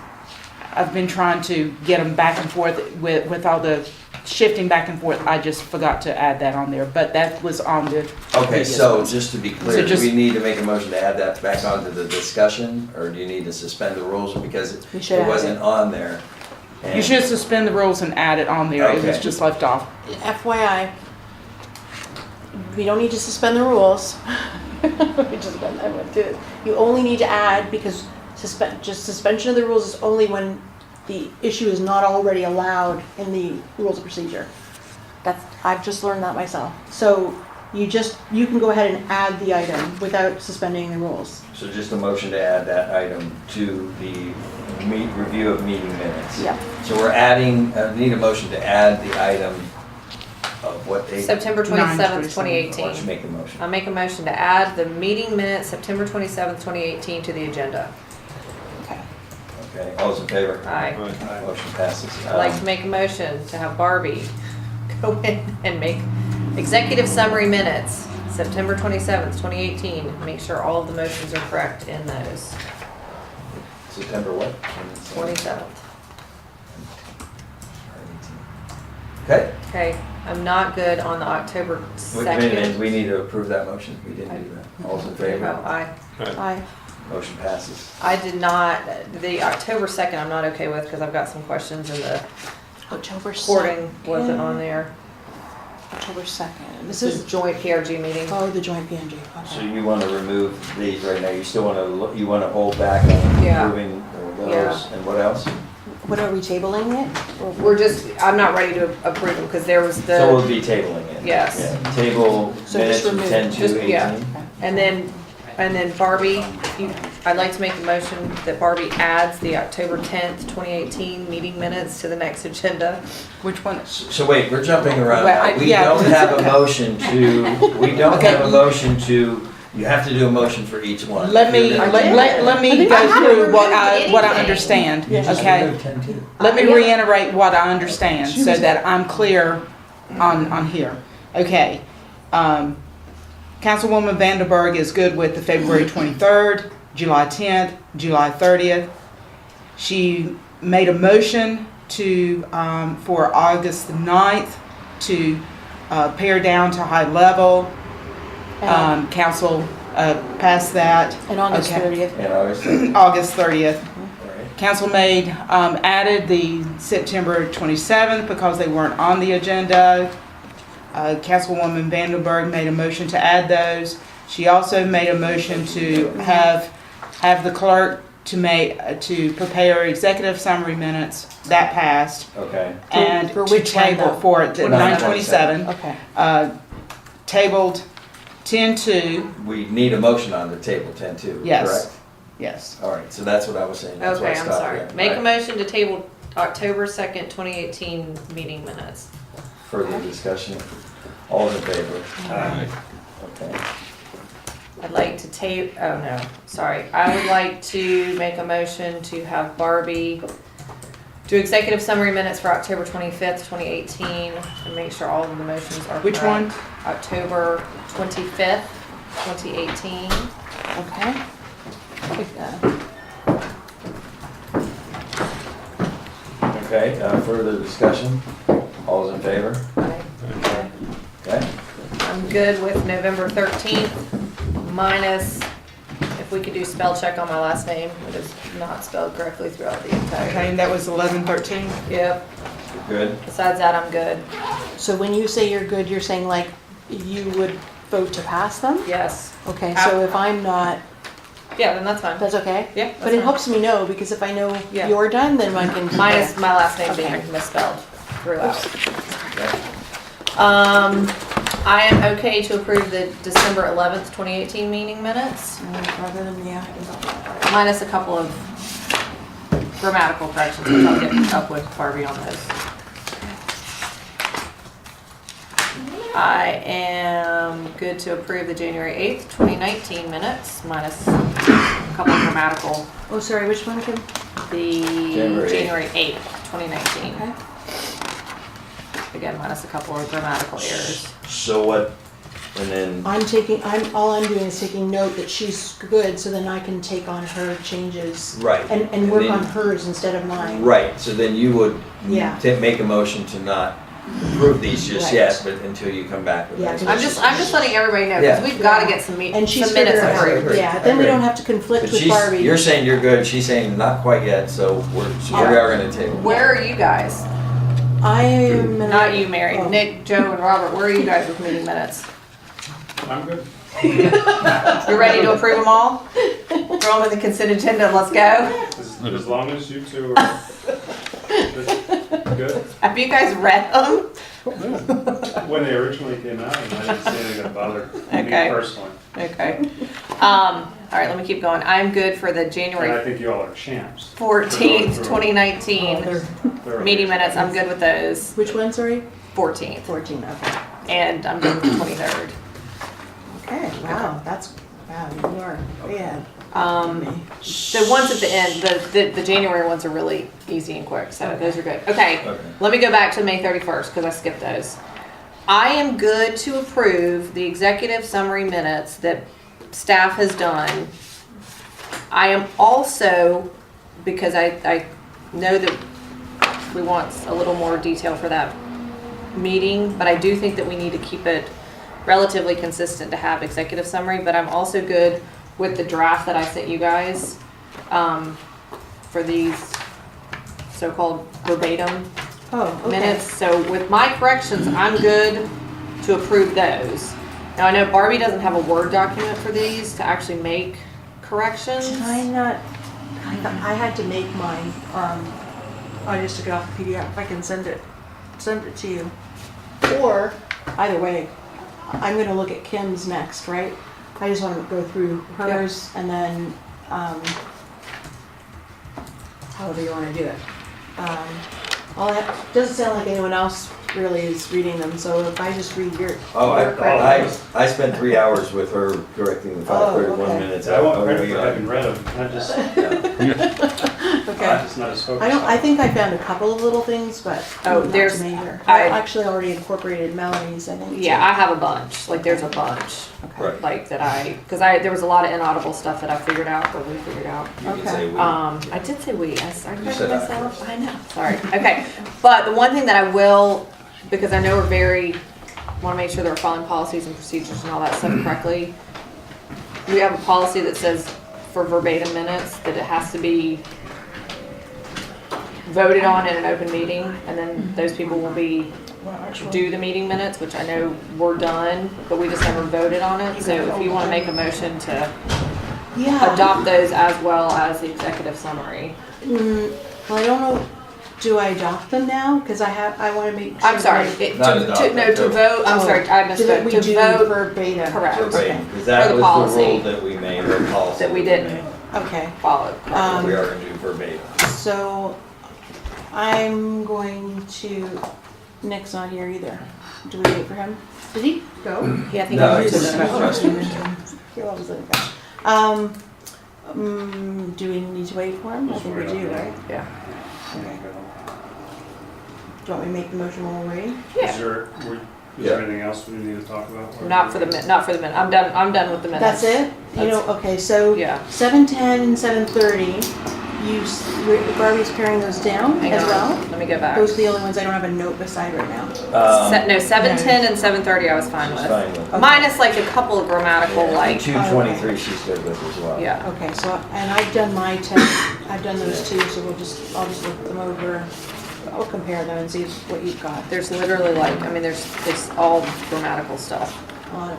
I've been trying to get them back and forth with all the shifting back and forth. I just forgot to add that on there, but that was on the Okay, previous so ones. just to be So clear, do just- we need to make a motion to add that back onto the discussion? Or do you need to suspend the rules because We should it add wasn't it. on there? And- You should suspend the rules and add it on there. It was Okay. just left off. FYI, we don't need to suspend the rules. We just went, I went through it. You only need to add because suspension of the rules is only when the issue is not already allowed in the rules of procedure. I've just learned that myself. So you can go ahead and add the item without suspending the rules. So just a motion to add that item to the review of meeting minutes. Yeah. So we're adding, need a motion to add the item of what date? September 27th, 'Why don't you 2018. make the motion? I'll make a motion to add the meeting minutes, September 27th, 2018 to the agenda. Okay. Okay, all's in favor? Aye. Motion passes. I'd like to make a motion to have Barbie go in and make executive summary minutes, September 27th, 2018. Make sure all of the motions are correct in those. September what? 27th. Okay. Okay, I'm not good on the October Wait a minute, 2nd. we need to approve that motion. We didn't do that. All's in Oh, favor? aye. Aye. Motion passes. I did not, the October 2nd, I'm not okay with because I've got some questions and the October 2nd. recording wasn't on there. October 2nd. This This is is, joint PRG meeting. oh, the joint PNG, So okay. you want to remove these right now? You still want to, you want to hold back on Yeah. approving those? Yeah. And what else? What are we tabling it? Or- We're just, I'm not ready to approve them because there was So we'll the, be tabling it? Yes. Yeah. Table So minutes just from remove- 10 to just- 18? yeah. and then Barbie, I'd like to make a motion that Barbie adds the October 10th, 2018 meeting minutes to the next agenda. Which one? So wait, we're jumping around. Well, now. We yeah, don't that's have a okay. motion to, we don't Okay. have a motion to, you have to do a motion for each one. Let me, You're let, gonna- let me I go haven't through what removed what I anything. understand, Just okay? remove 10 too. Let me Yeah. reiterate what I understand so that I'm clear on here. Okay. Councilwoman Vandenberg is good with the February 23rd, July 10th, July 30th. She made a motion to, for August the 9th to pare down to high level. Council passed that. And August Okay. 30th. And obviously, August 30th. all right. Council made, added the September 27th because they weren't on the agenda. Councilwoman Vandenberg made a motion to add those. She also made a motion to have the clerk to prepare executive summary minutes. That passed. Okay. And For to which one, table though? for the 927. Okay. Tabled 10-2. We need a motion on the table 10 too, Yes. correct? Yes. All right, so that's what I was saying. That's why I Okay, I'm stopped sorry. there, Make a right? motion to table October 2nd, 2018 meeting minutes. Further discussion? All in favor? Okay. I'd like to oh no, sorry. I would like to make a motion to have Barbie do executive summary minutes for October 25th, 2018, and make sure all of the motions are Which correct. one? October 25th, 2018. Okay. Okay, further discussion? All's in favor? Okay. I'm good with November 13th, minus, if we could do spell check on my last name, it is not spelled correctly throughout the Okay, entire. and that was 11-13. Yep, Good? besides that, I'm good. So when you say you're good, you're saying like you would vote to pass them? Yes. Okay, so if I'm not, Yeah, then that's fine. that's okay? Yeah, that's But it fine. helps me know, because if I know Yeah. you're done, then I can. Minus my last name Okay. being misspelled throughout. Okay. I am okay to approve the December 11th, 2018 meeting minutes, Rather than, yeah. minus a couple of grammatical corrections, which I'll get up with Barbie on those. I am good to approve the January 8th, 2019 minutes, minus a couple of grammatical, Oh, sorry, which one, Kim? the January 8th. January 8th, 2019. Okay. Again, minus a couple of grammatical errors. So what, and then, all I'm doing is taking note that she's good, so then I can take on her changes. right. And work then- on hers instead of mine. Right, so then you would Yeah. make a motion to not approve these just Right. yet, but until you come back with Yeah, those. I'm just letting everybody know, Yeah. because we've got to get some And some she's minutes figured out, approved. yeah, I then we agree. don't have to conflict But with she's, Barbie. you're saying you're good, she's saying not quite yet, so we are gonna table. Where are you guys? I am. Not you, Mary. Oh. Nick, Joe, and Robert, where are you guys with meeting minutes? I'm good. You ready to approve them all? Throw them in the consent agenda, and let's go. As long as you two are good. Have you guys read them? When they originally came out, and I didn't see anything that bothered me Okay. personally. Okay. All right, let me keep going. I'm good for the And I January think you all are champs. 14th, Oh, 2019 They're meeting minutes. I'm good with those. Which one, sorry? 14th. 14, okay. And I'm good with the 23rd. Okay, wow, you are way ahead. The ones at the end, the January ones are really easy and quick, so those are good. Okay, Okay. let me go back to May 31st because I skipped those. I am good to approve the executive summary minutes that staff has done. I am also, because I know that we want a little more detail for that meeting, but I do think that we need to keep it relatively consistent to have executive summary, but I'm also good with the draft that I sent you guys, for these so-called verbatim Oh, okay. minutes. So with my corrections, I'm good to approve those. Now, I know Barbie doesn't have a Word document for these to actually make corrections. Did I not, I had to make mine, I just took it off the PDF, I can send it to you. Or, either way, I'm gonna look at Kim's next, right? I just wanna go through hers and then, however you wanna do it. Doesn't sound like anyone else really is reading them, so if I just read your. Oh, your corrections. I spent 3 hours with her correcting the 531 okay. minutes. I won't Oh, credit we for are- having read them, I'm just, Okay. I'm just not as focused. I think I found a couple of little things, but Oh, not there's- major. I- I actually already incorporated Melanie's, I think. Yeah, I have a bunch. Like, there's a bunch. Okay. Right. Like, there was a lot of inaudible stuff that I figured out, or we figured out. You can Okay. say we. I did say we. I corrected said I myself. first. I know. Sorry. Okay. But the one thing that I will, because I know we're want to make sure that we're following policies and procedures and all that stuff correctly. We have a policy that says for verbatim minutes that it has to be voted on in an open meeting, and then those people will do the meeting minutes, which I know we're done, but we just never voted on it. So if you want to make a motion to Yeah. adopt those as well as the executive summary. Well, I don't know, do I adopt them now? Because I want to make sure. I'm sorry. that Not adopt, To vote, I'm Oh, sorry, I that misspoke. we To do vote, verbatim. correct. Verbatim, because For that the was the policy. rule that we made, or policy. That we didn't. made. Okay, Follow. We are gonna do verbatim. so I'm going to, Nick's not here either. Do we wait for him? Did he go? Yeah, I think No, I he's- mentioned he's that. resting. He always let it go. Do we need to wait for him? I think we do, right? Yeah. Okay. Do you want me to make the motion while we're waiting? Is there anything else we need to talk about? Or- Not for the minute. I'm done with the minutes. That's it? You know, okay, so Yeah. 7:10 and 7:30, Barbie's paring those down Hang as on. well? Let me go back. Those are the only ones I don't have a note beside right now. No, 7:10 and 7:30 I was fine She's with. fine with. Minus like a couple of grammatical, Yeah, like, 223 she's good with as well. yeah. Okay, so, and I've done my text, I've done those too, so I'll just look them over. I'll compare them and see what you've got. There's literally like, I mean, there's all grammatical stuff.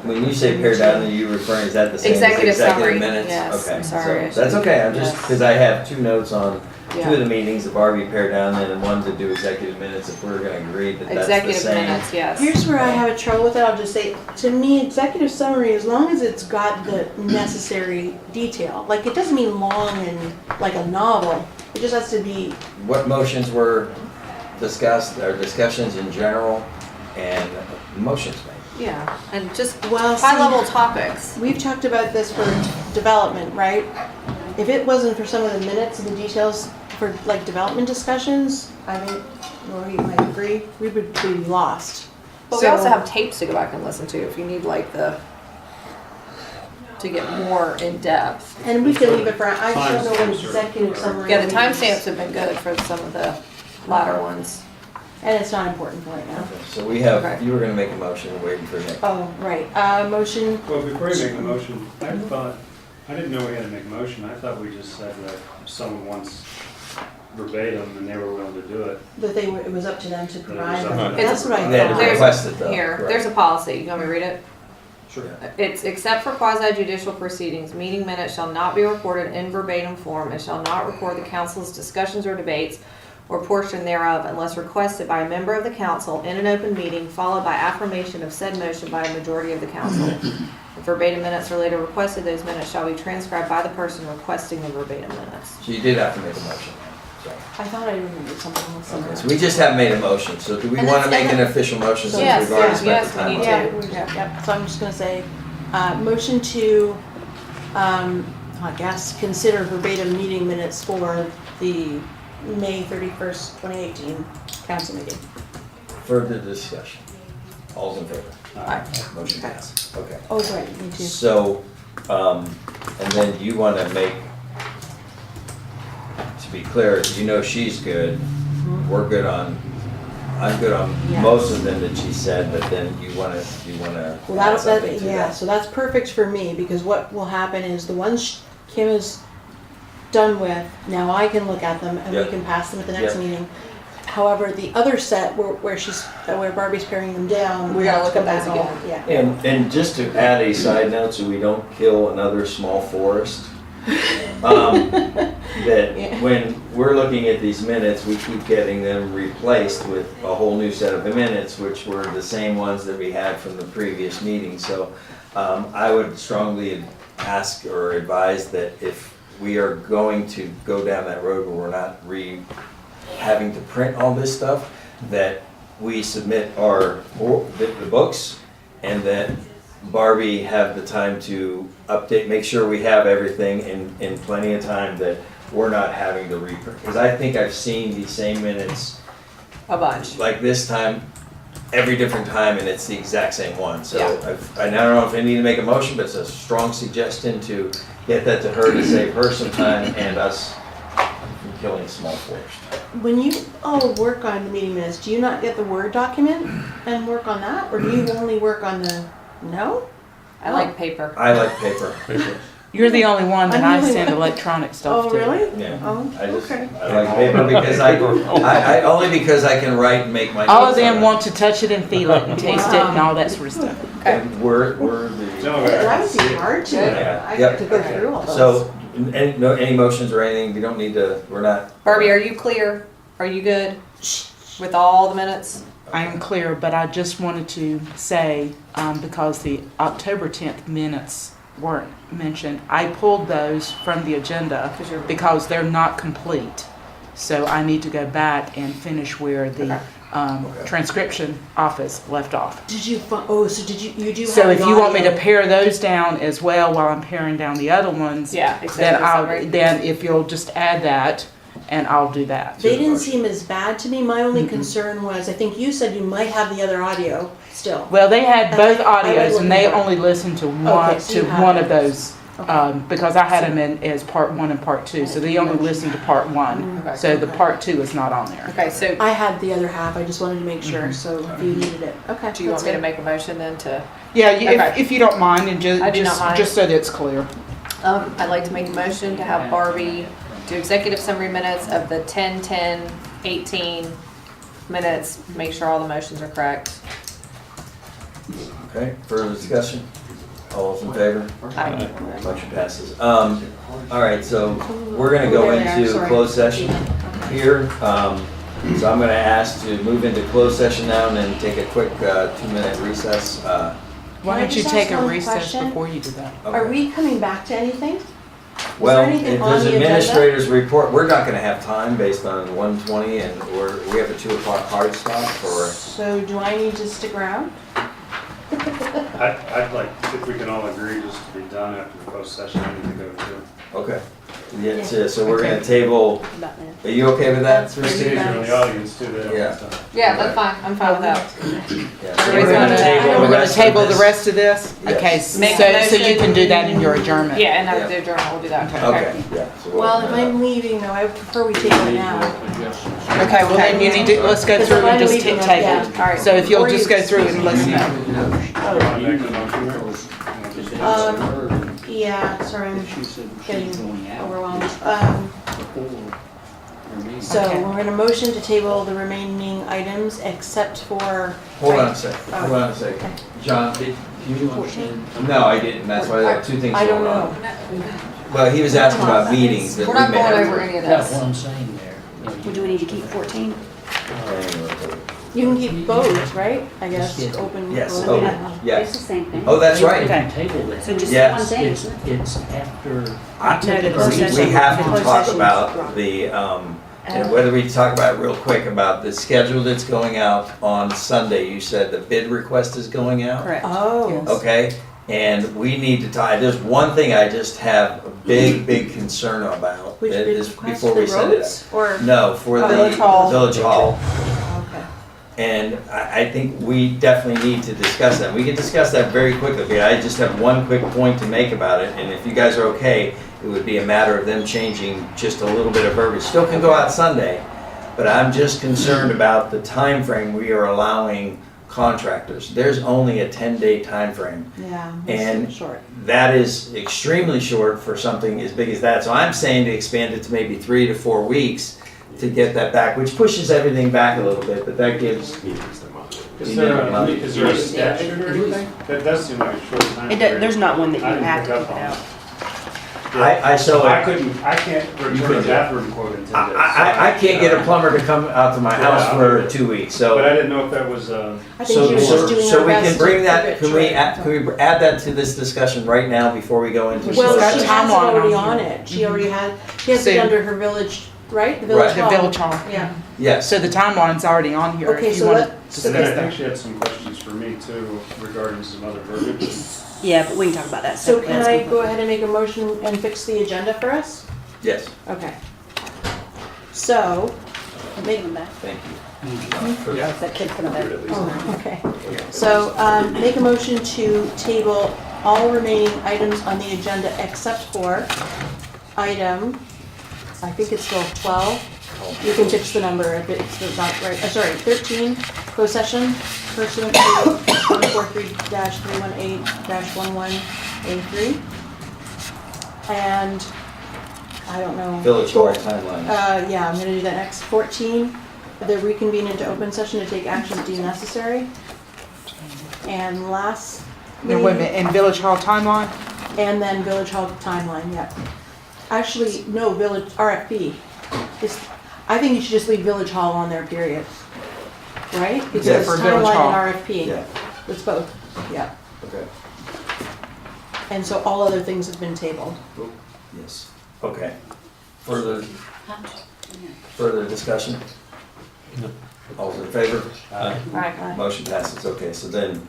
When you say pared down, are you referring, is that the same as Executive summary, minutes? yes, Okay, I'm sorry, so that's okay, I'm just, yes. because I have 2 notes on 2 Yeah. of the meetings, the Barbie pared down, and one to do executive minutes, if we're gonna agree that that's the Executive same. minutes, yes. Here's where I have a trouble with it, I'll just say, to me, executive summary, as long as it's got the necessary detail, like, it doesn't mean long and like a novel, it just has to be, What motions were discussed, or discussions in general, and motions made? Yeah, and just well, high see, level topics. we've talked about this for development, right? If it wasn't for some of the minutes and the details for like development discussions, I think, Lori might agree, we would be lost. But we So- also have tapes to go back and listen to if you need like to get more in depth. And we can leave it for, I just don't know what Timestamps are- executive summary Yeah, the means. timestamps have been good for some of the latter ones. And it's not important right now. Okay, so we have, Okay. you were gonna make a motion, we're waiting for Nick. Oh, right, motion, Well, before you make the motion, I didn't know we had to make a motion. I thought we just said that if someone wants verbatim and they were willing to do it. that it was up to them to provide up them. to them. That's what I They had to thought. There's- request it though. Here, correct. there's a policy. You want me to read it? Sure. It's, except for quasi judicial proceedings, meeting minutes shall not be recorded in verbatim form and shall not record the council's discussions or debates or portion thereof unless requested by a member of the council in an open meeting, followed by affirmation of said motion by a majority of the council. If verbatim minutes are later requested, those minutes shall be transcribed by the person requesting the verbatim minutes. So you did have to make a motion. So. I thought I remembered something else. Okay, so we just haven't made a motion, so do we And want to that's- make an official motion since Yes, we've already yes, spent yes, the we time need on to. it? Yeah, so I'm just gonna say, motion to, I guess, consider verbatim meeting minutes for the May 31st, 2018 council meeting. Further discussion. All's in favor? Aye. Motion passed. Okay. Oh, right, me too. So, and then you want to make, to be clear, you know she's good, we're good on I'm good on Yes. most of them that she said, but then you wanna Well, add that's, something to yeah, that. so that's perfect for me, because what will happen is the ones Kim is done with, now I can look at them and we Yep. can pass them at the next Yep. meeting. However, the other set where Barbie's paring them down. We gotta have look to at come those back again. all- Yeah. And just to add a side note, so we don't kill another small forest, that Yeah. when we're looking at these minutes, we keep getting them replaced with a whole new set of minutes, which were the same ones that we had from the previous meeting. So I would strongly ask or advise that if we are going to go down that road where we're not having to print all this stuff, that we submit the books, and that Barbie have the time to update, make sure we have everything in plenty of time, that we're not having to reprint. Because I think I've seen these same minutes A bunch. like this time, every different time, and it's the exact same one. So Yeah. I don't know if I need to make a motion, but it's a strong suggestion to get that to her to save her some time and us from killing a small forest. When you all work on the meeting minutes, do you not get the Word document and work on that? Or do you only work on the, no? I like paper. I like paper. You're the only one that I'm I the only send one. electronic stuff Oh, to. really? Yeah. Oh, I just, okay. I like paper because I only because I can write and make my. All of notes them on want to touch it and feel it and taste it and all that sort of stuff. it. And we're No, the. That would be hard to, Yeah. I Yep. have to go through all those. So, any motions or anything, we don't need to, we're not, Barbie, are you clear? Are you good with all the minutes? I am clear, but I just wanted to say, because the October 10th minutes weren't mentioned, I pulled those from the agenda because they're not complete. So I need to go back and finish where the transcription office left off. Did you, so did you do have So if the you want me to audio? pare those down as well while I'm paring down the other ones, Yeah, then exactly. then if you'll just add that, and I'll do that. They didn't seem as bad to me. My only concern was, I think you said you might have the other audio still. Well, they had And both I would audios, look and they at that. only listened to one Okay, so you have one it. of those. Okay. Because I had them in as part 1 and part 2, so they only listened to part 1. Okay. So the part 2 is not on there. Okay, so I had the other half. I just wanted to make sure, so if you needed it. Okay. do you want that's me to good. make a motion then to? Yeah, Okay. if you don't mind, and I do not mind. just so that it's clear. I'd like to make a motion to have Barbie do executive summary minutes of the 10-10-18 minutes, make sure all the motions are correct. okay, further discussion? All those in favor? Aye. Motion passes. All right, so we're gonna go There they are, into sorry. closed session here. So I'm gonna ask to move into closed session now and then take a quick 2-minute recess. Why I don't you just take ask a one recess question? before you do that? Are Okay. we coming back to anything? Well, anything if on there's the agenda? administrator's report, we're not gonna have time based on 1:20 and we have a 2 o'clock hard stop for, So do I need to stick around? I'd like, if we can all agree, just to be done after the closed session, I need to go to. okay. Yeah, so we're gonna table, are you okay with that? That's pretty Procedure nice. in the audience too, they Yeah. don't stuff. Yeah, that's fine, I'm fine with that. Yeah, so We're we're gonna gonna- table the We're gonna rest of table the this. rest of this? Yes. Okay, Make so a you motion. can do that in your adjournment? Yeah, and Yeah. I do journal, we'll do that. Okay, yeah. so we'll Well, open if that up. I'm leaving though, I prefer we table it now. Okay, well then you need to, let's go Because through if and I'm just leaving, table yeah. it. All right. So if you'll Or just you- go through and let us know. Make the motion, or was- Yeah, sorry, I'm getting overwhelmed. So Okay. we're gonna motion to table the remaining items except for. Hold on a sec, hold on a sec. John, did you? 14? No, I didn't, that's why there are 2 things I don't going know. on. Well, he was asking about meetings that we We're not may going have. over any of That's this. what I'm saying there. Do we need to keep 14? You can keep both, right? I guess, open. Yes, close. oh, Yeah. yes. It's the same thing. Oh, that's right. Okay. Table that. So just Yes. one day. It's after. No, the closed We session- have the to closed talk session about dropped. the, and whether we talk about it real quick about the schedule that's going out on Sunday. You said the bid request is going out? Correct. Oh, Okay, and we need to talk, there's one thing I just have a big concern about. which that bid is request, before the we send it roads, or? out. No, for the Village Hall. Village Hall. Okay. And I think we definitely need to discuss that. We can discuss that very quickly, but I just have one quick point to make about it. And if you guys are okay, it would be a matter of them changing just a little bit of verbiage. Still can go out Sunday, But I'm just concerned about the time frame we are allowing contractors. There's only a 10-day time frame. Yeah, And it's short. That is extremely short for something as big as that. So I'm saying to expand it to maybe 3 to 4 weeks to get that back, which pushes everything back a little bit, but that gives. Is there a statute or anything? That does seem like a short time period. There's not one that you I didn't have pick to up keep it on out. I can't return a bathroom quote in 10 days. I can't get a plumber to come out to my Yeah, house for 2 weeks, so. But I didn't know if that was, I think he was just doing So our we best can to bring that, keep it can we short. add that to this discussion right now before we go into? Well, got she a has it timeline already on on here. it. She already she has it So- under her village, right? The village Right. The hall. village hall. Yeah. Yes, So the timeline's already on here Okay, if you so want let- to and discuss then I that. think she had some questions for me too regarding some other verbiage. Yeah, but we can talk about that. So separately. can That's I completely- go ahead and make a motion and fix the agenda for us? yes, Okay. So, make them back. thank you. That kid's gonna bet. Oh, okay. So, make a motion to table all remaining items on the agenda except for item, I think it's still 12. You can fix the number if it's not right. Sorry, 13, closed session pursuant to 143-318-11A3. And, I don't know. Village hall timeline. Yeah, I'm gonna do that next. 14, the reconvene into open session to take action deemed necessary. And last. No, wait a minute, and village hall timeline? And then village hall timeline, yep. Actually, no, village, RFP. I think you should just leave village hall on there, period. Right? Because Yeah, it's for village timeline hall. and RFP. Yeah, It's both, yeah. okay, And so all other things have been tabled. yes, okay. Further discussion? All's in favor? Aye. Motion passes, okay, so then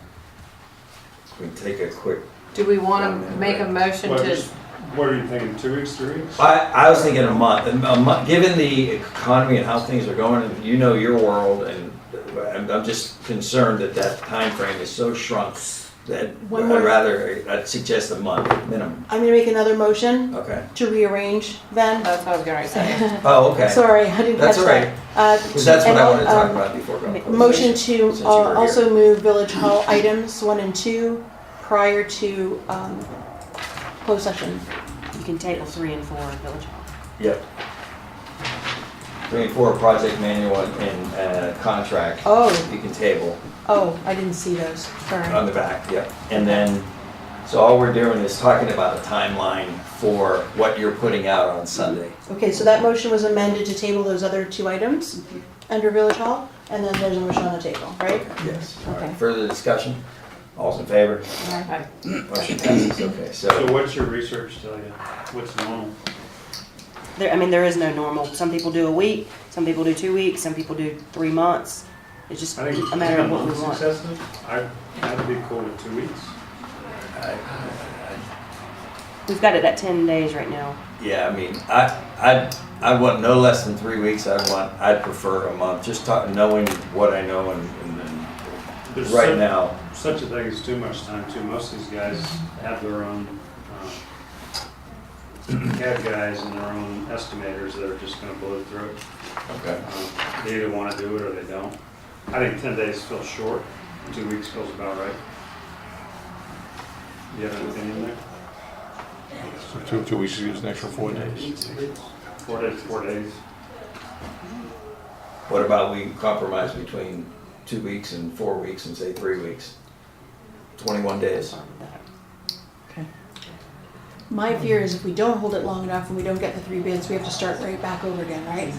we take a quick. Do we want to make a motion What to, what are you thinking, 2 weeks, 3 weeks? I was thinking a month, given the economy and how things are going, and you know your world, and I'm just concerned that that timeframe is so shrunk that One more- I'd suggest a month minimum. I'm gonna make another motion Okay. to rearrange then. that's what I was going to say. Oh, okay. Sorry, I didn't catch That's all that. right. Because that's what I wanted to talk And, about before going. Motion to Since you were here. also move village hall items 1 and 2 prior to closed session. You can table 3 and 4 in village hall. Yep. 3 and 4, project manual and contract. Oh, You can table I didn't see those, on sorry. the back, yep. And then, so all we're doing is talking about a timeline for what you're putting out on Sunday. Okay, so that motion was amended to table those other 2 items under village hall, and then there's a motion on the table, right? Yes. All right. Okay. Further discussion? All's in favor? Aye. Motion passes, okay, So so, what's your research tell you? What's normal? There is no normal. Some people do a week, some people do 2 weeks, some people do 3 months. It's just I think a matter of what we month's want. excessive. I'd be cool with 2 weeks. We've got it at 10 days right now. yeah, I mean, I want no less than 3 weeks, I'd prefer a month, just knowing what I know and There's right such- now. Such a thing as too much time too. Most of these guys have their own CAD guys and their own estimators that are just gonna blow through it. Okay. They either wanna do it or they don't. I think 10 days feels short, 2 weeks feels about right. You have an opinion there? So 2 weeks is an extra 4 days. 4 days, 4 days. What about we compromise between 2 weeks and 4 weeks and say 3 weeks? 21 days. My fear is if we don't hold it long enough and we don't get the 3 bids, we have to start right back over again, right?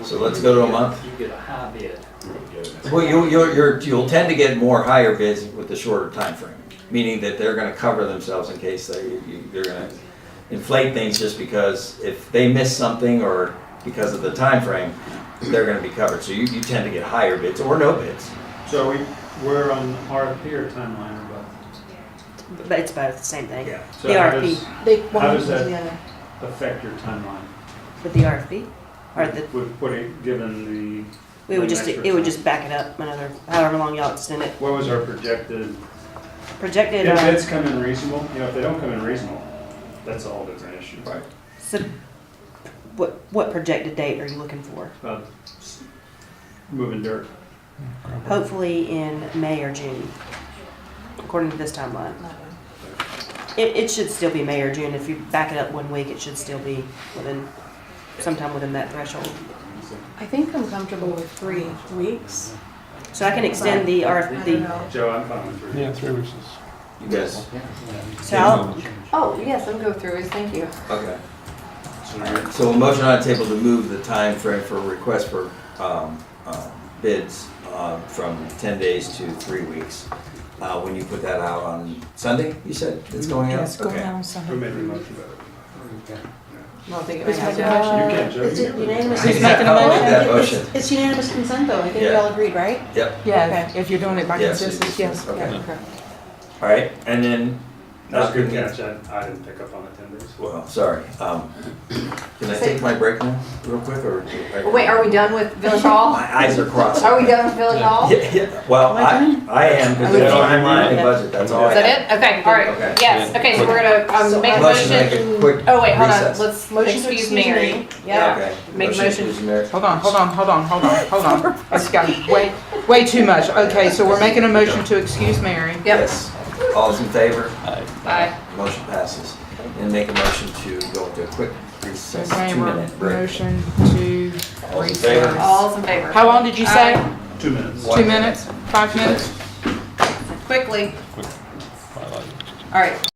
So let's go to a month. You get a high bid. Well, you'll tend to get more higher bids with the shorter time frame, meaning that they're gonna cover themselves in case they're gonna inflate things just because if they miss something or because of the time frame, they're gonna be covered. So you tend to get higher bids or no bids. So we're on RFP or timeline or both? But it's both the same thing. Yeah. So The how RFP. does- They, How one does goes to that- the other. affect your timeline? With the RFP, or the, With putting, given we would the just, extra it would time. just back it up another, however long y'all extend it. What was our projected, Projected, if bids come in reasonable, if they don't come in reasonable, that's a whole different issue. Right. so what projected date are you looking for? Moving dirt. Hopefully in May or June, according to this timeline. It should still be May or June. If you back it up 1 week, it should still be sometime within that threshold. I think I'm comfortable with 3 weeks. So I can extend the RFP. Joe, I'm fine with 3. Yeah, 3 weeks is. You guys, So I'll, Oh, yes, I'm go through it, thank you. okay. So a motion on the table to move the time frame for request for bids from 10 days to 3 weeks. When you put that out on Sunday, you said it's going out? Yeah, it's going Okay. out on Who Sunday. made the motion? I don't think it Who's has making to. a motion? You can't, Joe. Is it unanimous? Who's making a motion? Make that motion. It's unanimous consent though, I think we Yeah. all agreed, right? Yep, Yeah, if you're doing it by Yes, consensus, yes. okay. Yeah. all right, and then. That's a good catch. I didn't pick up on it 10 days. Well, sorry. Can I take my break now, real quick, or? Wait, are we done with Village Hall? My eyes are crossed. Are we done with Village Hall? Yeah, yeah. Well, Am I done? I am, because Okay. there's timeline and budget, that's all I Is have. that it? Okay, all right, Okay. yes, okay, so we're gonna, make a Motion to make motion. a quick Oh, wait, hold on, recess. let's Motion to excuse excuse Mary. me. Yeah, Okay. make a motion. Excuse Mary. Hold on. It's got way too much. Okay, so we're making a motion to excuse Mary. Yep, Yes. All's in favor? aye. Motion passes. And make a motion to go into a quick recess, Okay, 2-minute break. motion to All in favor? recess. All's in favor. How long did you say? Aye. 2 minutes. 2 minutes? 5 minutes? Quickly. All right.